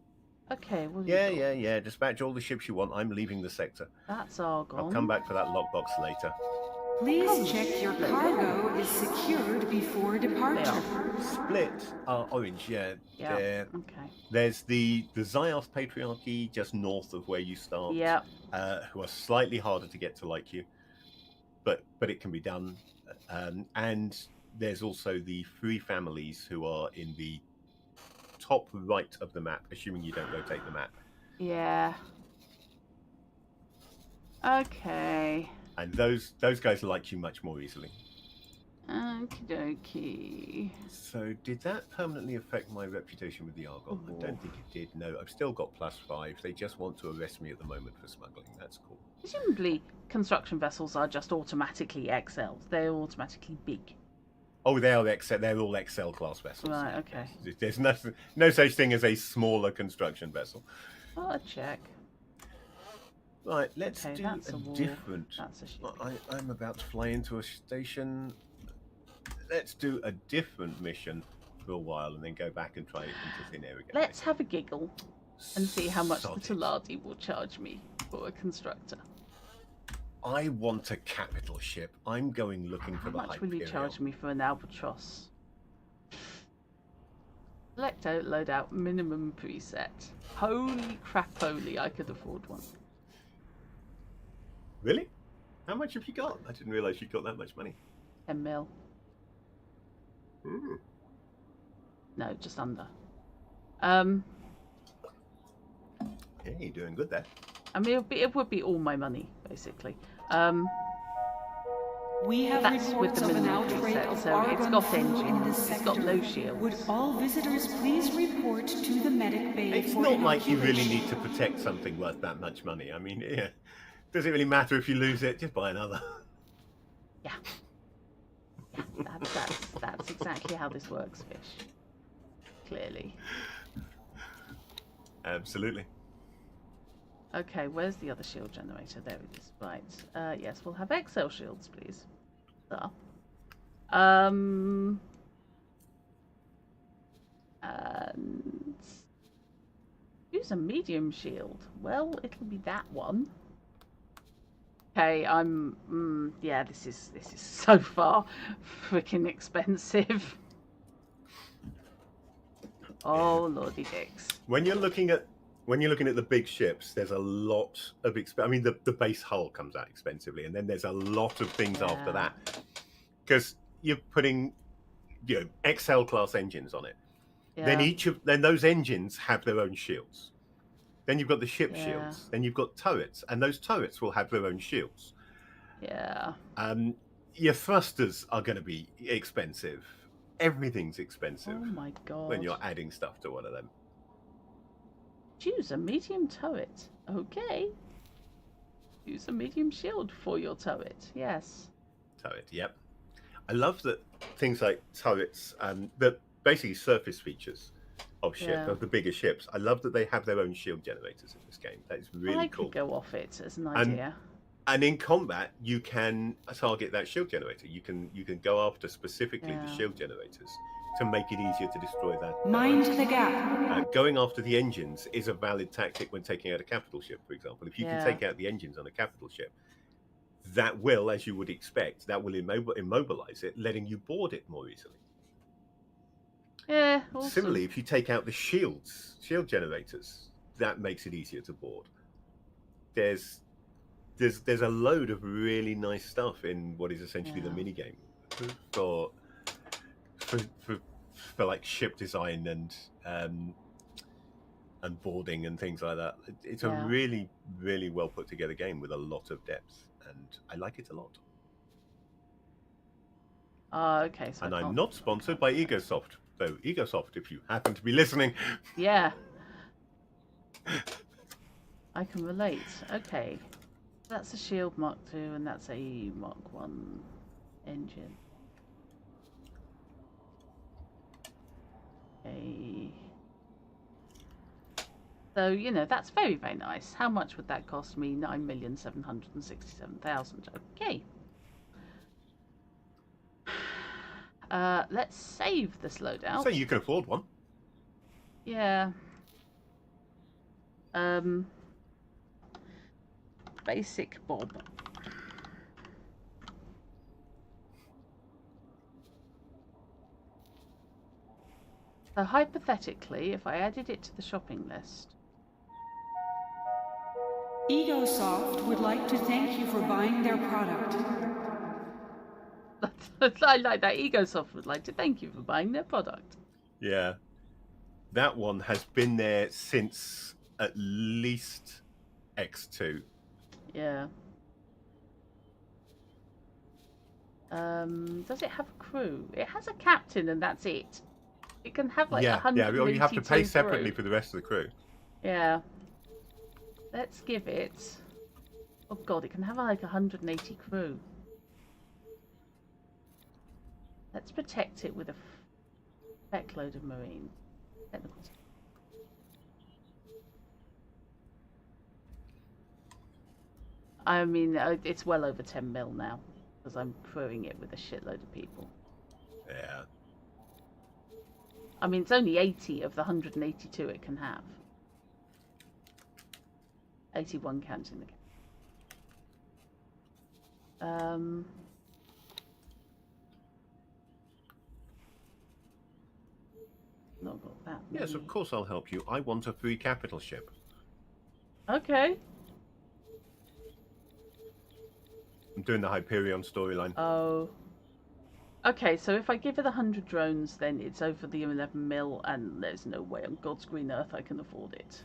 Okay. Well, Yeah. Dispatch all the ships you want. I'm leaving the sector. That's Argon. I'll come back for that lockbox later. Please check your cargo is secured before departure. Split orange, yeah. Yeah. Okay. There's the Zioth Patriarchy just north of where you start. Yeah. Who are slightly harder to get to like you, but it can be done. And there's also the three families who are in the top right of the map, assuming you don't rotate the map. Yeah. Okay. And those guys like you much more easily. Okie dokie. So did that permanently affect my reputation with the Argon? I don't think it did. No, I've still got +5. They just want to arrest me at the moment for smuggling. That's cool. Presumably, construction vessels are just automatically XLs. They're automatically big. Oh, they are XL. They're all XL class vessels. Right. Okay. There's no such thing as a smaller construction vessel. Well, a check. Right, let's Okay, do that's a a wall. different. That's a ship. I'm about to fly into a station. Let's do a different mission for a while and then go back and try it into thin air again. Let's have a giggle and see how much Sod the it. Taladi will charge me for a constructor. I want a capital ship. I'm going looking for How the much will you Hyperion. charge me for an albatross? Select out, load out, minimum preset. Holy crap, holy, I could afford one. Really? How much have you got? I didn't realise you got that much money. 10 mil. Mm. No, just under. Yeah, you're doing good there. I mean, it would be all my money, basically. We have That's with reports the of an military outbreak set, of so it's argon got flu in engines, this it's got sector. no shields. Would all visitors please report to the medic bay It's for not like you really inoculation? need to protect something worth that much money. I mean, yeah, does it really matter if you lose it? Just buy another. Yeah. Yeah, that's exactly how this works, Fish. Clearly. Absolutely. Okay, where's the other shield generator? There it is. Right. Yes, we'll have XL shields, please. So. And use a medium shield. Well, it'll be that one. Okay, yeah, this is so far freaking expensive. Oh lordy dicks. When you're looking at the big ships, there's a lot of I mean, the base hull comes out expensively, and then there's a lot of things after Yeah. that, because you're putting, XL class engines on it. Yeah. Then those engines have their own shields. Then you've got the ship Yeah. shields. Then you've got turrets, and those turrets will have their own shields. Yeah. Your thrusters are going to be expensive. Everything's expensive Oh my god. when you're adding stuff to one of them. Choose a medium turret. Okay. Use a medium shield for your turret. Yes. Turret, yep. I love that things like turrets and the basically surface features of the bigger ships. I love that they have their own shield generators in this game. That is really cool. I could go off it as an idea. And in combat, you can target that shield generator. You can go after specifically the shield generators to make it easier to destroy that. Mind the gap. Going after the engines is a valid tactic when taking out a capital ship, for example. If you can take out the engines on a capital ship, that will, as you would expect, that will immobilize it, letting you board it more easily. Yeah. Awesome. Similarly, if you take out the shield generators, that makes it easier to board. There's a load of really nice stuff in what is essentially the mini game for like ship design and boarding and things like that. It's a really, really well put together game with a lot of depth, and I like it a lot. Okay. So and I'm not sponsored by Egosoft, though. Egosoft, if you happen to be listening. Yeah. I can relate. Okay. That's a Shield Mark II, and that's a Mark I engine. Okay. So, that's very, very nice. How much would that cost me? 9,767,000. Okay. Let's save this loadout. So you can afford one. Yeah. Basic Bob. So hypothetically, if I added it to the shopping list. Egosoft would like to thank you for buying their product. I like that. Egosoft would like to thank you for buying their product. Yeah. That one has been there since at least X2. Yeah. Does it have a crew? It has a captain and that's it. It can have like 182 or you have to pay separately crew. for the rest of the crew. Yeah. Let's give it... Oh god, it can have like 180 crew. Let's protect it with a feckload of marines. Technical. I mean, it's well over 10 mil now because I'm crewing it with a shitload of people. Yeah. I mean, it's only 80 of the 182 it can have. 81 counting the not got that many. Yes, of course I'll help you. I want a free capital ship. Okay. I'm doing the Hyperion storyline. Oh. Okay, so if I give it 100 drones, then it's over the 11 mil, and there's no way on God's green earth I can afford it.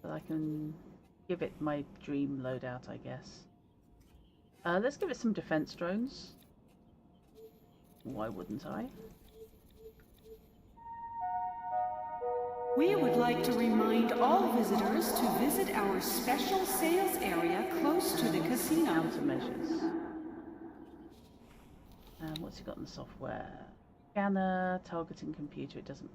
But I can give it my dream loadout, I guess. Let's give it some defense drones. Why wouldn't I? We would like to remind all visitors to visit our special sales area close to the casino. Countermeasures. What's it got in the software? Scanner, targeting computer. It doesn't.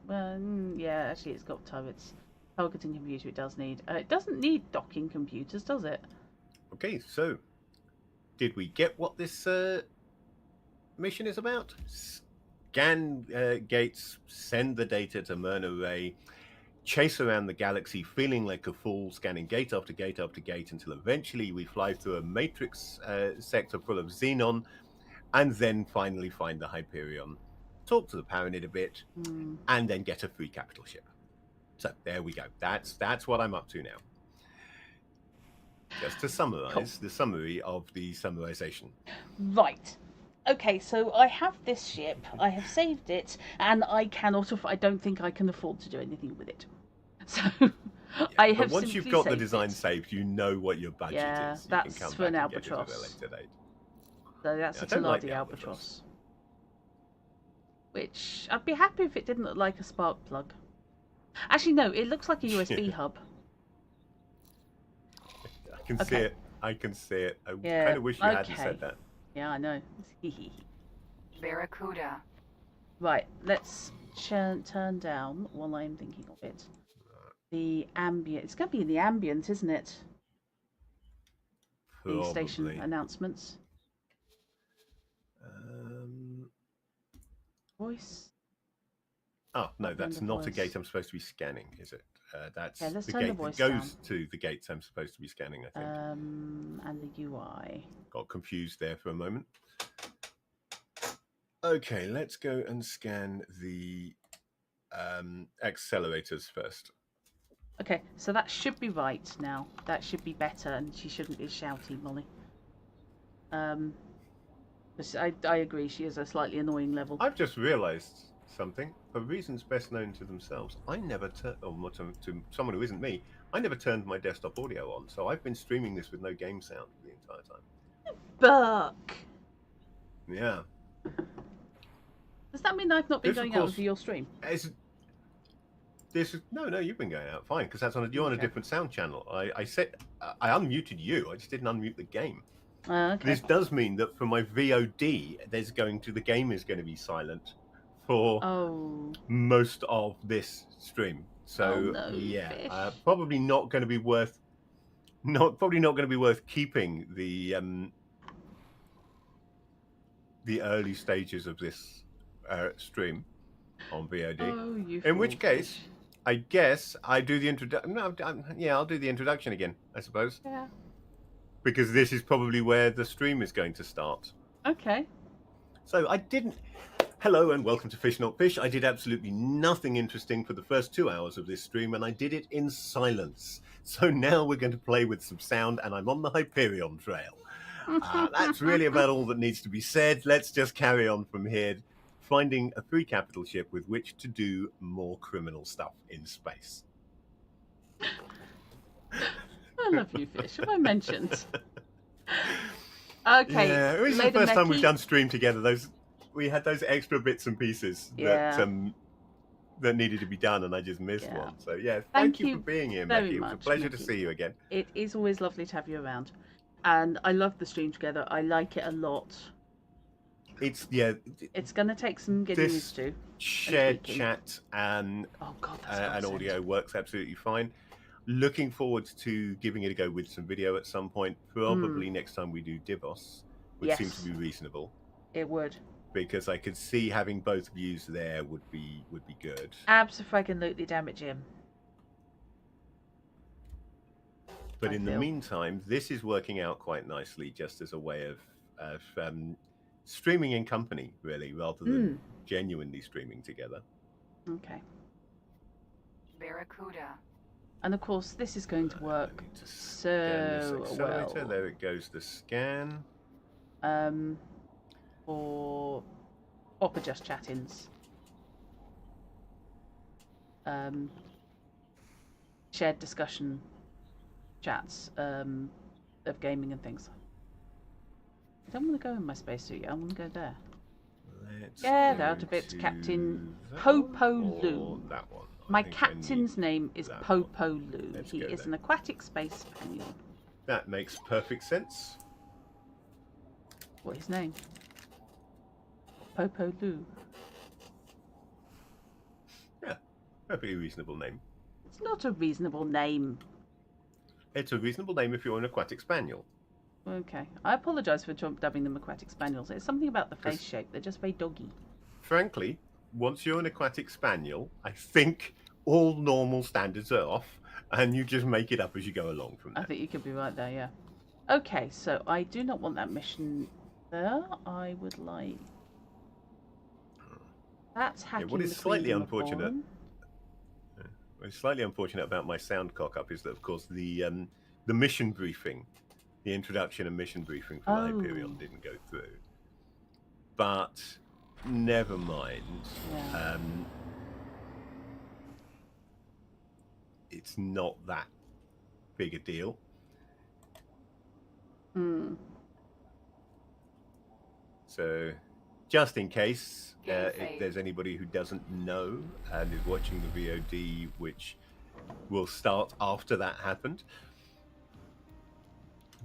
Yeah, actually, it's got turrets. Targeting computer. It does need. It doesn't need docking computers, does it? Okay, so did we get what this mission is about? Scan gates, send the data to Myrna Ray, chase around the galaxy feeling like a fool, scanning gate after gate after gate until eventually we fly through a matrix sector full of xenon, and then finally find the Hyperion, talk to the Paranid a bit, and then get a free capital ship. So there we go. That's what I'm up to now. Just to summarize the summary of the summarization. Right. Okay, so I have this ship, I have saved it, and I cannot. I don't think I can afford to do anything with it. So I have. But once you've got the design it. saved, you know what your budget is. You that's can come for back an and get it at albatross. a later date. So that's Yeah, a I don't like Taladi the albatross. Which I'd be happy if it didn't look like a spark plug. Actually, no, it looks like a USB hub. I can see it. I can see it. I kind of wish you hadn't said that. Yeah, I know. Barracuda. Right, let's turn down while I'm thinking of it. The ambient. It's going to be in the ambient, isn't it? Probably. The station announcements. Voice. Oh no, that's not a gate I'm supposed to be scanning, is it? That's the gate that goes to the gates I'm supposed to be scanning, I think. And the UI. Got confused there for a moment. Okay, let's go and scan the accelerators first. Okay, so that should be right now. That should be better, and she shouldn't be shouty, Molly. I agree, she is a slightly annoying level. I've just realised something. For reasons best known to themselves, I never to someone who isn't me, I never turned my desktop audio on, so I've been streaming this with no game sound the entire time. Buck! Yeah. Does that mean I've not been going out for your stream? No, you've been going out fine because you're on a different sound channel. I unmuted you. I just didn't unmute the game. Okay. This does mean that for my VOD, the game is going to be silent for most of this stream. So probably not going to be worth keeping the early stages of this stream on VOD. In which case, I guess I do the introduction. No, I'll do the introduction again, I suppose. Yeah. Because this is probably where the stream is going to start. Okay. So hello and welcome to Fish Not Fish. I did absolutely nothing interesting for the first 2 hours of this stream, and I did it in silence. So now we're going to play with some sound, and I'm on the Hyperion Trail. That's really about all that needs to be said. Let's just carry on from here, finding a free capital ship with which to do more criminal stuff in space. I love you, Fish. Have I mentioned? Okay. Yeah, it was the first time we've done stream together. We had those extra bits and pieces that needed to be done, and I just missed one. So yeah, thank you for being here, Mackie. It was a pleasure to see you again. It is always lovely to have you around, and I love the stream together. I like it a lot. It's going to take some getting used to. Shared chat and audio works absolutely fine. Looking forward to giving it a go with some video at some point. Probably next time we do Divos, which seems to be reasonable. It would. Because I could see having both views there would be good. Absolutely, damn it, Jim. But in the meantime, this is working out quite nicely, just as a way of streaming in company, really, rather than genuinely streaming together. Okay. Barracuda. And of course, this is going to work so well. There it goes, the scan. For proper just chat-ins. Shared discussion chats of gaming and things. I don't want to go in my spacesuit yet. I want to go there. Let's Get go out of it, to Captain that Popo one or Lou. that one. I My think I captain's need name is that Popo one. Lou. Let's He go is there. an aquatic space spaniel. That makes perfect sense. What his name? Popo Lou. Yeah, perfectly reasonable name. It's not a reasonable name. It's a reasonable name if you're an aquatic spaniel. Okay. I apologise for dubbing them aquatic spaniels. It's something about the face shape. They're just very doggy. Frankly, once you're an aquatic spaniel, I think all normal standards are off, and you just make it up as you go along from there. I think you could be right there, yeah. Okay, so I do not want that mission there. I would like... That's hacking what is the slightly Queen unfortunate... What's slightly unfortunate about my sound cock-up is that, of course, the mission briefing, the introduction and mission briefing for the Hyperion didn't go through. But never mind. Yeah. It's not that big a deal. So, just in case if there's anybody who doesn't know and is watching the VOD, which will start after that happened,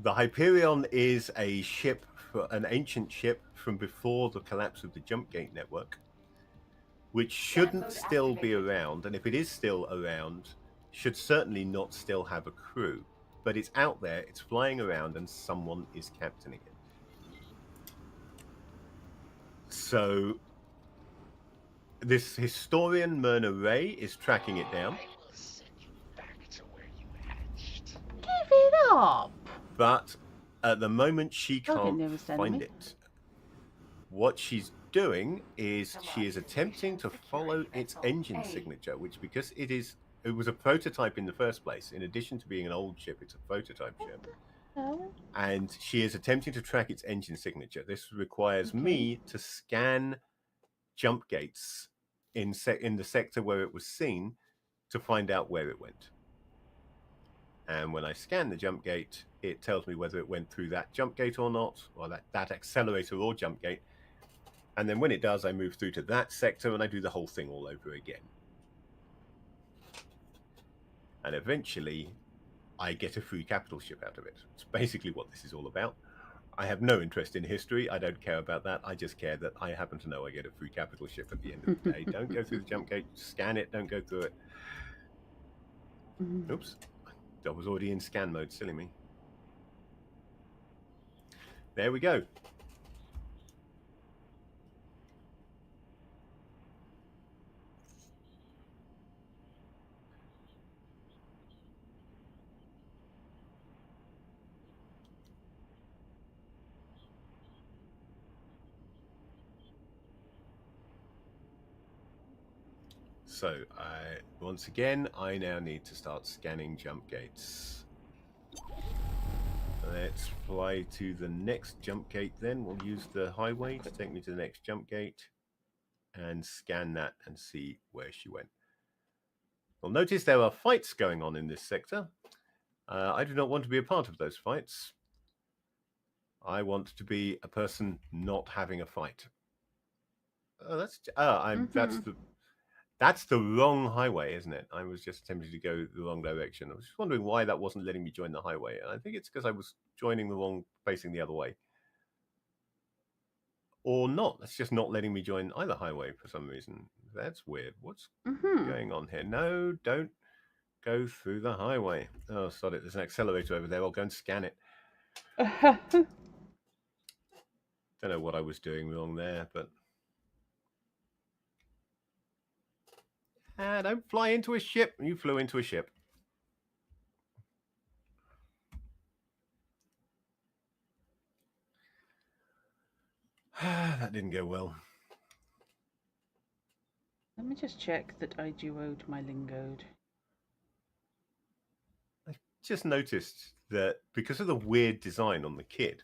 the Hyperion is a ship, an ancient ship from before the collapse of the Jump Gate network, which shouldn't still be around, and if it is still around, should certainly not still have a crew. But it's out there, it's flying around, and someone is captaining it. So this historian, Myrna Ray, is tracking it down. I will send you back to where you hatched. Give it up! But at the moment, she can't find it. What she's doing is she is attempting to follow its engine signature, which, because it was a prototype in the first place. In addition to being an old ship, it's a prototype ship. And she is attempting to track its engine signature. This requires me to scan jump gates in the sector where it was seen to find out where it went. And when I scan the jump gate, it tells me whether it went through that jump gate or not, or that accelerator or jump gate. And then when it does, I move through to that sector and I do the whole thing all over again. And eventually, I get a free capital ship out of it. It's basically what this is all about. I have no interest in history. I don't care about that. I just care that I happen to know I get a free capital ship at the end of the day. Don't go through the jump gate. Scan it. Don't go through it. Oops. I was already in scan mode. Silly me. There we go. So, once again, I now need to start scanning jump gates. Let's fly to the next jump gate then. We'll use the highway to take me to the next jump gate and scan that and see where she went. Well, notice there are fights going on in this sector. I do not want to be a part of those fights. I want to be a person not having a fight. That's the wrong highway, isn't it? I was just tempted to go the wrong direction. I was just wondering why that wasn't letting me join the highway. And I think it's because I was joining the wrong, facing the other way. Or not. It's just not letting me join either highway for some reason. That's weird. What's going on here? No, don't go through the highway. Oh, sod it. There's an accelerator over there. I'll go and scan it. Don't know what I was doing wrong there, but... don't fly into a ship. You flew into a ship. That didn't go well. Let me just check that I duoed my lingode. I just noticed that because of the weird design on the kit,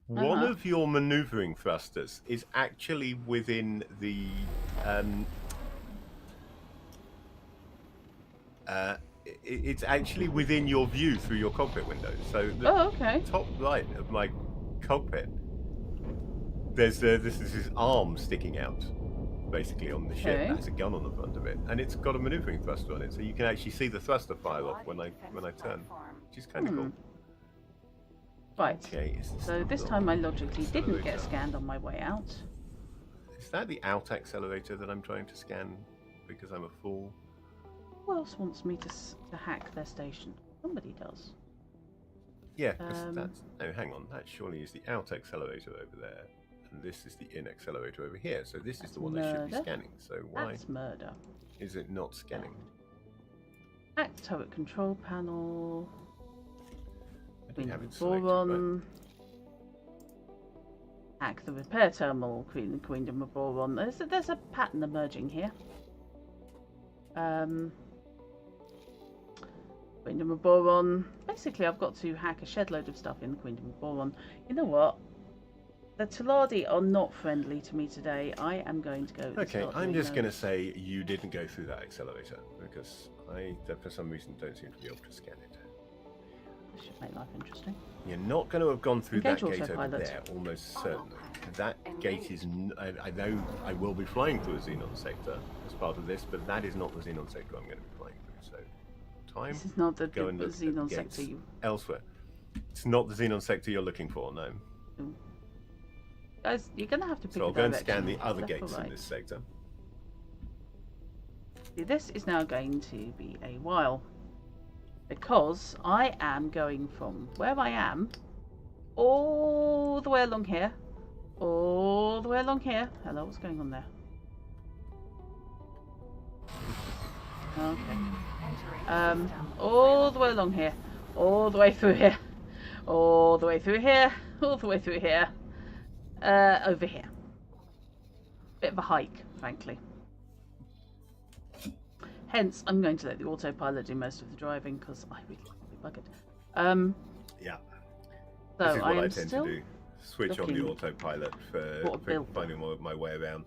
one of your maneuvering thrusters is actually within the it's actually within your view through your cockpit window. So the Oh, okay. top right of my cockpit, there's this arm sticking out, basically on the ship. Okay. That has a gun on the front of it, and it's got a maneuvering thruster on it, so you can actually see the thruster fire off when I turn, which is kind of cool. Right. Okay, So this time I logically didn't get scanned on my way out. Is that the out accelerator that I'm trying to scan because I'm a fool? Who else wants me to hack their station? Somebody does. Yeah, because that's... No, hang on. That surely is the out accelerator over there. And this is the in accelerator over here. So this is the one I should be scanning. So why That's murder. is it not scanning? Hack turret control panel. I don't have it selected, Boron. Hack the repair terminal. Queendom of Boron. There's a pattern emerging here. Queendom of Boron. Basically, I've got to hack a shed load of stuff in the Queendom of Boron. You know what? The Taladi are not friendly to me today. I am going to go... Okay, I'm just going to say you didn't go through that accelerator, because I, for some reason, don't seem to be able to scan it. This should make life interesting. You're not going to have gone through Engage that gate over autopilot. there, almost certainly. That gate is... I know I will be flying through a Xenon sector as part of this, but that is not the Xenon sector I'm going to be flying through, so... Time. This is not the Go and look at Xenon gates sector you... elsewhere. It's not the Xenon sector you're looking for, no. Guys, you're going to have to pick So I'll a go and direction, scan the other left or gates in right. this sector. See, this is now going to be a while, because I am going from where I am all the way along here, all the way along here. Hello, what's going on there? Okay. All the way along here, all the way through here, all the way through here, all the way through here, over here. Bit of a hike, frankly. Hence, I'm going to let the autopilot do most of the driving because I really can't be buggered. Yeah. So This is what I I am tend still to do. Switch on the looking autopilot for for a builder. finding my way around.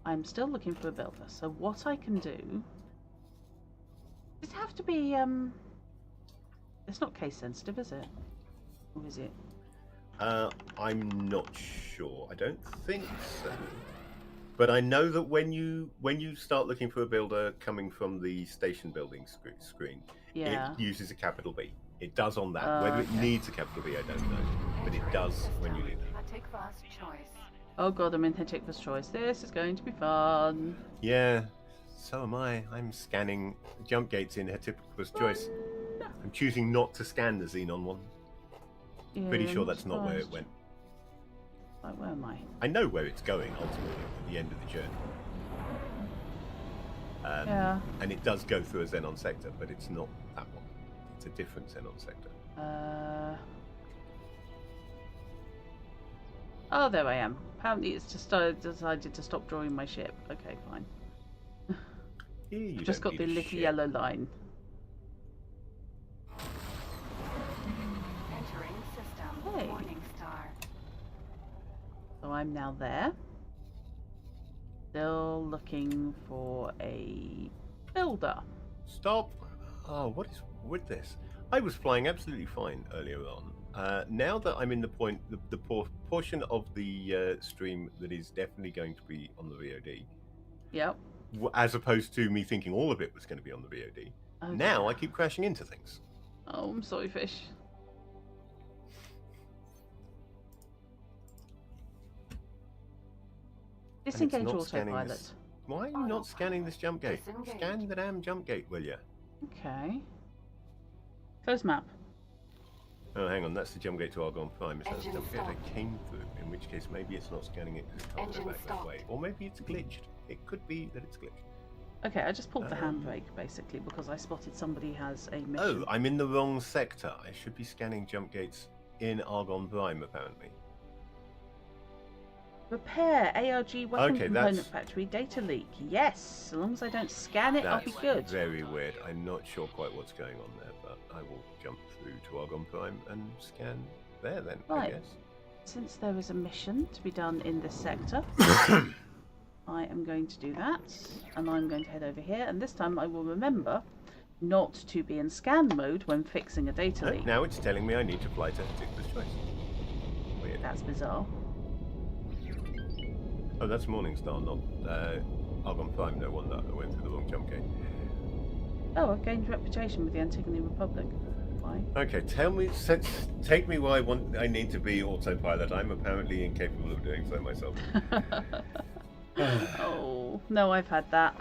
I'm still looking for a builder. So what I can do... Does it have to be... It's not case sensitive, is it? Or is it? I'm not sure. I don't think so. But I know that when you start looking for a builder coming from the station building screen, Yeah. it uses a capital B. It does on that. Whether it Okay. needs a capital B, I don't know. But it does when you need it. Hatikva's choice. Oh god, I'm in Hatikva's choice. This is going to be fun. Yeah, so am I. I'm scanning jump gates in Hatikva's choice. I'm choosing not to scan the Xenon one. Yeah, Pretty sure I'm that's not where it surprised. went. Right, where am I? I know where it's going ultimately at the end of the journey. Yeah. And it does go through a Xenon sector, but it's not that one. It's a different Xenon sector. Oh, there I am. Apparently it's just decided to stop drawing my ship. Okay, fine. Here you Just don't got the need a little ship. yellow line. Entering system. Hey. Morning star. So I'm now there. Still looking for a builder. Stop! Oh, what is with this? I was flying absolutely fine earlier on. Now that I'm in the portion of the stream that is definitely going to be on the VOD, Yep. as opposed to me thinking all of it was going to be on the VOD, Oh, now dear. I keep crashing into things. Oh, I'm sorry, fish. Disengage not scanning autopilot. this. Why are you not scanning this jump gate? Disengage. Scan the damn jump gate, will you? Okay. Close map. Oh, hang on, that's the jump gate to Argon Prime. Is that the Engine jump gate stop. I came through? In which case, maybe it's not scanning it because it can't Engine go back stop. that way. Or maybe it's glitched. It could be that it's glitched. Okay, I just pulled the Um, handbrake basically because I spotted somebody has a mission. Oh, I'm in the wrong sector. I should be scanning jump gates in Argon Prime, apparently. Repair ARG weapon Okay, component that's- factory data leak. Yes, as long as I don't scan it, I'll That's be good. very weird. I'm not sure quite what's going on there, but I will jump through to Argon Prime and scan there then, I Right. guess. Since there is a mission to be done in this sector, I am going to do that, and I'm going to head over here, and this time I will remember not to be in scan mode when fixing a data No, leak. now it's telling me I need to fly to Tickler's Choice. Weird. That's bizarre. Oh, that's Morningstar, not Argon 5. No wonder I went through the wrong jump gate. Oh, I've gained reputation with the Antigone Republic. Why? Okay, take me where I need to be autopilot. I'm apparently incapable of doing so myself. Oh, no, I've had that.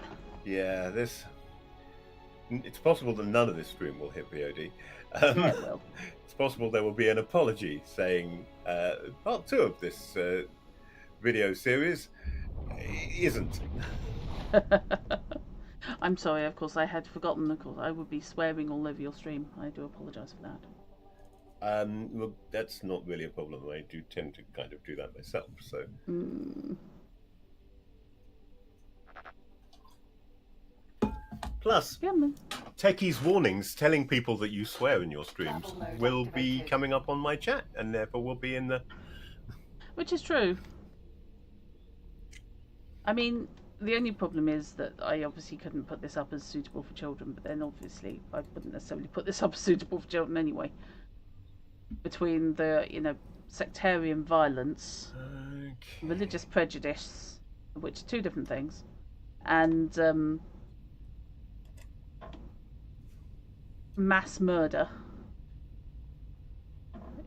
Yeah, it's possible that none of this stream will hit VOD. Yeah, it will. It's possible there will be an apology saying part 2 of this video series isn't. I'm sorry, of course, I had forgotten. Of course, I would be swearing all over your stream. I do apologise for that. Well, that's not really a problem. I do tend to kind of do that myself, so... Plus, Yeah, man. techies warnings telling people that you swear in your streams will be coming up on my chat, and therefore will be in the... Which is true. I mean, the only problem is that I obviously couldn't put this up as suitable for children, but then obviously I wouldn't necessarily put this up as suitable for children anyway. Between the, sectarian violence, religious prejudice, which are two different things, and mass murder,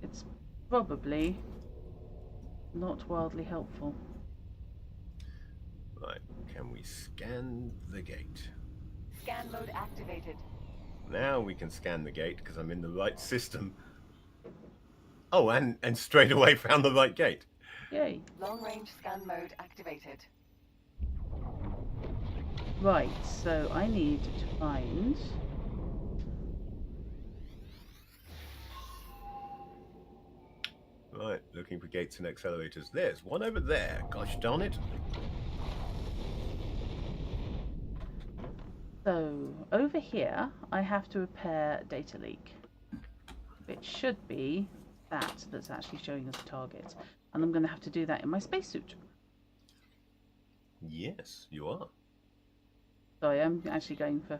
it's probably not wildly helpful. Right, can we scan the gate? Scan mode activated. Now we can scan the gate because I'm in the right system. Oh, and straight away found the right gate. Yay. Long range scan mode activated. Right, so I need to find... Right, looking for gates and accelerators. There's one over there. Gosh darn it. So, over here, I have to repair data leak. It should be that's actually showing us a target. And I'm going to have to do that in my spacesuit. Yes, you are. Sorry, I'm actually going for...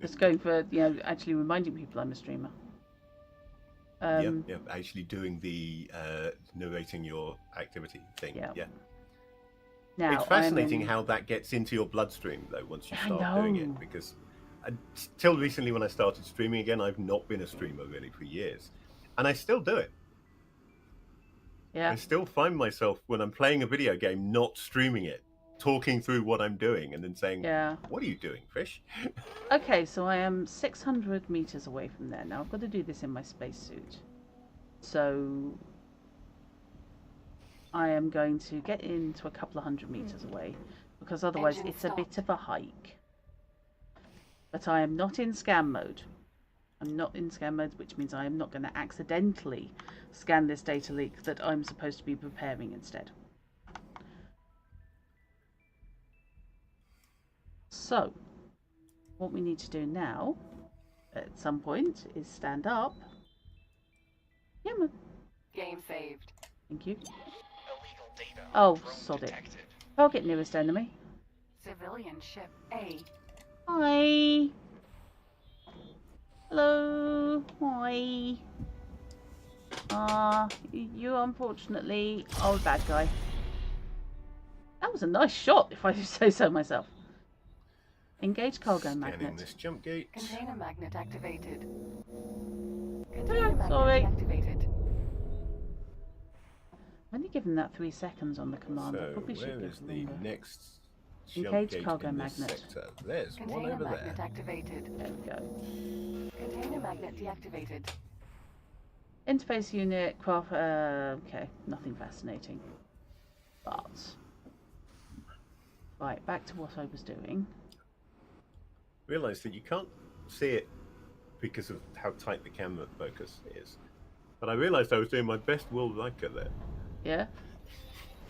Just going for, actually reminding people I'm a streamer. Yep, actually doing the narrating your activity thing. Yeah. Now, It's fascinating how that gets into your bloodstream, though, once you start doing it. Because until recently, when I started streaming again, I've not been a streamer really for years. And I still do it. Yeah. I still find myself, when I'm playing a video game, not streaming it, talking through what I'm doing, and then saying, what are you doing, fish? Okay, so I am 600 meters away from there. Now, I've got to do this in my spacesuit. So... I am going to get into a couple of hundred meters away, because otherwise it's a bit of a hike. But I am not in scan mode. I'm not in scan mode, which means I am not going to accidentally scan this data leak that I'm supposed to be preparing instead. So, what we need to do now, at some point, is stand up. Yeah, man. Game saved. Thank you. Illegal data. Oh, Room sod it. detected. Target nearest enemy. Civilian ship A. Hi. Hello. Hi. You unfortunately are a bad guy. That was a nice shot, if I do say so myself. Engage cargo Scanning magnet. this jump gate. Container magnet activated. Sorry. Activated. I've only given that 3 seconds on the command. I So, probably should where give is the longer. next jump Engage gate cargo in this magnet. sector? There's one Container over magnet there. activated. There we go. Container magnet deactivated. Interface unit, craft. Okay, nothing fascinating. But. Right, back to what I was doing. Realised that you can't see it because of how tight the camera focus is. But I realised I was doing my best Will Riker there. Yeah?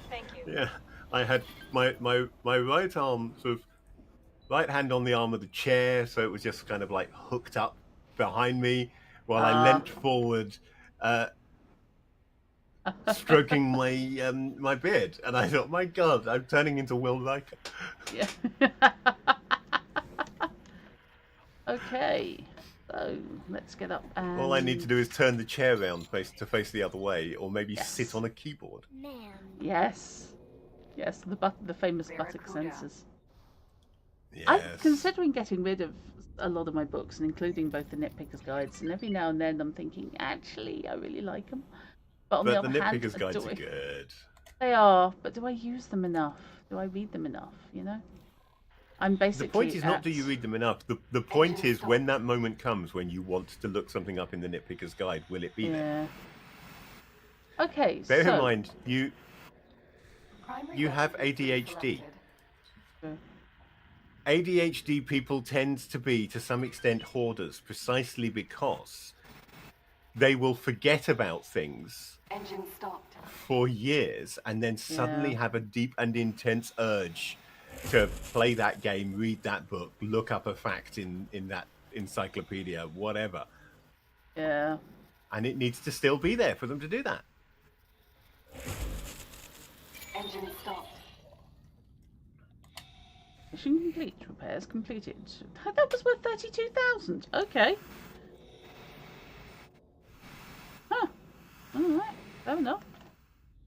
Thank you. Yeah, I had my right arm, sort of right hand on the arm of the chair, so it was just kind of like hooked up behind me while I leant forward, stroking my my beard, and I thought, my God, I'm turning into Will Riker. Yeah. Okay, so let's get up and... All I need to do is turn the chair around to face the other way, or maybe Yes. sit on a keyboard. Ma'am. Yes. Yes, the famous buttock Barracuda. sensors. Yes. I'm considering getting rid of a lot of my books, and including both the Nitpicker's Guides, and every now and then I'm thinking, actually, I really like them. But on the But other the hand, Nitpicker's Guides are good. They are, but do I use them enough? Do I read them enough, you know? I'm basically The point is not do you read them enough. The point is when that moment comes when you want to look something up in the Nitpicker's Guide, will it be there? Yeah. Okay, Bear so... in mind, you Primary have recipe ADHD. selected. ADHD people tend to be, to some extent, hoarders, precisely because they will forget about things Engine stopped. for years and then suddenly Yeah. have a deep and intense urge to play that game, read that book, look up a fact in that encyclopedia, whatever. Yeah. And it needs to still be there for them to do that. Engine stopped. Mission complete. Repairs completed. That was worth 32,000. Okay. Huh. Alright. Fair enough.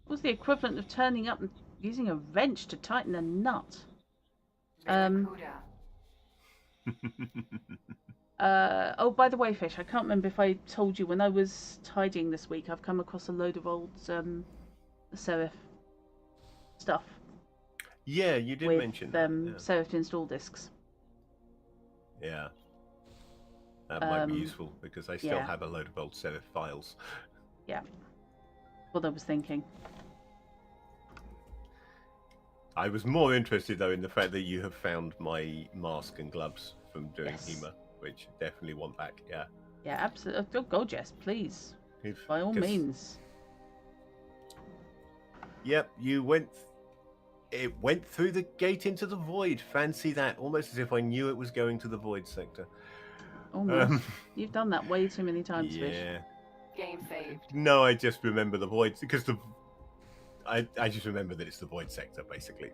What was the equivalent of turning up and using a wrench to tighten a nut? Barracuda. Oh, by the way, Fish, I can't remember if I told you, when I was tidying this week, I've come across a load of old Serif stuff. Yeah, you did with, mention that. Yeah. Serif install discs. Yeah. That might be useful because I still yeah. have a load of old Serif files. Yeah. What I was thinking. I was more interested, though, in the fact that you have found my mask and gloves from doing Yes. HEMA, which I definitely want back. Yeah. Yeah, absolutely. Oh, go, Jess, please. If- By all 'cause- means. Yep, you went. It went through the gate into the void. Fancy that! Almost as if I knew it was going to the void sector. Almost. You've done that way too many times, Fish. Yeah. Game saved. No, I just remember the void because I just remember that it's the void sector basically.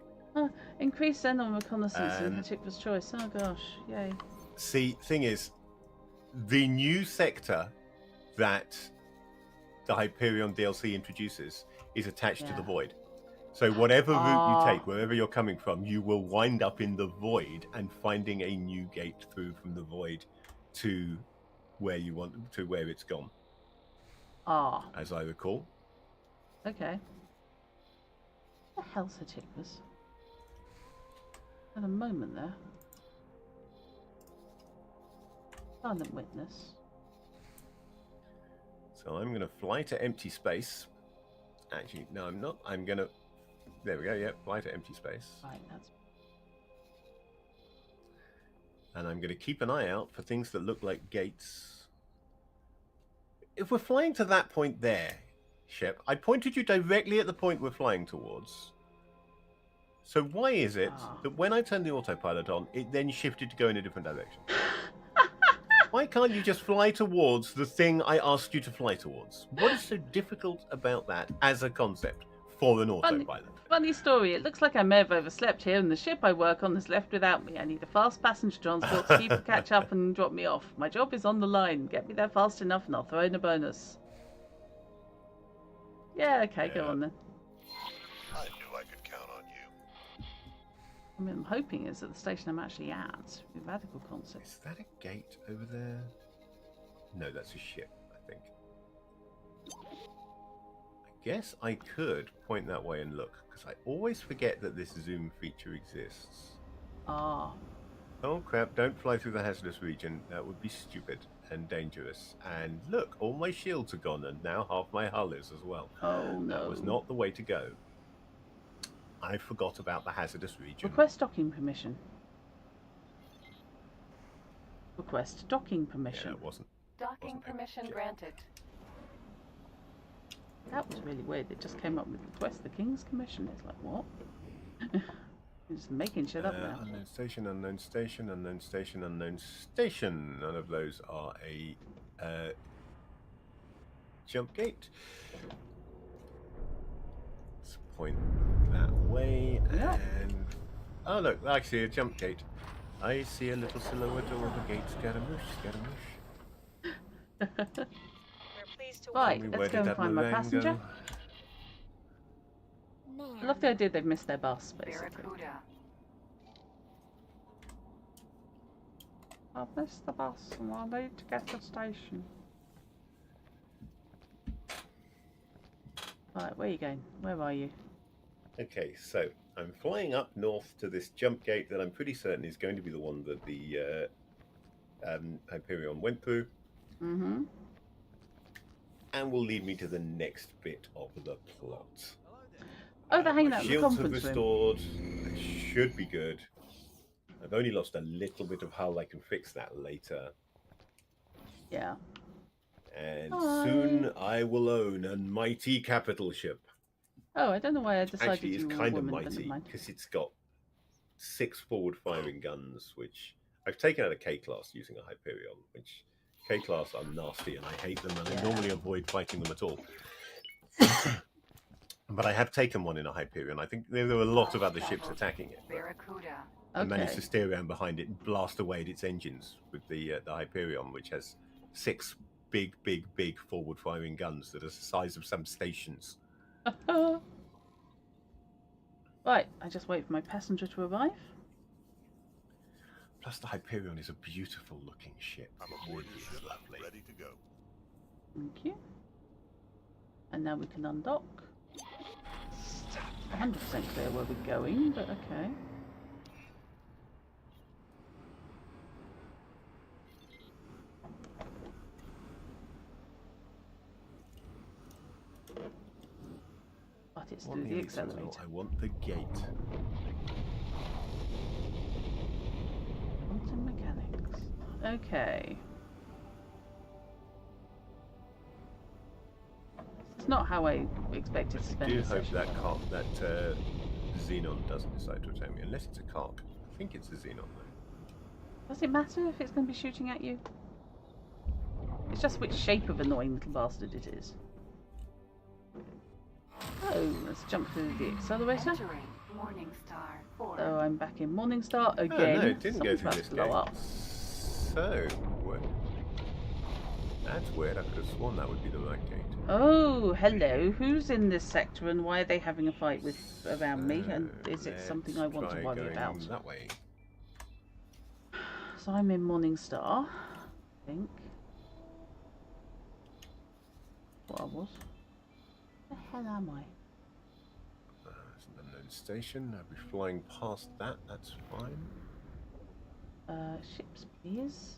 Increased Xenon reconnaissance in And- Hatikva's choice. Oh gosh, yay. See, thing is, the new sector that the Hyperion DLC introduces is attached to Yeah. the void. So whatever route Ah. you take, wherever you're coming from, you will wind up in the void and finding a new gate through from the void to where you want to where it's gone, Ah, as I recall. okay. What the hell's Hatikva's? Had a moment there. Silent witness. So I'm going to fly to empty space. Actually, no, I'm not. I'm going to... There we go, yep, fly to empty space. Right, that's... And I'm going to keep an eye out for things that look like gates. If we're flying to that point there, Shep, I pointed you directly at the point we're flying towards. So why is it that when I turned the autopilot on, it then shifted to go in a different direction? Why can't you just fly towards the thing I asked you to fly towards? What is so difficult about that as a concept for an autopilot? Funny story. It looks like I may have overslept here, and the ship I work on has left without me. I need a fast passenger transport to keep catch up and drop me off. My job is on the line. Get me there fast enough, and I'll throw in a bonus. Yeah, okay, go Yeah. on then. I knew I could count on you. I mean, I'm hoping it's at the station I'm actually at. A radical concept. Is that a gate over there? No, that's a ship, I think. I guess I could point that way and look, because I always forget that this zoom feature exists. Ah, Oh crap, don't fly through the hazardous region. That would be stupid and dangerous. And look, all my shields are gone, and now half my hull is as well. oh no. That was not the way to go. I forgot about the hazardous region. Request docking permission. Request docking Yeah, permission. it wasn't. Docking Wasn't a permission ship. granted. That was really weird. It just came up with request the King's Commission. It's like, what? Just making shit up now. Unknown station, unknown station, unknown station, unknown station. None of those are a jump gate. point that way, Yeah. and oh look, actually a jump gate. I see a little silhouette over the gate. Scaramouche, Scaramouche. We're pleased to Right, Tell me, let's where go did and that find my meringue passenger. go? Ma'am. I love the idea they've missed their bus, basically. Barracuda. I've missed the bus and I need to get to the station. Right, where are you going? Where are you? Okay, so I'm flying up north to this jump gate that I'm pretty certain is going to be the one that the Hyperion went through, Mm-hmm. and will lead me to the next bit of the plot. Oh, they're hanging My out in the shields have conference room. restored. They should be good. I've only lost a little bit of hull. I can fix that later. Yeah. And Hi. soon I will own a mighty capital ship. Oh, I don't know why I decided Actually, it's you were a kind of woman, but never mighty mind. because it's got 6 forward-firing guns, which I've taken out of K-class using a Hyperion, which K-class are nasty and I hate them and I normally avoid fighting them at all. But I have taken one in a Hyperion. I think there were a lot of other ships attacking it. But Barracuda. I managed to Okay. steer around behind it and blast away at its engines with the Hyperion, which has 6 big forward-firing guns that are the size of some stations. Right, I just wait for my passenger to arrive. Plus, the Hyperion is a beautiful-looking ship. I'm aboard your ship, Lovely. ready to go. Thank you. And now we can undock. 100% clear where we're going, but okay. But it's through the accelerator. I want the gate. Quantum mechanics. Okay. It's not how I expected to I spend do the hope session. that Xenon doesn't decide to attack me, unless it's a Kark. I think it's a Xenon though. Does it matter if it's going to be shooting at you? It's just which shape of annoying little bastard it is. Oh, let's jump through the accelerator. Entering Morningstar 4. So I'm back in Morningstar Oh, again. no, it didn't go Something's through about this to blow gate. up. So, that's weird. I could have sworn that would be the right gate. Oh, hello. Who's in this sector and why are they having a fight with around me? And So, is it something I let's want to try worry going about? that way. So I'm in Morningstar, I think. What I was. Where the hell am I? It's an unknown station. I'll be flying past that. That's fine. Ships, please.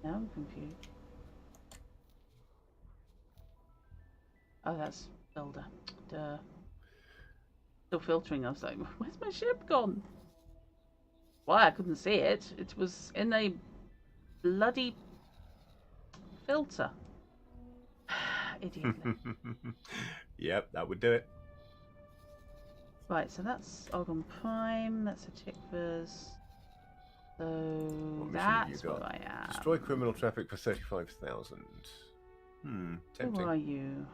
Now I'm confused. Oh, that's Zelda. Duh. Still filtering. I was like, where's my ship gone? Why I couldn't see it. It was in a bloody filter. Idiot. Yep, that would do it. Right, so that's Argon Prime. That's a Tikvas. So What mission have you that's where got? I am. Destroy criminal traffic for 35,000. Who Tempting. are you?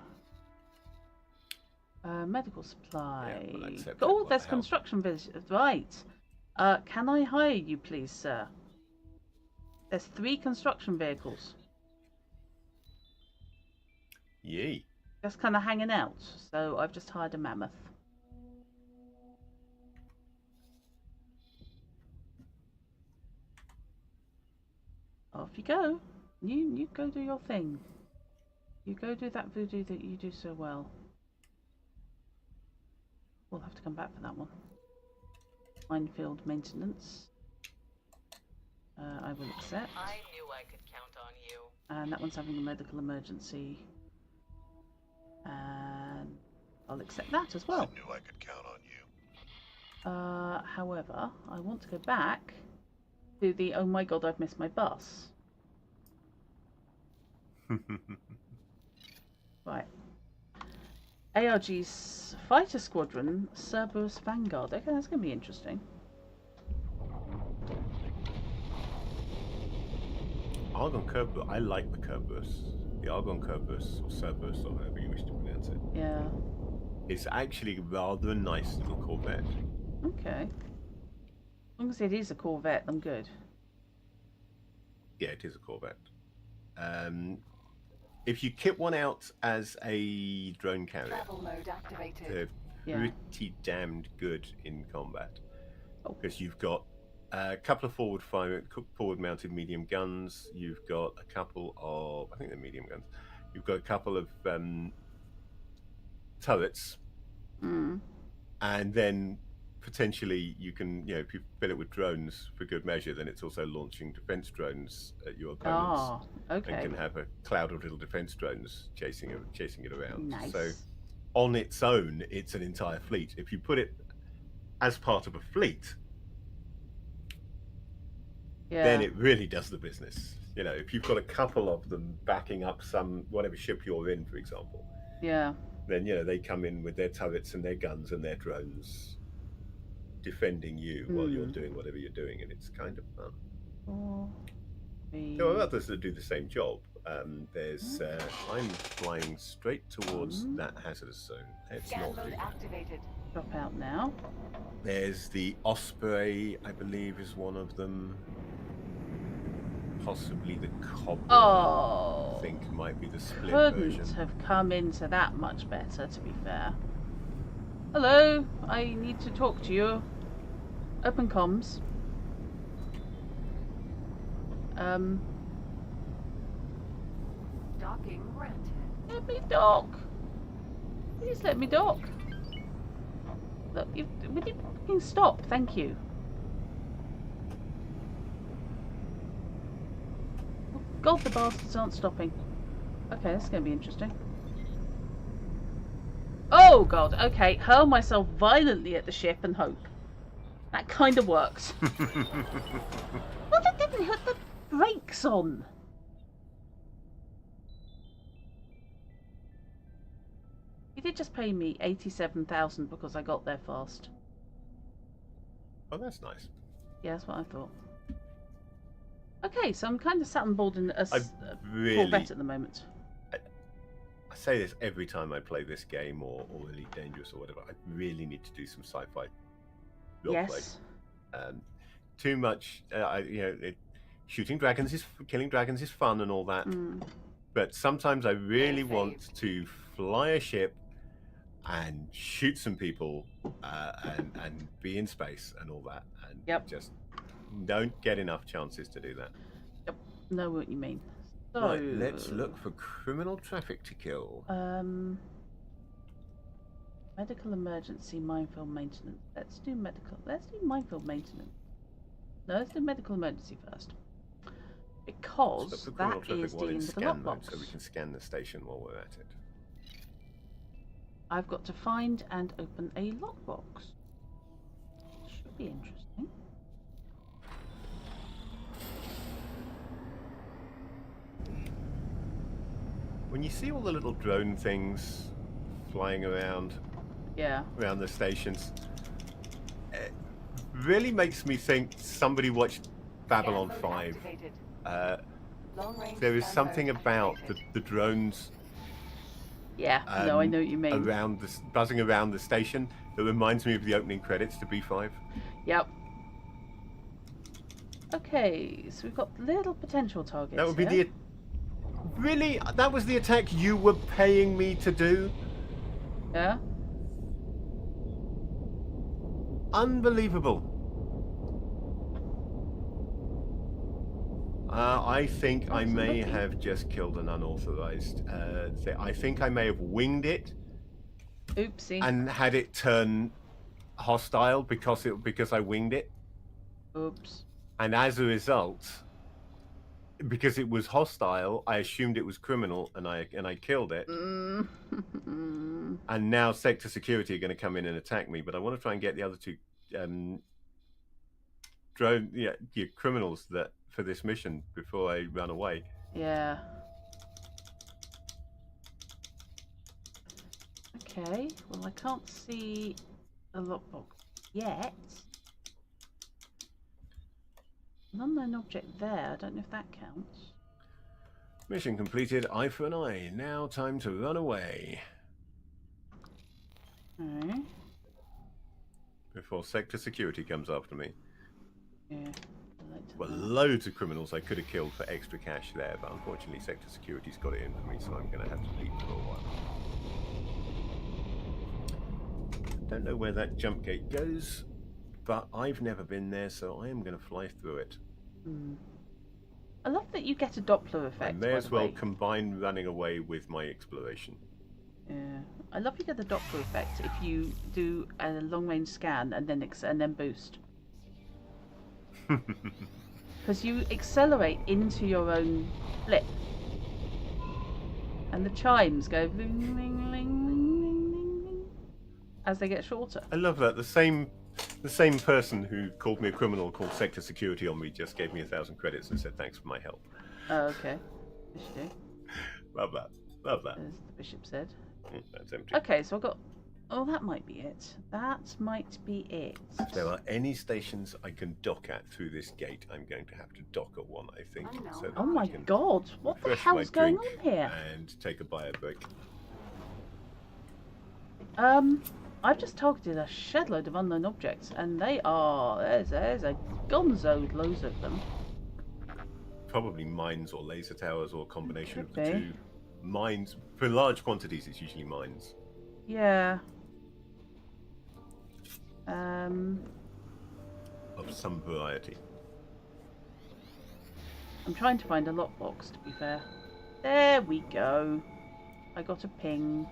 Medical supply. Yeah, well, accept it. Oh, What there's the hell? construction village. Right. Can I hire you, please, sir? There's 3 construction vehicles. Yee. Just kind of hanging out. So I've just hired a mammoth. Off you go. You go do your thing. You go do that voodoo that you do so well. We'll have to come back for that one. Minefield maintenance. I will accept. I knew I could count on you. And that one's having a medical emergency. And I'll accept that as well. I knew I could count on you. However, I want to go back to the oh my god, I've missed my bus. Right. ARG's Fighter Squadron, Cerberus Vanguard. Okay, that's going to be interesting. Argon Kerberos. I like the Kerberos. The Argon Kerberos, or Cerberus, or however you wish to pronounce it. Yeah. It's actually rather a nice little Corvette. Okay. As long as it is a Corvette, I'm good. Yeah, it is a Corvette. If you kit one out as a drone carrier, Travel mode activated. they're Yeah. pretty damned good in combat. Oh. Because you've got a couple of forward-mounted medium guns. You've got a couple of, I think they're medium guns. You've got a couple of turrets, Mm. and then potentially you can, if you fill it with drones for good measure, then it's also launching defense drones at your opponents. Ah, okay. And can have a cloud of little defense drones chasing it around. Nice. So on its own, it's an entire fleet. If you put it as part of a fleet, Yeah. then it really does the business. If you've got a couple of them backing up whatever ship you're in, for example, Yeah. then they come in with their turrets and their guns and their drones defending you while you're doing whatever you're doing, and it's kind of fun. 4, 3. There are others that do the same job. There's I'm flying straight towards that hazardous zone. Let's Scan not do mode that. activated. Drop out now. There's the Osprey, I believe, is one of them. Possibly the Cobra. Oh. I think might be the split Couldn't version. have come into that much better, to be fair. Hello, I need to talk to you. Open comms. Docking granted. Let me dock. Please let me dock. Look, would you fucking stop? Thank you. Oh, God, the bastards aren't stopping. Okay, this is going to be interesting. Oh, God. Okay, hurl myself violently at the ship and hope. That kind of works. Well, that didn't hit the brakes on. He did just pay me 87,000 because I got there fast. Oh, that's nice. Yeah, that's what I thought. Okay, so I'm kind of sat on board in a really, Corvette at the moment. I say this every time I play this game or Elite Dangerous or whatever. I really need to do some sci-fi roleplay. Yes. Too much, killing dragons is fun and all that. But sometimes I really want to fly a ship and shoot some people and be in space and all that. And just don't get enough chances to do that. Yep. Know what you mean. So, Right, let's look for criminal traffic to kill. Medical emergency minefield maintenance. Let's do minefield maintenance. No, let's do medical emergency first. Because that is dealing with the lockbox. So we can scan the station while we're at it. I've got to find and open a lockbox. Should be interesting. When you see all the little drone things flying around the stations, it really makes me think somebody watched Babylon 5. There is something about the drones. Yeah, no, I know what you mean. Buzzing around the station that reminds me of the opening credits to B5. Yep. Okay, so we've got little potential targets. That would be Really? That was the attack you were paying me to do? Yeah. Unbelievable. I think I may have just killed an unauthorized. I think I may have winged it. Oopsie. And had it turn hostile because I winged it. Oops. And as a result, because it was hostile, I assumed it was criminal, and I killed it. And now Sector Security are going to come in and attack me, but I want to try and get the other two criminals for this mission before I run away. Yeah. Okay. Well, I can't see a lockbox yet. An unknown object there. I don't know if that counts. Mission completed, eye for an eye. Now time to run away. Alright. Before sector security comes after me. Yeah. I like to Well, know. loads of criminals I could have killed for extra cash there, but unfortunately sector security's got it in for me, so I'm going to have to leave for a while. Don't know where that jump gate goes, but I've never been there, so I am going to fly through it. Hmm. I love that you get a Doppler effect. I may by as the well way. combine running away with my exploration. Yeah, I love you get the Doppler effect if you do a long range scan and then boost, because you accelerate into your own blip, and the chimes go ling, ling, ling, ling, ling, ling, ling, as they get shorter. I love that. The same person who called me a criminal called sector security on me just gave me 1,000 credits and said thanks for my help. Oh, okay. Yes, you do. Love that. Love that. As the bishop said. That's empty. Okay, so I've got. Oh, that might be it. That might be it. If there are any stations I can dock at through this gate, I'm going to have to dock at one, I think. Unknown. So that Oh I my can god! What the refresh my hell's going drink on here? and take a bio break. I've just targeted a shed load of unknown objects, and they are there's a gonzo loads of them. Probably mines or laser towers or a combination of Could the be. two. Mines, for large quantities, it's usually mines. Yeah. Of some variety. I'm trying to find a lockbox, to be fair. There we go. I got a ping.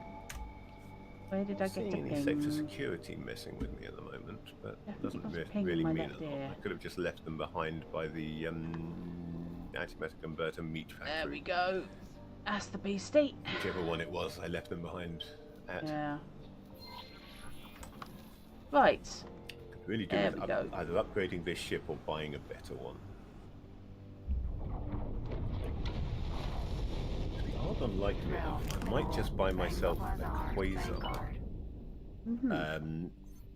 Where did I get a Seeing any sector ping? security messing with me at the moment, but it Definitely doesn't got a ping in really my mean left a lot. ear. I could have just left them behind by the antimatter converter meat factory. There we go. That's the beastie. Whichever one it was, I left them behind at. Yeah. Right. Could really do There with we go. either upgrading this ship or buying a better one. If the Argon liked me enough, I might just buy myself a quasar. Mm-hmm.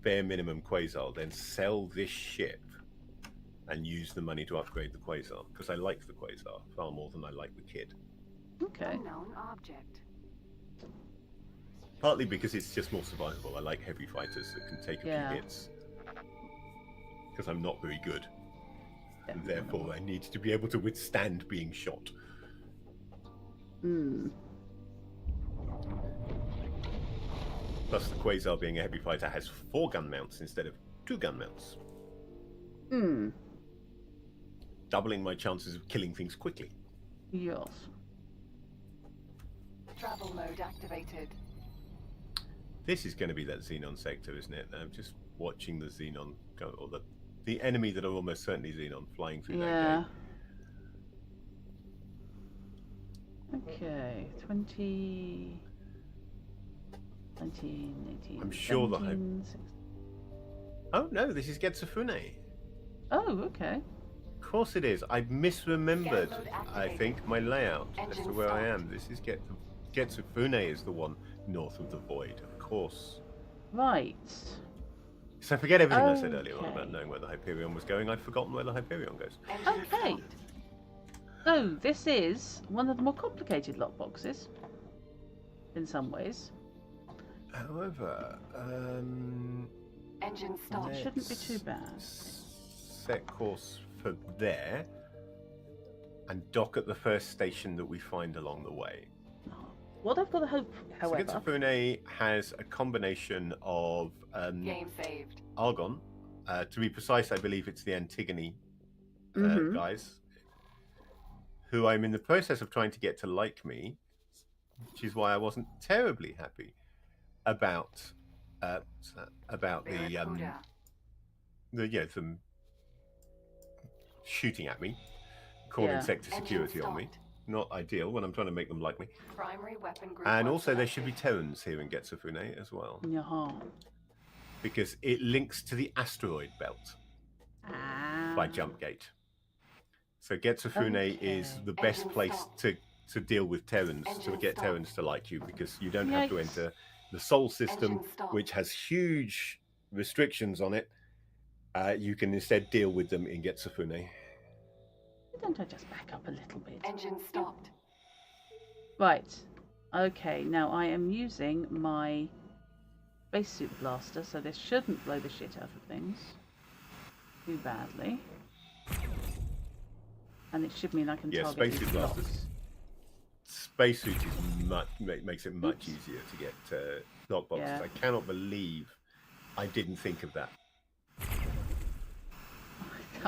Bare minimum quasar, then sell this ship and use the money to upgrade the quasar, because I like the quasar far more than I like the kid. Okay. Unknown object. Partly because it's just more survivable. I like heavy fighters that can take a Yeah. few hits. Because I'm not very good. And Definitely therefore I need to be able to withstand being shot. Hmm. Plus the quasar, being a heavy fighter, has 4 gun mounts instead of 2 gun mounts. Hmm. Doubling my chances of killing things quickly. Yes. Travel mode activated. This is going to be that Xenon sector, isn't it? I'm just watching the Xenon go, or the enemy that are almost certainly Xenon flying through Yeah. that gate. Okay. 20. 19, 18. I'm sure that 17, 16. Oh no, this is Getsufune. Oh, okay. Of course it is. I misremembered, Scan mode I activated. think, my layout as to Engine where I stopped. am. This is Getsufune is the one north of the void, of course. Right. So forget everything I said earlier on Okay. about knowing where the Hyperion was going. I've forgotten where the Hyperion goes. Engine Okay. stopped. So this is one of the more complicated lockboxes. In some ways. However, Engine stopped. It shouldn't be too bad. Set course for there and dock at the first station that we find along the way. What I've got to hope, So however. Getsufune has a combination of Game saved. Argon. To be precise, I believe it's the Antigone Mhm. guys, who I'm in the process of trying to get to like me, which is why I wasn't terribly happy about Barracuda. them shooting at me, calling Yeah. sector Engine security on me. stopped. Not ideal when I'm trying to make them like me. Primary weapon group. And was also there should be selected. Terrans here in Getsufune as well, Yaha. because it links to the asteroid belt by Ah. jump gate. So Getsufune is Okay. the best Engine place stopped. to deal with Terrans, to Engine get stopped. Terrans to like you, because you don't have to Yikes. enter the Sol system, Engine stopped. which has huge restrictions on it. You can instead deal with them in Getsufune. Why don't I just back up a little bit? Engine stopped. Right. Okay, now I am using my spacesuit blaster, so this shouldn't blow the shit out of things too badly. And it should mean I can Yeah, target spacesuit these blasters. blocks. Spacesuit is makes it much Oops. easier to get lockboxes. Yeah. I cannot believe I didn't think of that.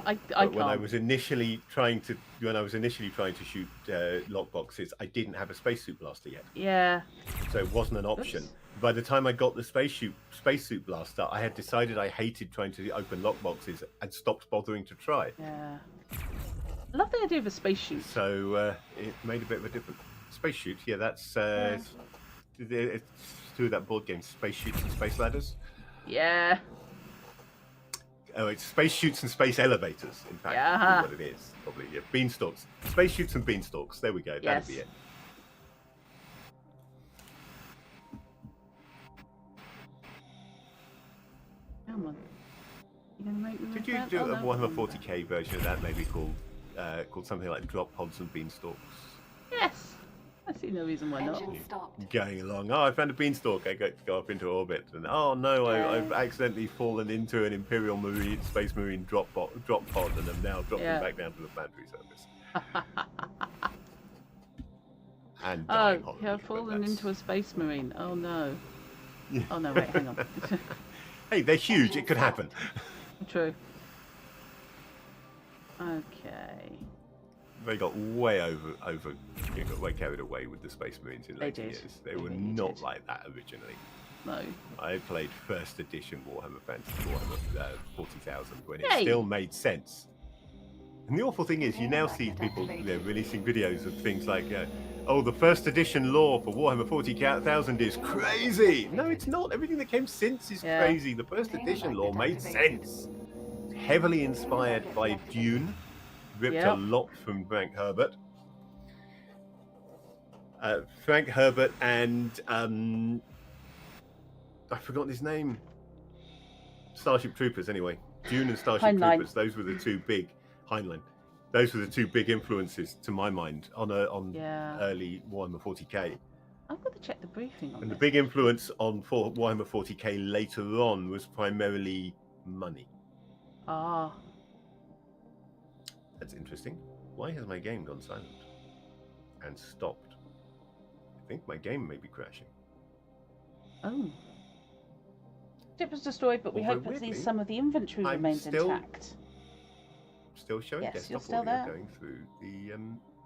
I But when I can't. was initially trying to shoot lockboxes, I didn't have a spacesuit blaster yet, Yeah. so it wasn't an option. Oops. By the time I got the spacesuit blaster, I had decided I hated trying to open lockboxes and stopped bothering to try. Yeah. I love the idea of a spacesuit. So it made a bit of a difference. Spacesuit, yeah, that's it's through that board game, Spaceshoots and Space Ladders. Yeah. Oh, it's Space Shoots and Space Elevators, in fact, Yeah. is what it is. Probably, yeah. Beanstalks. Space Shoots and Beanstalks. There we go. Yes. That'd be it. Come on. You gonna make me Could move you that? do Oh, a no, Warhammer I'm 40k version of that, maybe called something like Drop Pods and Beanstalks? Yes. I see no reason why not. Engine stopped. Going along. Oh, I found a beanstalk. I got to go up into orbit, and oh no, I've accidentally fallen into an Imperial Marine, Space Marine drop pod, and I'm now dropping Yeah. back down to the planetary surface. And Oh, dying horribly, you've but fallen that's- into a space marine. Oh no. Yeah. Oh no, wait, hang on. Hey, they're huge. It could happen. True. Okay. They got way way carried away with the Space Marines in They later did. years. They They were really not did. like that originally. No. I played first edition Warhammer Fantasy, Warhammer 40,000, when it Yay. still made sense. And the awful thing is, you now see people releasing videos of things like, oh, the first edition lore for Warhammer 40,000 is crazy. No, it's not. Everything that came since is Yeah. crazy. The first edition lore made sense. Heavily inspired by Dune, ripped a Yep. lot from Frank Herbert. Frank Herbert and I forgot his name. Starship Troopers, anyway. Dune and Starship Heinlein. Troopers. Those were the two big Heinlein. Those were the two big influences, to my mind, on Yeah. early Warhammer 40k. I've got to check the briefing on And the this. big influence on Warhammer 40k later on was primarily money. Ah. That's interesting. Why has my game gone silent and stopped? I think my game may be crashing. Oh. Ship was destroyed, but we Although hope at weirdly, least some of the inventory I'm remains still- intact. Still showing Yes, desktop you're still audio there. going through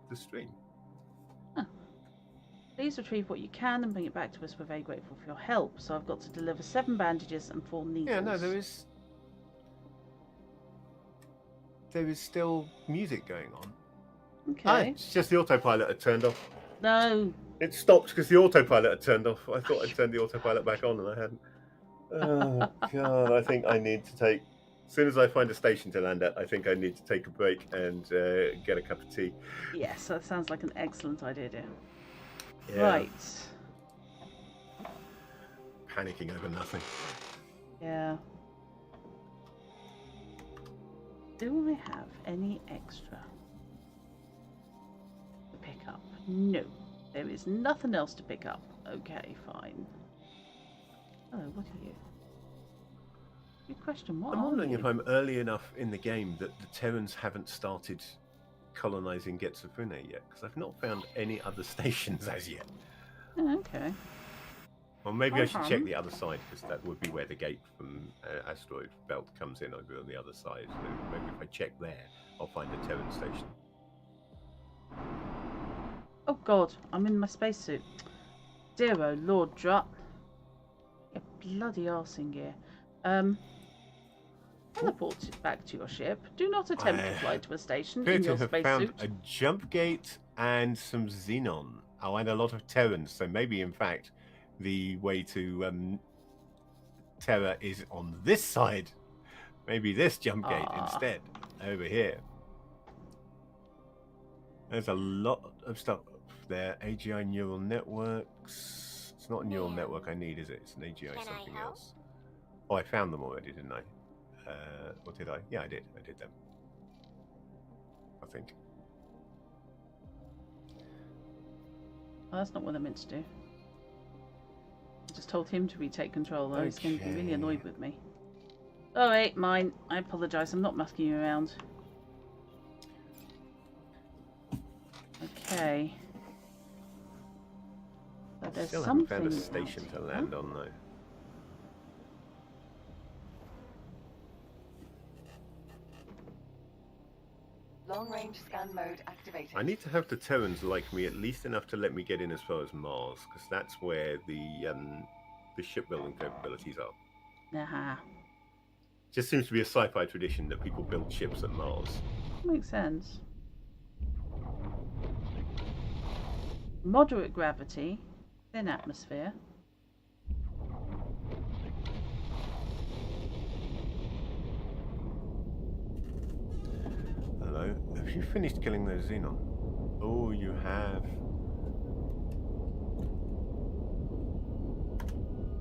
the stream. Please retrieve what you can and bring it back to us. We're very grateful for your help. So I've got to deliver 7 bandages and 4 needles. Yeah, no, there is still music going on. Okay. It's just the autopilot had turned off. No. It stopped because the autopilot had turned off. I thought I'd turned the autopilot back on and I hadn't. Oh god, I think I need to take. As soon as I find a station to land at, I think I need to take a break and get a cup of tea. Yes, that sounds like an excellent idea, dear. Yeah. Right. Panicking over nothing. Yeah. Do I have any extra to pick up? No. There is nothing else to pick up. Okay, fine. Oh, what are you? Good question. What I'm are wondering you? if I'm early enough in the game that the Terrans haven't started colonizing Getsufune yet, because I've not found any other stations as yet. Oh, okay. Well, maybe I should check Uh-huh. the other side, because that would be where the gate from Asteroid Belt comes in over on the other side. So maybe if I check there, I'll find a Terran station. Oh god, I'm in my spacesuit. Dear oh Lord Drut. You bloody arse in gear. Teleport back to your ship. Do not attempt to I fly to a station appear in to your have found spacesuit. a jump gate and some xenon. Oh, and a lot of Terrans. So maybe, in fact, the way to Terra is on this side. Maybe this jump gate instead, over here. There's a lot of stuff there. AGI neural networks. It's not a neural network I need, is it? It's an AGI Can I something help? else. Oh, I found them already, didn't I? Or did I? Yeah, I did. I did them. I think. Oh, that's not what I meant to do. I just told him to retake control, though. He's going to be really annoyed with me. Oh, wait, mine. I apologise. I'm not mucking you around. Okay. So there's Still haven't something found a station to land on, though. Long-range scan mode activated. I need to have the Terrans like me at least enough to let me get in as far as Mars, because that's where the shipbuilding capabilities are. Nah. Just seems to be a sci-fi tradition that people build ships at Mars. Makes sense. Moderate gravity, thin atmosphere. Hello. Have you finished killing those Xenon? Oh, you have.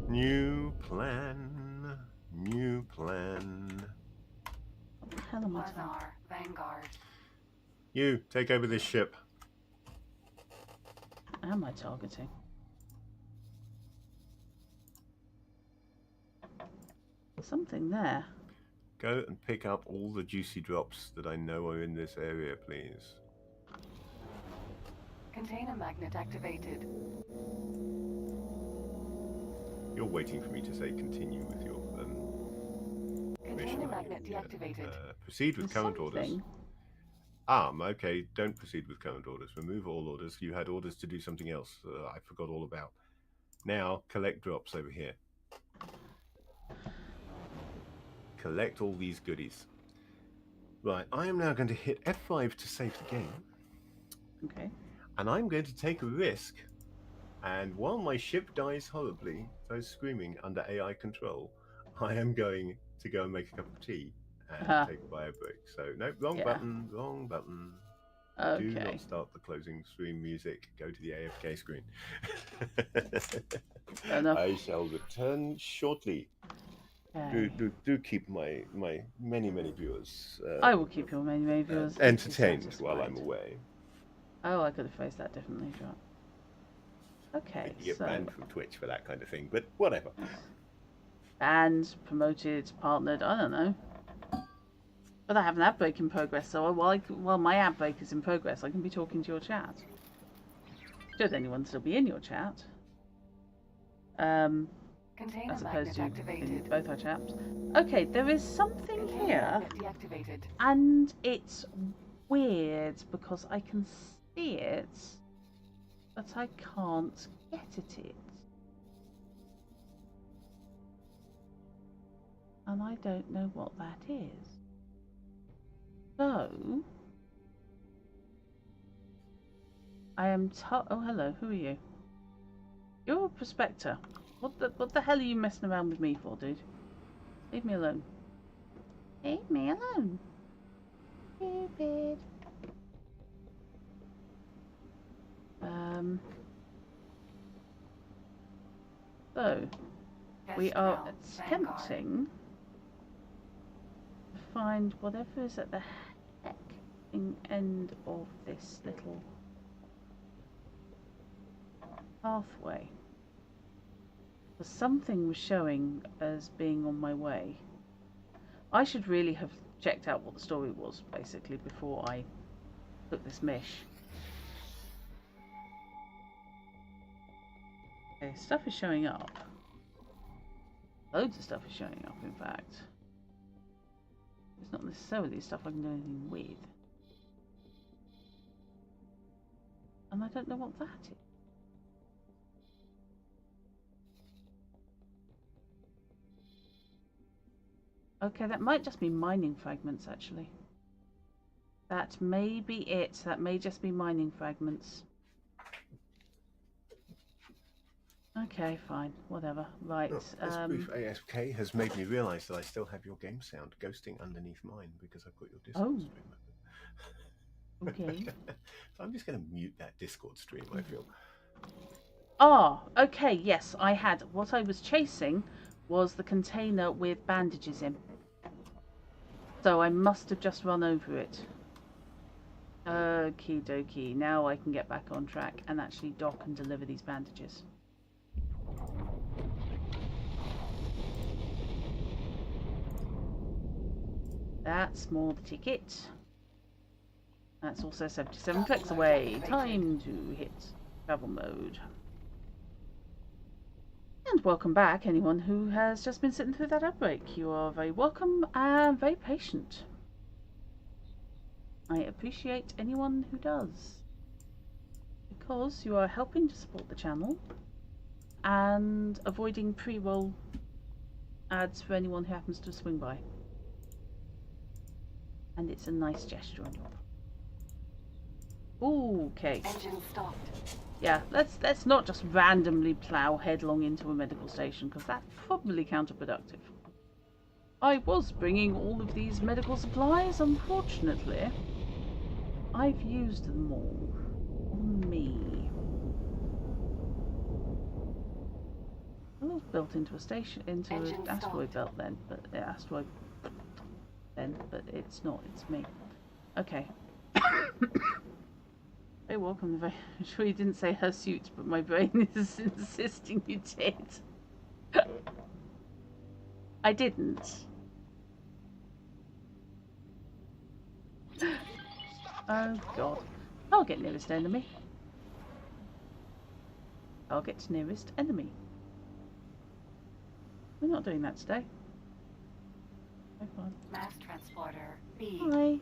New plan. New plan. What the hell am I talking? Quasar, Vanguard. You, take over this ship. What am I targeting? Something there. Go and pick up all the juicy drops that I know are in this area, please. Container magnet activated. You're waiting for me to say continue with your mission. Container magnet deactivated. Proceed with There's current orders. something. Okay, don't proceed with current orders. Remove all orders. You had orders to do something else I forgot all about. Now, collect drops over here. Collect all these goodies. Right, I am now going to hit F5 to save the game. Okay. And I'm going to take a risk. And while my ship dies horribly, goes screaming under AI control, I am going to go and make a cup of tea and take a bio break. So, no, wrong button, wrong button. Okay. Do not start the closing stream music. Go to the AFK screen. Fair enough. I shall return shortly. Okay. Do keep my many viewers. I will keep your many viewers entertained while I'm away. Oh, I could have phrased that differently. Okay, You get so banned from Twitch for that kind of thing, but whatever. banned, promoted, partnered. I don't know. But I have an ad break in progress, so while my ad break is in progress, I can be talking to your chat. Should anyone still be in your chat? Container As opposed magnet to in activated. both our chats. Okay, there is something Container here, magnet deactivated. and it's weird because I can see it, but I can't get at it. And I don't know what that is. So, I am oh, hello, who are you? You're a prospector. What the hell are you messing around with me for, dude? Leave me alone. Leave me alone. Stupid. So, we are attempting to find whatever is at the hecking end of this little pathway. But something was showing as being on my way. I should really have checked out what the story was, basically, before I took this mish. Okay, stuff is showing up. Loads of stuff is showing up, in fact. It's not necessarily stuff I can do anything with. And I don't know what that is. Okay, that might just be mining fragments, actually. That may be it. That may just be mining fragments. Okay, fine. Whatever. Right. This brief AFK has made me realise that I still have your game sound ghosting underneath mine because I put your Discord stream open. Okay. So I'm just going to mute that Discord stream, I feel. Ah, okay, yes, I had. What I was chasing was the container with bandages in. So I must have just run over it. Okie dokie. Now I can get back on track and actually dock and deliver these bandages. That's more the ticket. That's also 77 clicks away. Time to hit travel mode. And welcome back, anyone who has just been sitting through that outbreak. You are very welcome and very patient. I appreciate anyone who does, because you are helping to support the channel and avoiding pre-roll ads for anyone who happens to swing by. And it's a nice gesture on your part. Okay. Engine stopped. Yeah, let's not just randomly plow headlong into a medical station, because that's probably counterproductive. I was bringing all of these medical supplies. Unfortunately, I've used them all on me. Well, it was built into a station, into an asteroid belt then, but but it's not. It's me. Okay. Hey, welcome. I'm sure you didn't say her suit, but my brain is insisting you did. I didn't. Oh god. Target nearest enemy. Target nearest enemy. We're not doing that today. Okay, fine. Mass transporter B. Hi.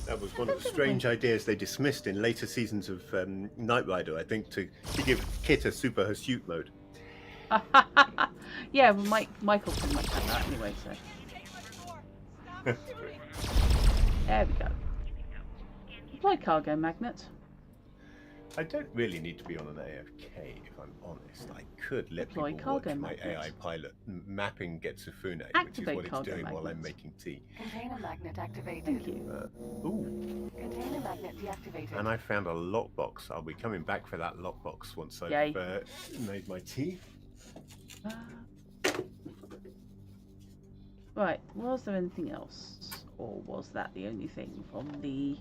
That was one of the strange ideas they dismissed in later seasons of Knight Rider, I think, to give Kit a super hirsute mode. Yeah, well, Michael pretty much had that anyway, so. There we go. Deploy cargo magnet. I don't really need to be on an AFK, if I'm honest. I could let Deploy people watch cargo my magnet. AI pilot mapping Getsufune, which is Activate what it's cargo doing while I'm magnet. making tea. Container magnet activated. Thank you. Ooh, Container magnet deactivated. and I found a lockbox. I'll be coming back for that lockbox once I've Yay. made my tea. Right, was there anything else? Or was that the only thing from the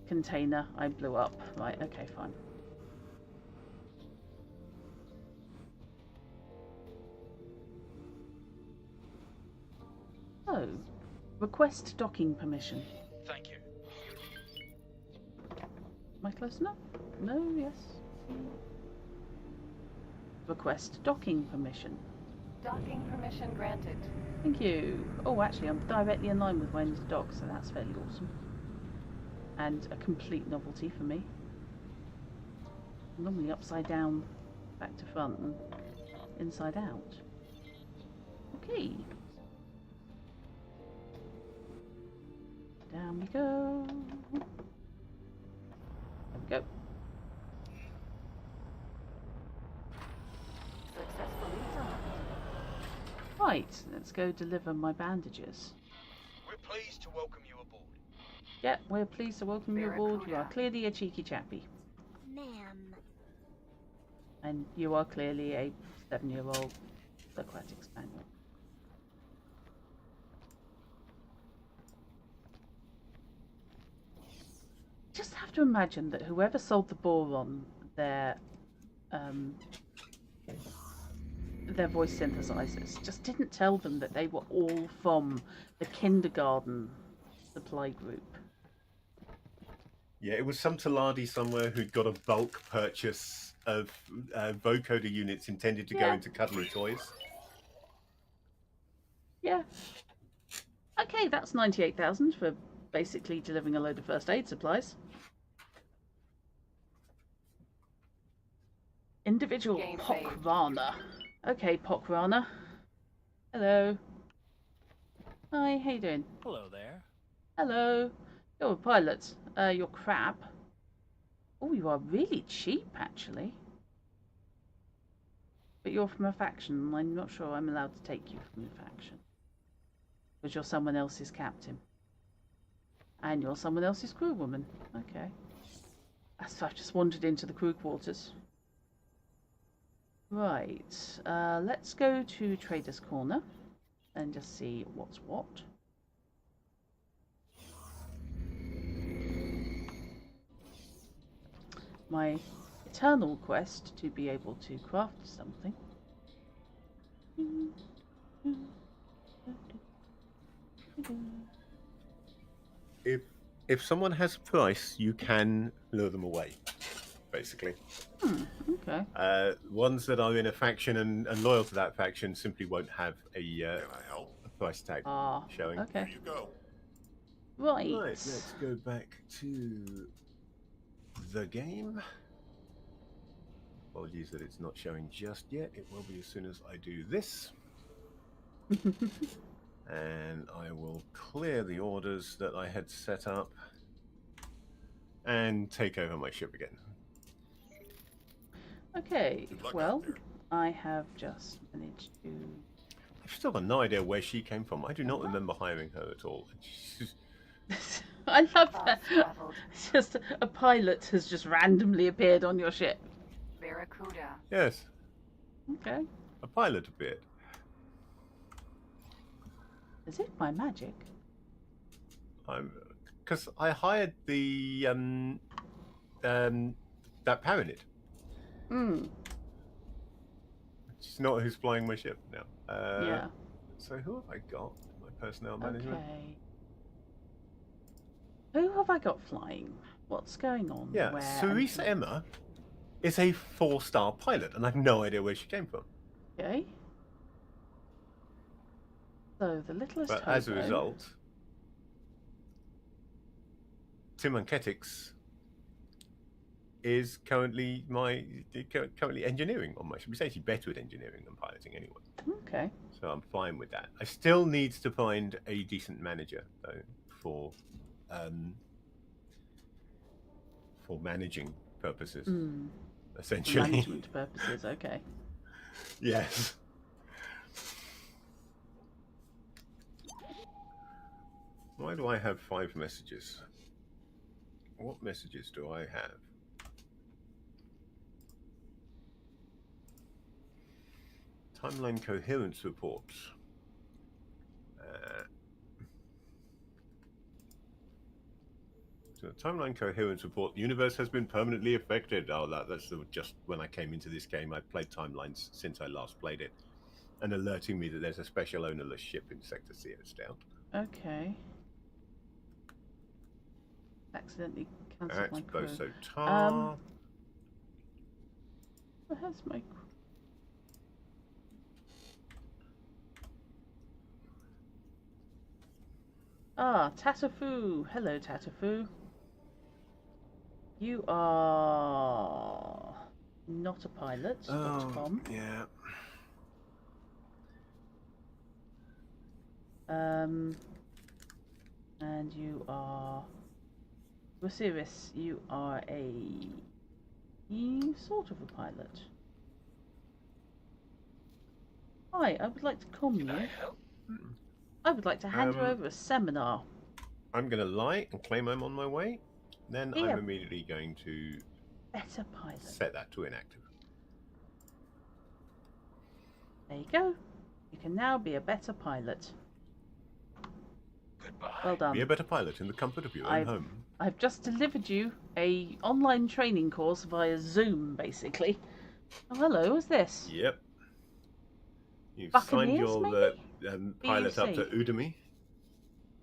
container I blew up? Right, okay, fine. Oh, request docking permission. Thank you. Am I close enough? No, yes. Request docking permission. Docking permission granted. Thank you. Oh, actually, I'm directly in line with Wayne's dock, so that's fairly awesome. And a complete novelty for me. Normally upside down, back to front, and inside out. Okay. Down we go. There we go. Successfully done. Right, let's go deliver my bandages. We're pleased to welcome you aboard. Yep, we're pleased to welcome you aboard. You are Barracuda. clearly a cheeky chappy. Ma'am. And you are clearly a 7-year-old aquatic spaniel. Just have to imagine that whoever sold the boron their voice synthesizers just didn't tell them that they were all from the kindergarten supply group. Yeah, it was some Taladi somewhere who'd got a bulk purchase of vocoder units intended to go Yeah. into cuddly toys. Yeah. Okay, that's 98,000 for basically delivering a load of first aid supplies. Individual Game Pokrana. Okay, Pokrana. Hello. Hi, how you doing? Hello there. Hello. You're a pilot. You're crap. Oh, you are really cheap, actually. But you're from a faction, and I'm not sure I'm allowed to take you from the faction. Because you're someone else's captain. And you're someone else's crewwoman. Okay. So I've just wandered into the crew quarters. Right. Let's go to Trader's Corner and just see what's what. my eternal quest to be able to craft something. If someone has a price, you can lure them away, basically. Okay. Ones that are in a faction and loyal to that faction simply won't have Can I help? a price tag Ah, showing. okay. Here you go. Right. Right, let's go back to the game. Apologies that it's not showing just yet. It will be as soon as I do this. And I will clear the orders that I had set up and take over my ship again. Okay, Good luck well, out there. I have just managed to... I've still got no idea where she came from. I do not remember hiring her at all. I love that. Fast traveled. It's just a pilot has just randomly appeared on your ship. Barracuda. Yes, Okay. a pilot appeared. Is it by magic? Because I hired the that Paranid. Hmm. She's not who's flying my ship now. Yeah. So who have I got? My personnel management. Okay. Who have I got flying? What's going on? Yeah, Where? Cerisa Emma is a 4-star pilot, and I have no idea where she came from. Okay. So the littlest But as a hobo- result, Tim Anketix is currently engineering on my ship. He's actually better at engineering than piloting anyway. Okay. So I'm fine with that. I still need to find a decent manager though for managing purposes, For essentially. management purposes, okay. Yes. Why do I have 5 messages? What messages do I have? Timeline coherence reports. So timeline coherence report. The universe has been permanently affected. Oh, that's just when I came into this game. I've played timelines since I last played it, and alerting me that there's a special ownerless ship in Sector CO Stout. Okay. Accidentally cancelled That's my crew. Boso Tar. Where's my crew? Ah, Tatafu. Hello, Tatafu. You are not a pilot. .com. Yeah. And you are Osiris. You are a sort of a pilot. Hi, I would like to com you. I would like to hand you over a seminar. I'm going to lie and claim I'm on my way. Then Yeah. I'm immediately going to Better pilot. set that to inactive. There you go. You can now be a better pilot. Goodbye. Well done. Be a better pilot in the comfort of your own home. I've just delivered you a online training course via Zoom, basically. Oh, hello. What's this? Yep. You've Buccaneers, signed your maybe? pilot up to BUC. Udemy.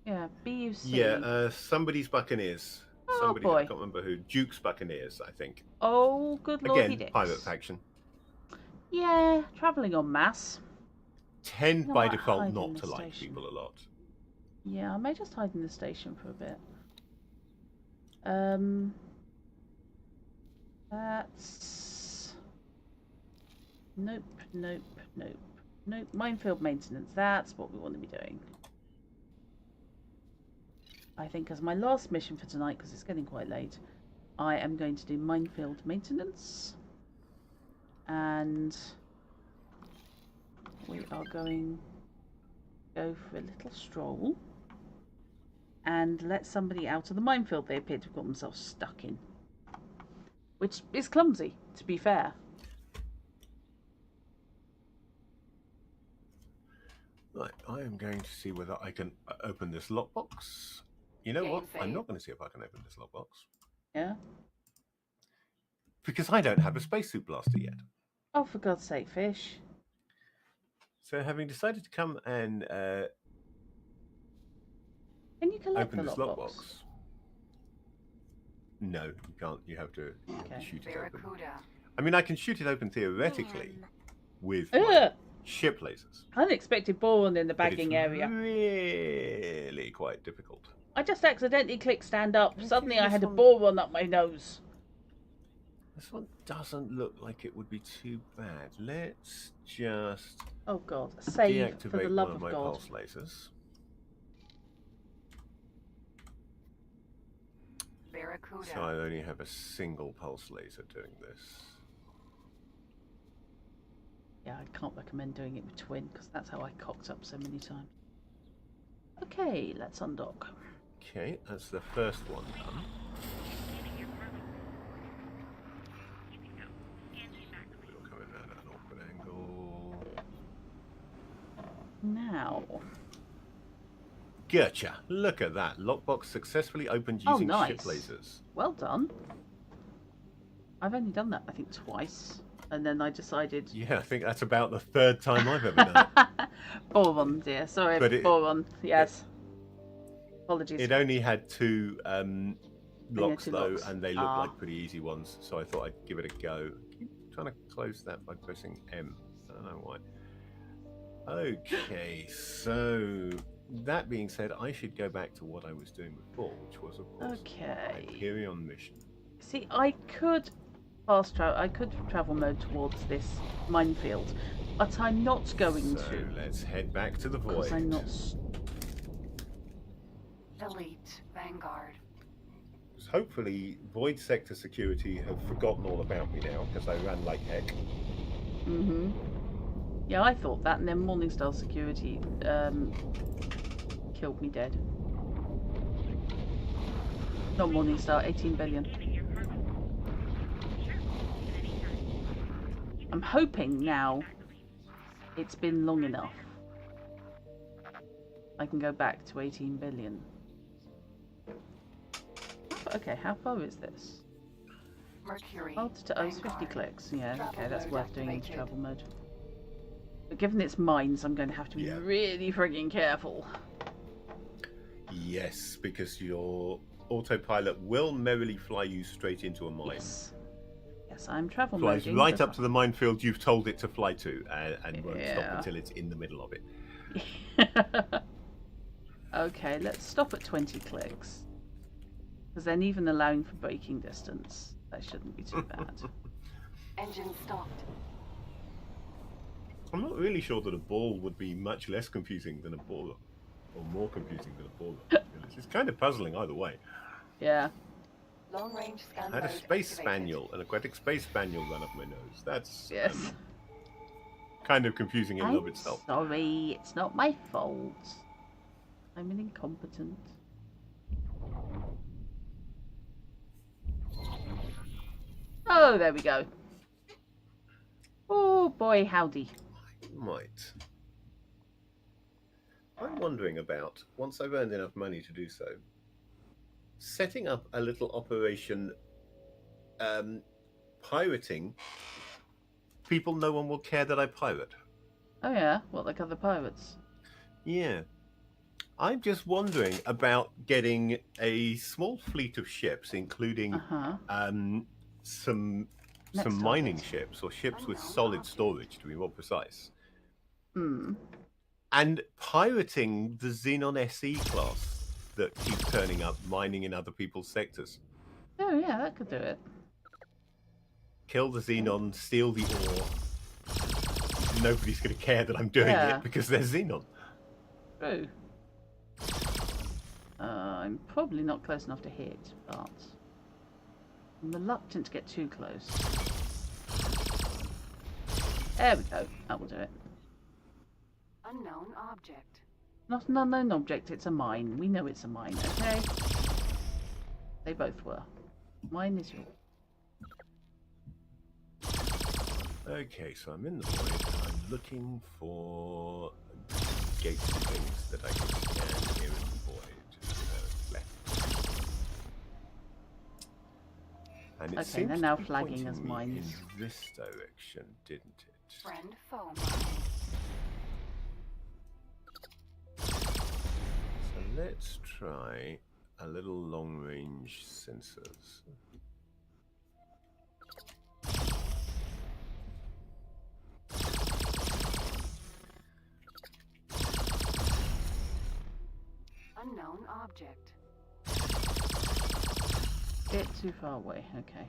Yeah, BUC. Yeah, somebody's Buccaneers. Oh, Somebody, boy. I can't remember who. Duke's Buccaneers, I think. Oh, good lord, Again, he dicks. pirate faction. Yeah, travelling en masse. Tend know by what? default Hide in not the to like station. people a lot. Yeah, I may just hide in the station for a bit. That's... Nope, nope, nope. Nope, minefield maintenance. That's what we want to be doing. I think as my last mission for tonight, because it's getting quite late, I am going to do minefield maintenance. And we are going to go for a little stroll and let somebody out of the minefield they appear to have got themselves stuck in. Which is clumsy, to be fair. Right, I am going to see whether I can open this lockbox. You know what? I'm not going to see if I can open this lockbox. Yeah? Because I don't have a spacesuit blaster yet. Oh, for God's sake, fish. So having decided to come and Can you collect open the this lockbox? lockbox. No, you can't. You have to Okay. shoot it open. Barracuda. I mean, I can shoot it open theoretically Ma'am. with Ugh. my ship lasers. Unexpected boron in the But bagging it's area. really quite difficult. I just accidentally clicked stand up. Okay, Suddenly I this had a one- boron up my nose. This one doesn't look like it would be too bad. Let's just Oh God, save deactivate for the one love of of my God. pulse lasers. Barracuda. So I only have a single pulse laser doing this. Yeah, I can't recommend doing it with twin because that's how I cocked up so many times. Okay, let's undock. Okay, that's the first one done. We're coming at an awkward angle. Now, Gotcha. Look at that. Lockbox successfully opened Oh, using nice. ship lasers. well done. I've only done that, I think, twice. And then I decided... Yeah, I think that's about the third time I've ever done it. Boron, dear. Sorry, But it- boron. Yes. Apologies. It only had two locks two though, locks. and they looked Ah. like pretty easy ones. So I thought I'd give it a go. Keep trying to close that by pressing M. I don't know why. Okay, so that being said, I should go back to what I was doing before, which was, of course, Okay. Hyperion mission. See, I could fast travel. I could travel mode towards this minefield, but I'm not going So to let's head back to the because void. I'm not. Elite. Vanguard. Hopefully, Void Sector Security have forgotten all about me now because I ran like heck. Mhm. Yeah, I thought that, and then Morningstar Security killed me dead. Not Morningstar, 18 billion. I'm hoping now it's been long enough. I can go back to 18 billion. Okay, how far is this? Mercury. Oh, it's 50 Vanguard. clicks. Yeah, Travel okay, that's mode worth doing into activated. travel mode. But given it's mines, I'm going to have to be Yeah. really frigging careful. Yes, because your autopilot will merrily fly you straight into a mine. Yes. Yes, I'm travel Flies moding. right up to the minefield you've told it to fly to, and won't stop Yeah. until it's in the middle of it. Okay, let's stop at 20 clicks. Because then even allowing for braking distance, that shouldn't be too bad. Engine stopped. I'm not really sure that a ball would be much less confusing than a baller, or more confusing than a baller. It's kind of puzzling either way. Yeah. Long range scan I had a mode space activated. spaniel, an aquatic space spaniel run up my nose. That's Yes. kind of confusing in and of I'm itself. sorry, it's not my fault. I'm an incompetent. Oh, there we go. Oh boy, howdy. Might. I'm wondering about, once I've earned enough money to do so, setting up a little operation pirating people no one will care that I pirate. Oh yeah, what, like other pirates? Yeah. I'm just wondering about getting a small fleet of ships, including Uh-huh. some Next mining target. ships, or ships with solid storage, to be more precise, Hmm. and pirating the Xenon SE class that keeps turning up, mining in other people's sectors. Oh yeah, that could do it. Kill the Xenon, steal the ore. Nobody's going to care that I'm doing Yeah. it because they're Xenon. True. I'm probably not close enough to hit, but I'm reluctant to get too close. There we go. That will do it. Unknown object. Not an unknown object, it's a mine. We know it's a mine, okay? They both were. Mine is yours. Okay, so I'm in the void. I'm looking for gates and things that I can scan here in the void. Left. And it Okay, seems they're to now be flagging pointing as me mines. in this direction, didn't it? Friend foe mine. So let's try a little long-range sensors. Unknown object. Bit too far away. Okay.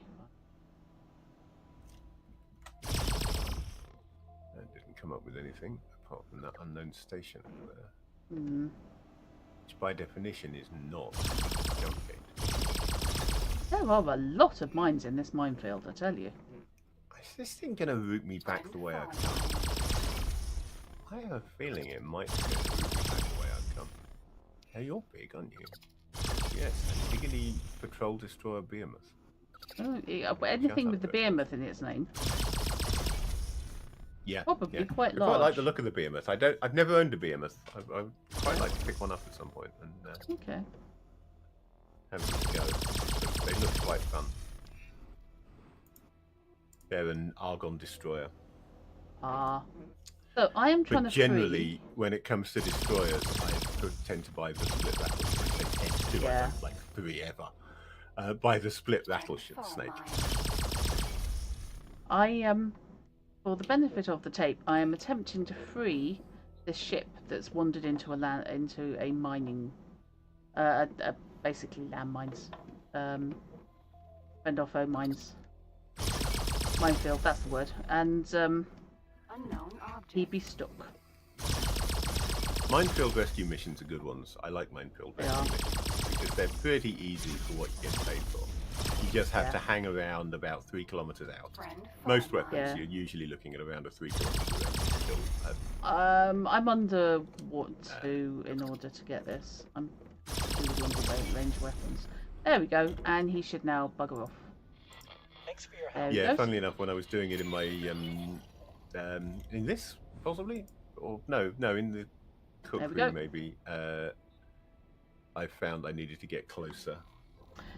That didn't come up with anything apart from that unknown station over there, Hmm. which by definition is not a jump gate. There are a lot of mines in this minefield, I tell you. Is this thing going to route me back Friend the way I foe come? I have a feeling it might go route me back the way I come. Hey, you're big, aren't you? Yes, Antigone Patrol Destroyer Behemoth. Oh, yeah, but anything with the behemoth in its name. Yeah, Probably yeah. quite I quite like large. the look of the behemoth. I've never owned a behemoth. I would quite like to pick one up at some point and Okay. have a go. But they look quite fun. They're an Argon destroyer. Ah. So I am trying But to generally, when it comes to destroyers, I tend to buy the split battleship. I say tend to, I Yeah. don't like three ever. Buy the split battleship foe snake. mine. for the benefit of the tape, I am attempting to free this ship that's wandered into a mining, basically landmines, fend off mines, minefield. That's the word. And Unknown he object. be stuck. Minefield rescue missions are good ones. I like minefield They rescue are. missions because they're pretty easy for what you get paid for. You just have Yeah. to hang around about 3 kilometers out. Friend foe Most mine. weapons, Yeah. you're usually looking at around a 3 kilometer range to kill. I'm under what two in order to get this. I'm really under range weapons. There we go, and he should now bugger off. Thanks for your There help. we Yeah, go. funnily enough, when I was doing it in my in this possibly, or no, in the cook There we room go. maybe, I found I needed to get closer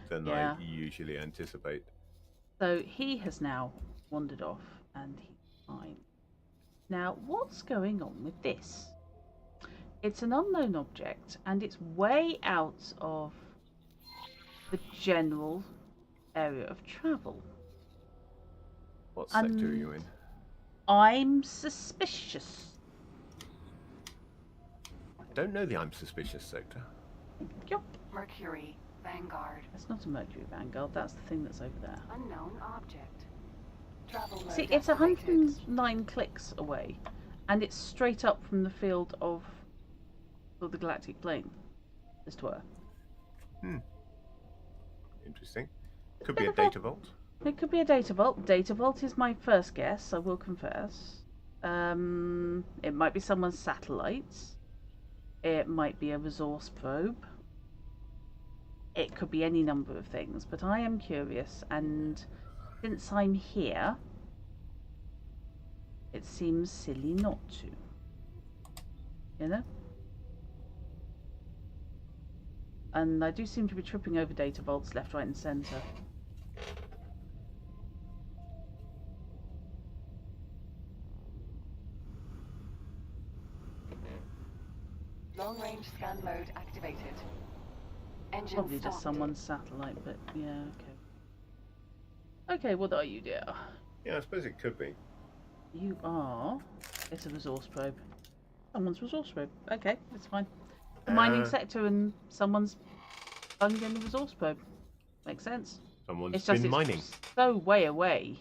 than Yeah. I usually anticipate. So he has now wandered off, and he's fine. Now, what's going on with this? It's an unknown object, and it's way out of the general area of travel. What sector are you And in? I'm suspicious. I don't know the I'm suspicious sector. Yup. Mercury. Vanguard. That's not a Mercury Vanguard, that's the thing that's over there. Unknown object. Travel mode See, it's activated. 109 clicks away, and it's straight up from the field of the galactic plane, as it were. Interesting. Could be a Bit of a- data vault. It could be a data vault. Data vault is my first guess, I will confess. It might be someone's satellites. It might be a resource probe. It could be any number of things, but I am curious, and since I'm here, it seems silly not to. You know? And I do seem to be tripping over data vaults left, right, and centre. Long range scan mode activated. Engine Probably stopped. just someone's satellite, but yeah, okay. Okay, what are you, dear? Yeah, I suppose it could be. You are. It's a resource probe. Someone's resource probe. Okay, that's fine. A mining sector and someone's bunged in the resource probe. Makes sense. Someone's It's just been mining. it's so way away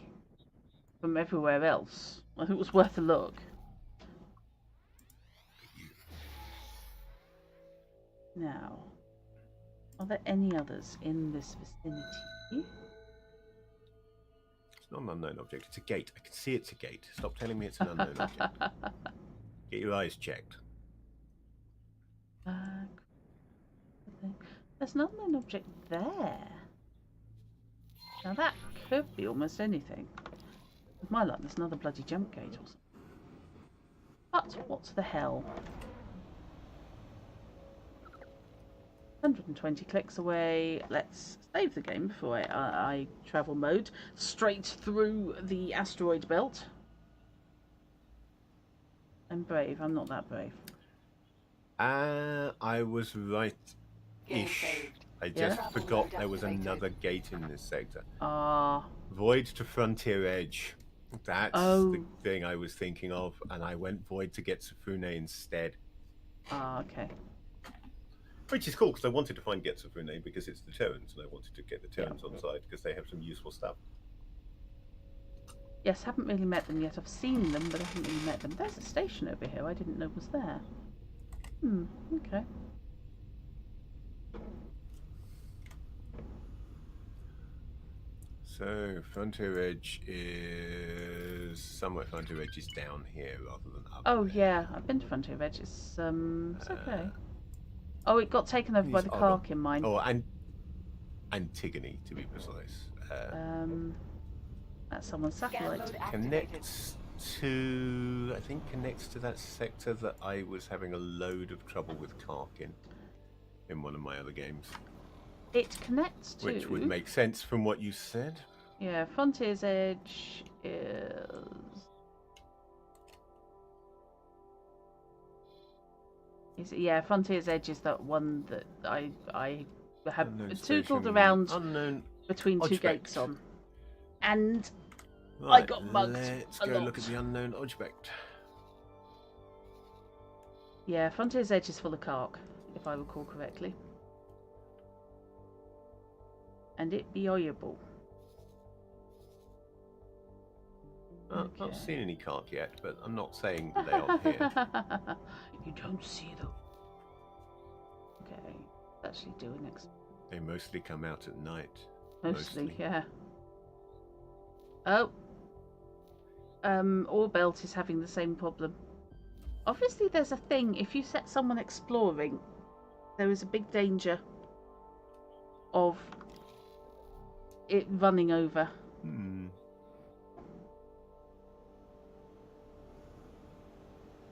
from everywhere else. I think it was worth a look. Now, are there any others in this vicinity? It's not an unknown object. It's a gate. I can see it's a gate. Stop telling me it's an unknown object. Get your eyes checked. There's not an object there. Now that could be almost anything. With my luck, there's another bloody jump gate or something. But what the hell? 120 clicks away. Let's save the game before I travel mode straight through the asteroid belt. I'm brave. I'm not that brave. I was right-ish. I just Yeah. forgot there was another gate in this sector. Ah. Void to Frontier Edge. That's the thing I was thinking of, and I went Void to get Sufune instead. Ah, okay. Which is cool, because I wanted to find Getsufune because it's the Terrans, and I wanted to get the Terrans on side because they have some useful stuff. Yes, haven't really met them yet. I've seen them, but I haven't really met them. There's a station over here I didn't know was there. Okay. So, Frontier Edge is... Somewhere Frontier Edge is down here rather than up Oh, there. yeah. I've been to Frontier Edge. It's okay. Oh, it got taken over by the Karkin mine. Oh, and Antigone, to be precise. That's someone's satellite. Connects to... I think connects to that sector that I was having a load of trouble with Karkin in one of my other games. It connects to... Which would make sense from what you said. Yeah, Frontier's Edge is... Yeah, Frontier's Edge is that one that I have tootled around between two gates on. And right, I got mugged. Let's go look at the unknown object. Yeah, Frontier's Edge is full of Kark, if I recall correctly. And it be oyable. I've not seen any Kark yet, but I'm not saying they aren't here. You don't see them. Okay, actually doing next. They mostly come out at night. Mostly, yeah. Oh. Ore Belt is having the same problem. Obviously there's a thing, if you set someone exploring, there is a big danger of it running over.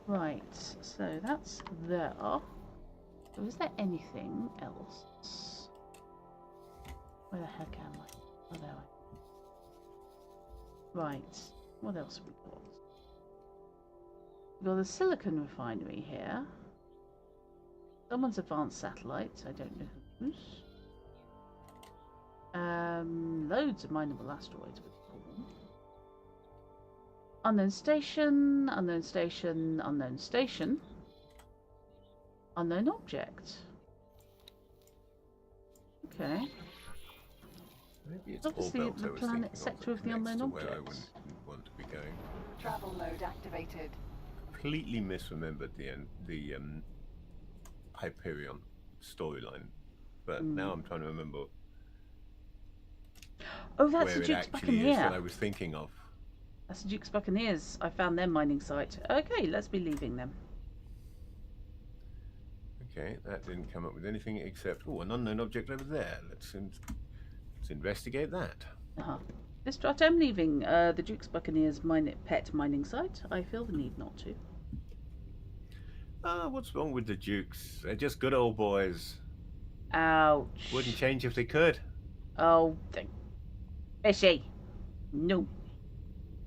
Right, so that's there. So is there anything else? Where the heck am I? Oh, there I am. Right, what else have we got? We've got a silicon refinery here. Someone's advanced satellite, I don't know whose. Loads of mineable asteroids with them. Unknown station, unknown station, unknown station. Unknown object. Okay. Maybe it's obviously Ore Belt the planet sector of the unknown object. Where I wouldn't want to be going. Travel mode activated. Completely misremembered the Hyperion storyline, but now I'm trying to remember. Oh, that's where the Duke's it actually is Buccaneer. that I was thinking of. That's the Duke's Buccaneers. I found their mining site. Okay, let's be leaving them. Okay, that didn't come up with anything except an unknown object over there. Let's investigate that. This Drut, I'm leaving the Duke's Buccaneers pet mining site. I feel the need not to. What's wrong with the Dukes? They're just good old boys. Ouch. Wouldn't change if they could. Oh, fishy. No.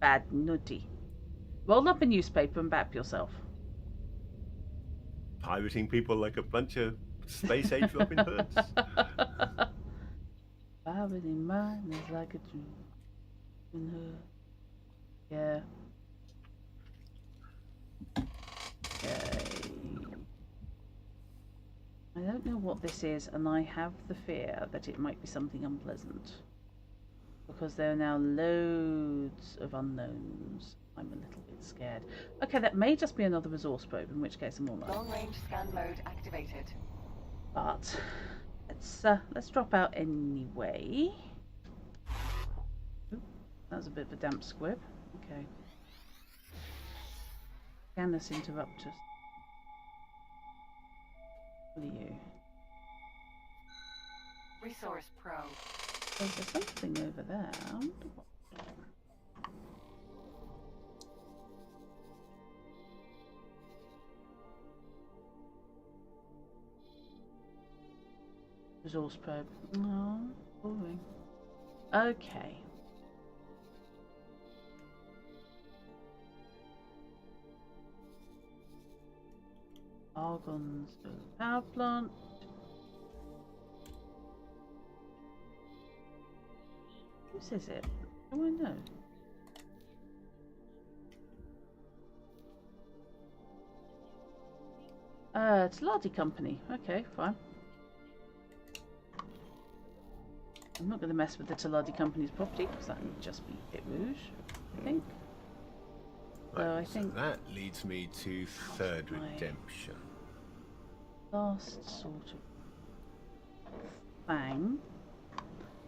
Bad nutty. Roll up a newspaper and bap yourself. Pirating people like a bunch of space age Robin Hoods. Pirating mine is like a dream. Yeah. Okay. I don't know what this is, and I have the fear that it might be something unpleasant. Because there are now loads of unknowns. I'm a little bit scared. Okay, that may just be another resource probe, in which case I'm all right. Long range scan mode activated. But let's drop out anyway. Ooh, that was a bit of a damp squib. Okay. Scanless interrupters. What are you? Resource probe. So there's something over there. I wonder what. Resource probe. Oh, boring. Okay. Argon's power plant. Whose is it? Do I know? Taladi Company. Okay, fine. I'm not going to mess with the Taladi Company's property because that would just be a bit rouge, I think. Right, So I think that leads me to Third Redemption. last sort of thing.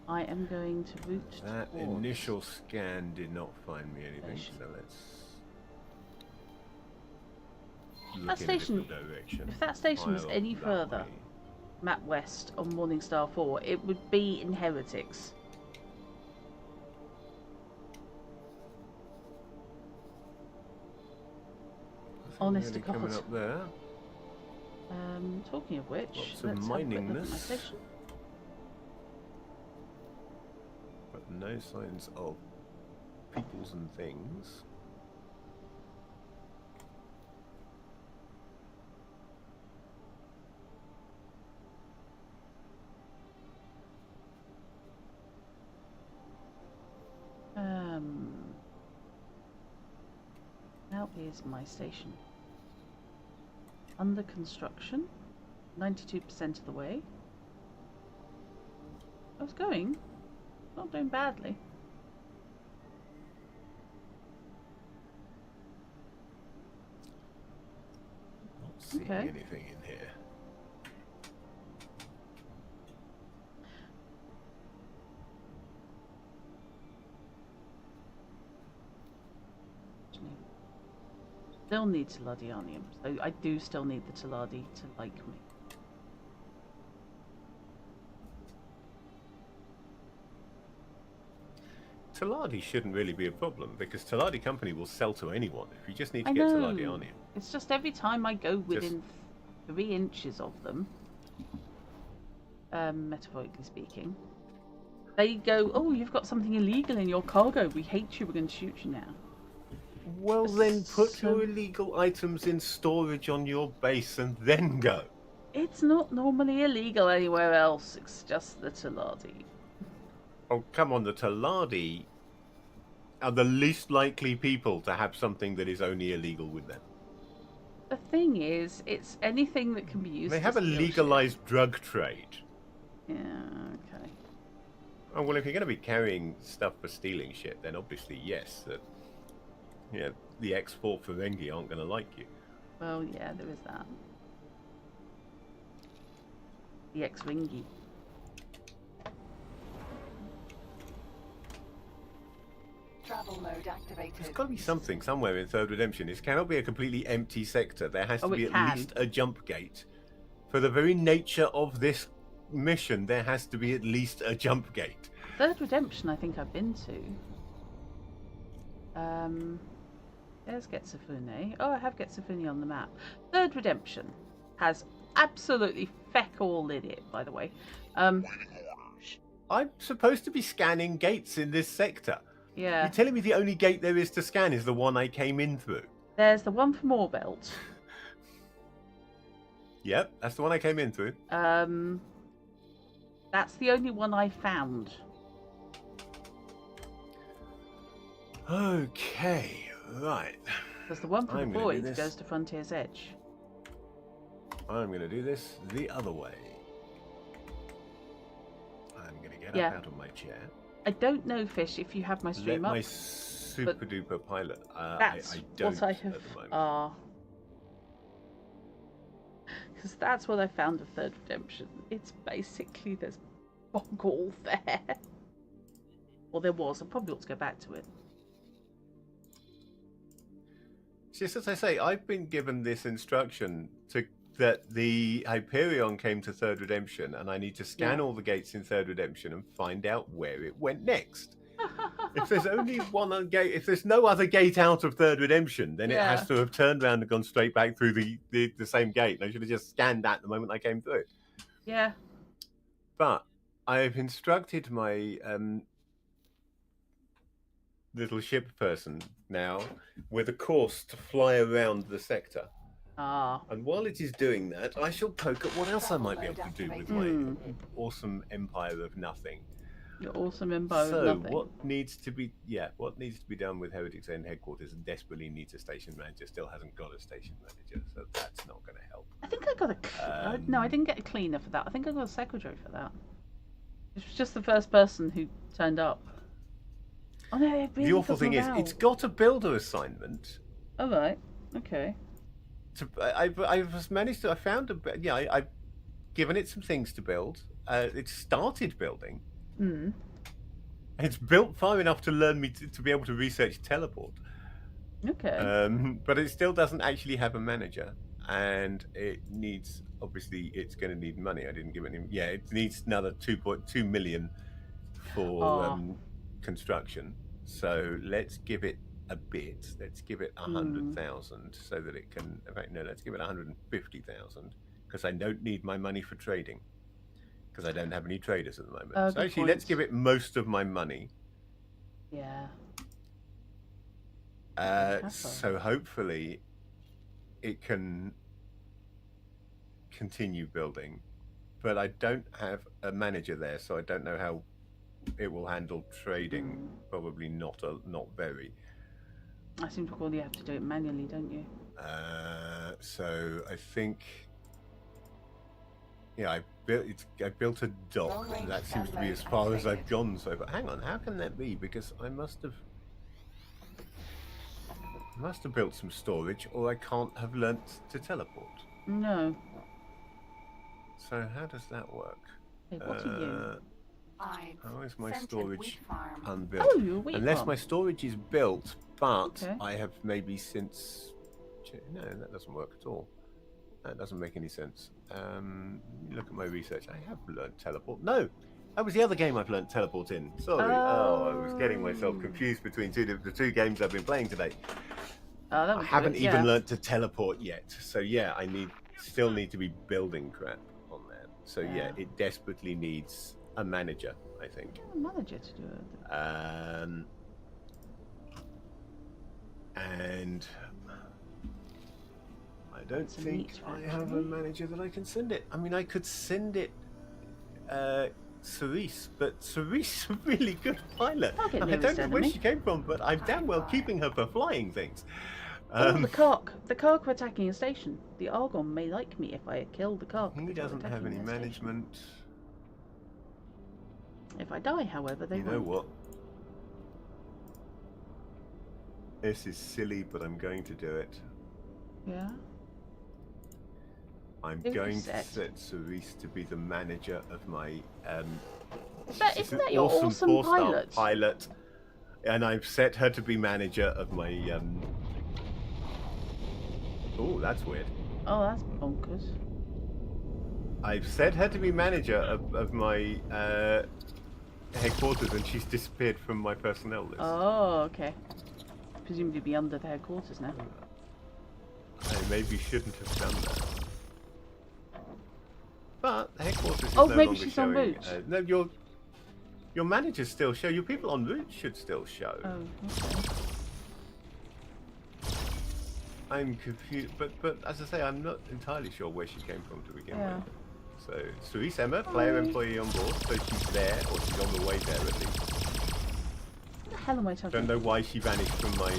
I am going to route That towards... initial scan did not find me anything, so let's look That in station, a different direction. if that station was Pile any that further, way. map west on Morningstar 4, it would be in Heretics. Honest to Really coming God. up there. Talking of which, Lots of let's have a quick look at my miningness. station. But no signs of peoples and things. Now is my station. Under construction, 92% of the way. I was going, not doing badly. Not seeing Okay. anything in here. Still need Taladianium, so I do still need the Taladi to like me. Taladi shouldn't really be a problem because Taladi Company will sell to anyone if you just need to I get know. Taladianium. It's just every time I go within 3 inches of them, metaphorically speaking, they go, "Oh, you've got something illegal in your cargo. We hate you. We're going to shoot you now." Well, then put So- your illegal items in storage on your base and then go. It's not normally illegal anywhere else. It's just the Taladi. Oh, come on, the Taladi are the least likely people to have something that is only illegal with them. The thing is, it's anything that can be used. They to have a steal legalized drug trade. shit. Yeah. Okay. Oh, well, if you're going to be carrying stuff for stealing shit, then obviously, yes, that the X4 Ferengi aren't going to like you. Well, yeah, there is that. The X-Ringy. Travel mode activated. There's got to be something somewhere in Third Redemption. This cannot be a completely empty sector. There has to be it at can. least a jump gate. For the very nature of this mission, there has to be at least a jump gate. Third Redemption, I think I've been to. There's Getsufune. Oh, I have Getsufune on the map. Third Redemption has absolutely feck all in it, by the way. I'm supposed to be scanning gates in this sector. Yeah. You're telling me the only gate there is to scan is the one I came in through? There's the one from Orbelt. Yep, that's the one I came in through. That's the only one I found. Okay, right. Because the one from I'm the gonna do Void this. goes to Frontier's Edge. I'm going to do this the other way. I'm going to get Yeah. up out of my chair. I don't know, Fish, if you have my Let stream my up. super duper pilot. That's I don't what I have. at the moment. Because that's what I found of Third Redemption. It's basically there's bog all there. Or there was. I probably ought to go back to it. Just as I say, I've been given this instruction that the Hyperion came to Third Redemption, and I need to scan all the gates in Third Redemption and find out where it went next. If there's only one gate, if there's no other gate out of Third Redemption, then it has to have turned around and gone straight back through the same gate. And I should have just scanned that the moment I came through. Yeah. But I've instructed my little ship person now with a course to fly around the sector. Ah. And while it is doing that, I shall poke at what else I might be able to do with my awesome empire of nothing. Your awesome empire of So nothing. what needs to be done with Heretics End headquarters and desperately needs a station manager, still hasn't got a station manager, so that's not going to help. I think I got a no, I didn't get a cleaner for that. I think I got a secretary for that. It was just the first person who turned up. Oh no, it really The awful thing is, it's got a builder assignment. All right. Okay. I've managed to. I found I've given it some things to build. It started building. It's built far enough to learn me to be able to research teleport. Okay. But it still doesn't actually have a manager, and it needs. Obviously, it's going to need money. I didn't give it any. Yeah, it needs another 2.2 million for construction. So let's give it a bit. Let's give it 100,000 so that it can. In fact, no, let's give it 150,000 because I don't need my money for trading because I don't have any traders at the moment. So actually, let's give it most of my money. Yeah. So hopefully, it can continue building, but I don't have a manager there, so I don't know how it will handle trading. Probably not very. I seem to recall you have to do it manually, don't you? So I think, yeah, I built a dock. That seems to be as far as I've gone so far. Hang on, how can that be? Because I must have built some storage, or I can't have learnt to teleport. No. So how does that work? Hey, what are you? How is my storage unbuilt? Oh, you're a wheat Unless farm. my storage is built, but Okay. I have maybe since... No, that doesn't work at all. That doesn't make any sense. Look at my research. I have learnt teleport. No! That was the other game I've learnt teleport in. Sorry. I was getting myself confused between the two games I've been playing today. That I was haven't good, even learnt to teleport yet. So yeah, I still need to be building crap on there. So yeah, it desperately needs a manager, I think. A manager to do it. And I don't think I have a manager that I can send it. I mean, I could send it Cerise, but Cerise is a really good pilot. I don't know where she came from, but I'm damn well keeping her for flying things. The Kark. The Kark are attacking a station. The Argon may like me if I kill the Kark. He doesn't have any management. If I die, however, they You know what? This is silly, but I'm going to do it. Yeah? I'm going to set Cerise to be the manager of my... Isn't that your awesome pilot? And I've set her to be manager of my... Oh, that's weird. Oh, that's bonkers. I've set her to be manager of my headquarters, and she's disappeared from my personnel list. Oh, okay. Presumably be under the headquarters now. I maybe shouldn't have done that. But the headquarters is no longer she's showing. En route. No, your managers still show. Your people en route should still show. Oh, okay. I'm confused, but as I say, I'm not entirely sure where she came from to begin with. So, Cerise Emma, player employee on board, so she's there, or she's on the way there at least. What the hell am I talking Don't know why she vanished from my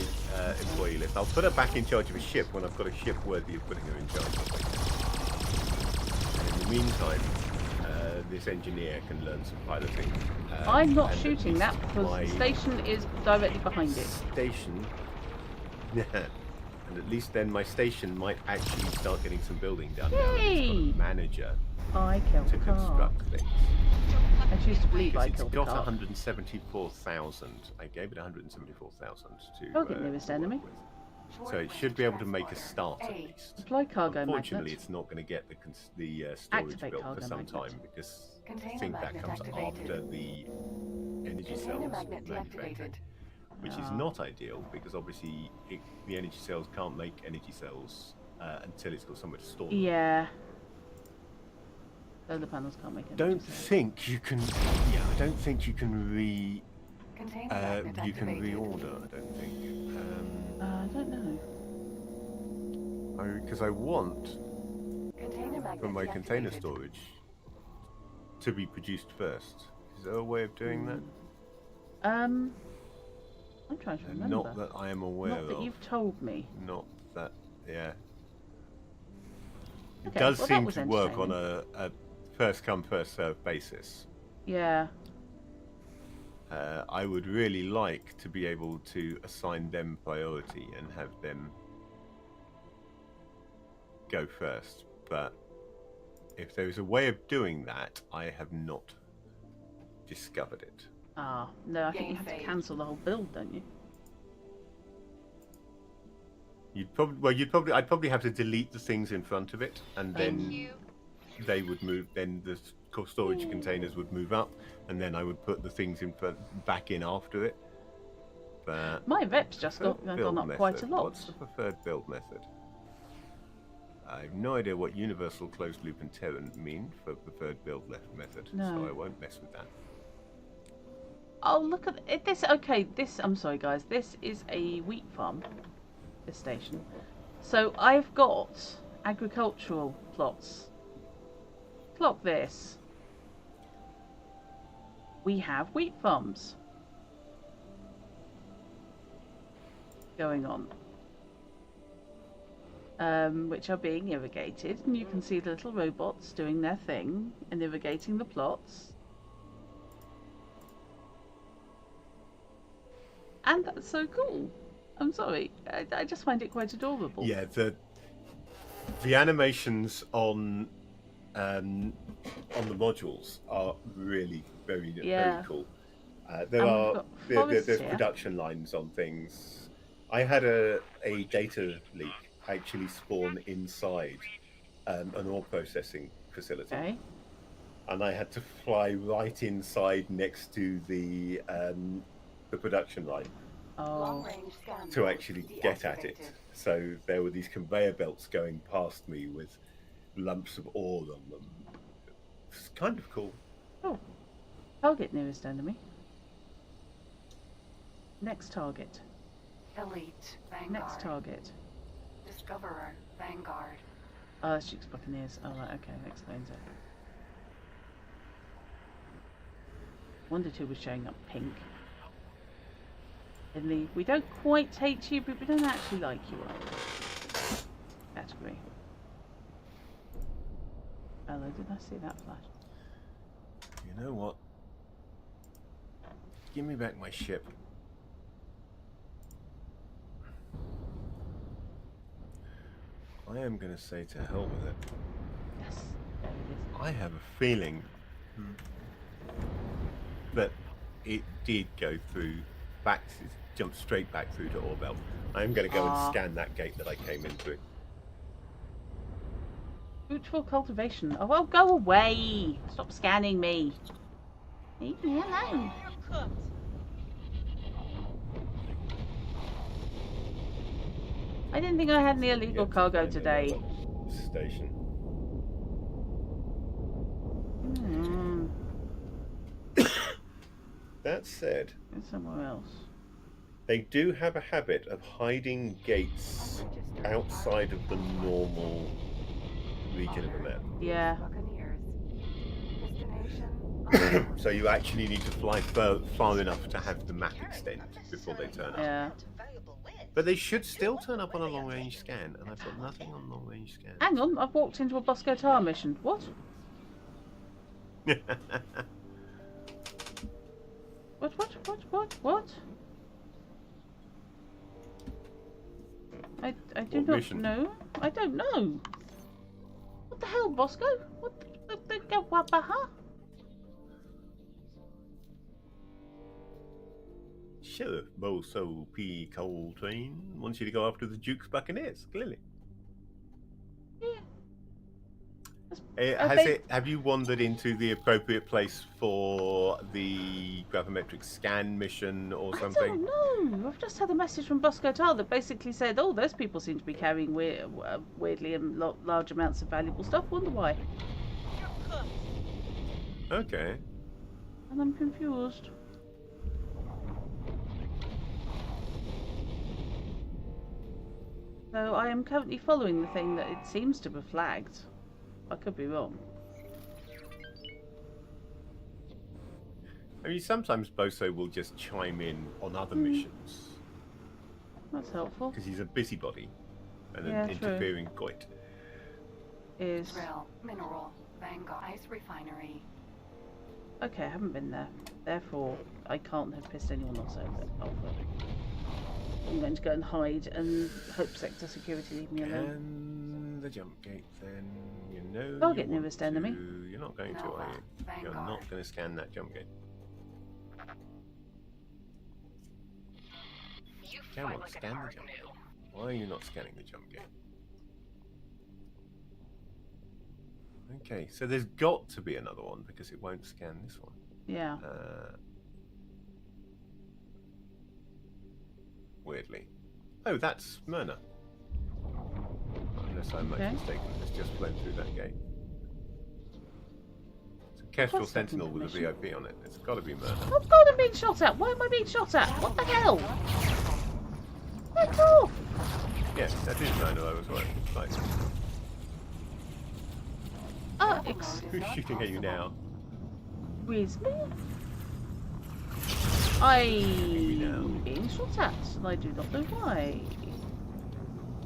employee list. I'll put her back in charge of a ship when I've got a ship worthy of putting her in charge of. And in the meantime, this engineer can learn some piloting. I'm not shooting that because the station is directly behind it. Station? Yeah. And at least then my station might actually start getting some building done. Now that it's got a manager to construct things. I choose to believe I killed the It's got car. 174,000. I gave it 174,000 to Target nearest enemy. So it should be able to make a start at least. Deploy cargo Unfortunately, magnet. it's not going to get the storage Activate built cargo for some magnet. time because I think that comes after the energy cells manufactured, which is not ideal because obviously the energy cells can't make energy cells until it's got somewhere to store them. Yeah. Solar panels can't make energy Don't cells. think you can. Yeah, I don't think you can Container magnet you can activated. reorder. I don't think. I don't know. Because I want Container magnet from my container deactivated. storage to be produced first. Is there a way of doing that? I'm trying to remember. Not that I am aware Not that of. you've told me. Not that. Yeah. It Okay, does well, that seem was to work on entertaining. a first come first served basis. Yeah. I would really like to be able to assign them priority and have them go first, but if there is a way of doing that, I have not discovered it. Ah, no, I think you have to Game cancel the whole build, don't you? I'd probably have to delete the things in front of it, and then they would move. Then the storage containers would move up, and then I would put the things in back in after it. But My rep's just gone up quite a lot. What's the preferred build method? I have no idea what universal closed loop and Terran mean for preferred build method, No. so I won't mess with that. Oh, look at it. This. Okay, this. I'm sorry, guys. This is a wheat farm. This station. So I've got agricultural plots. Clock this. We have wheat farms going on, which are being irrigated, and you can see the little robots doing their thing and irrigating the plots. And that's so cool. I'm sorry, I just find it quite adorable. Yeah, the animations on the modules are really very cool. There's forests here. production lines on things. I had a data leak actually spawn inside an ore processing facility, Okay. and I had to fly right inside next to the production line Long-range scan to mode actually get at it. deactivated. So there were these conveyor belts going past me with lumps of ore on them. It's kind of cool. Oh, target nearest enemy. Next target. Elite Vanguard. Next target. Discoverer Vanguard. Oh, that's Duke's Buccaneers. Oh, right, okay, that explains it. Wondered who was showing up pink. In the we don't quite hate you, but we don't actually like you category. Hello, did I see that flash? You know what? Give me back my ship. I am going to say to hell with it. Yes, there it is. I have a feeling that it did go through jumped straight back through to Orbelt. I am going to go and scan that gate that I came in through. Fruitful cultivation. Oh, well, go away! Stop scanning me. Leave me alone. You're cooked. I didn't think I had any illegal Get to cargo find today. another station. Hmm. That said, Go somewhere else. they do have a habit of hiding gates outside of the normal region of the map. Yeah. Buccaneers. Destination. So you actually need to fly far enough to have the map extend before they turn up. Yeah. But they should still turn up on a long-range scan, and I've got nothing on long-range scan. Hang on, I've walked into a Bosco Tower mission. What? What? I do What not mission? know. I don't know. What the hell, Bosco? What the huh? Sheriff Boso P. Coltrane wants you to go after the Duke's Buccaneers, clearly. Yeah. Have you wandered into the appropriate place for the gravimetric scan mission or something? I don't know. I've just had a message from Bosco Tower that basically said, oh, those people seem to be carrying weirdly large amounts of valuable stuff. Wonder why. Okay. And I'm confused. So I am currently following the thing that it seems to have flagged. I could be wrong. I mean, sometimes Boso will just chime in on other missions That's helpful. because he's a busybody and Yeah, an true. interfering goit. Is Drill, mineral, Vanguard, ice refinery. okay. I haven't been there, therefore I can't have pissed anyone else off. I'm going to go and hide and hope sector security leave me alone. And the jump gate, then you know. Target you want nearest enemy. to- You're not going to, Nova, are you? You're Vanguard. not going to scan that jump gate. You Come fight on, like an scan the hard jump gate. new. Why are you not scanning the jump gate? Okay, so there's got to be another one because it won't scan this one. Yeah. Weirdly. Oh, that's Myrna. Unless I'm much Okay. mistaken, it's just flown through that gate. It's a Kestrel Cross second Sentinel with a commission. VOP on it. It's got to be Myrna. Oh God, I'm being shot at. Why am I being shot at? What the hell? Heck off! Yes, that is Myrna. I was right. Right. Who's shooting at you now? Excuse me? I'm being shot at, and I do not know why.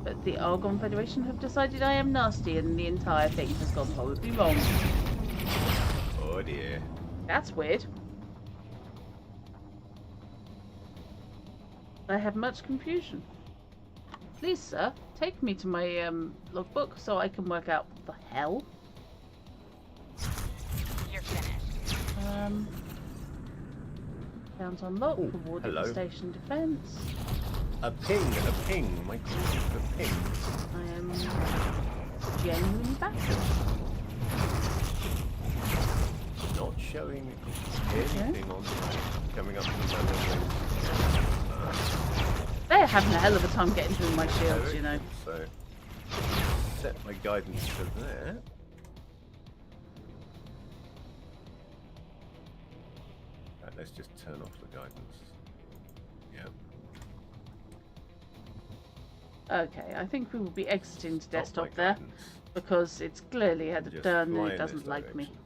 But the Argon Federation have decided I am nasty, and the entire thing has gone horribly wrong. Oh dear. That's weird. I have much confusion. Please, sir, take me to my logbook so I can work out what the hell. You're finished. Account unlocked. Ooh, Rewarded hello. for station defense. A ping, a ping. My God, a ping. I am genuinely baffled. Not showing anything on coming up from my They're having a hell of a time getting through my shields, you know. So set my guidance to there. Right, let's just turn off the guidance. Yeah. Okay, I think we will be exiting to Stop my desktop there guidance. because it's clearly had a Just turn fly and in it this doesn't like me. direction.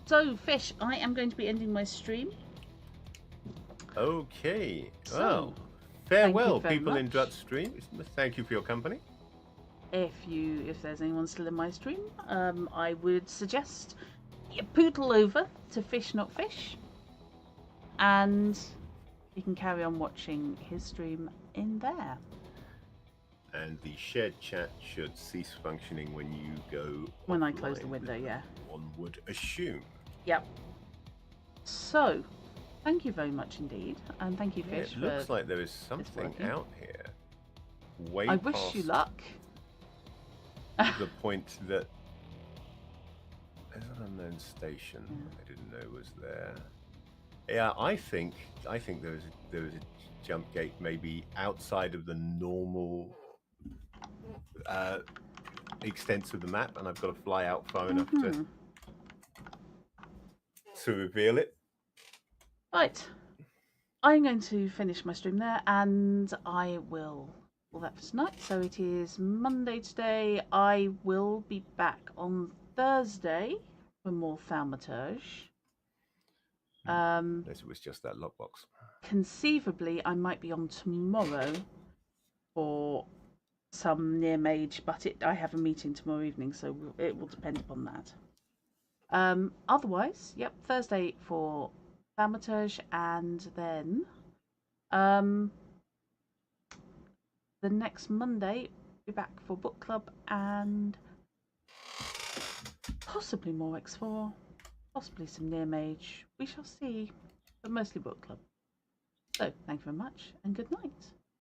So, Fish, I am going to be ending my stream. Okay. So, Well, farewell, very people in much. Drut's stream. Thank you for your company. If there's anyone still in my stream, I would suggest you poodle over to Fish Not Fish, and you can carry on watching his stream in there. And the shared chat should cease functioning when you go When I close the offline, window, yeah. One would assume. Yep. So, thank you very much indeed, and thank you, Yeah, Fish, it looks for like there is something working. out here. Way I wish you past luck. the point that there's an unknown station I didn't know was there. Yeah, I think there was a jump gate maybe outside of the normal extent of the map, and I've got to fly out far enough to reveal it. Right. I'm going to finish my stream there, and I will all that for tonight. So it is Monday today. I will be back on Thursday for more thaumaturge. Unless it was just that lockbox. Conceivably, I might be on tomorrow for some near mage, but I have a meeting tomorrow evening, so it will depend upon that. Otherwise, yep, Thursday for thaumaturge, and then the next Monday be back for book club and possibly more X4, possibly some near mage. We shall see, but mostly book club. So thank you very much and good night.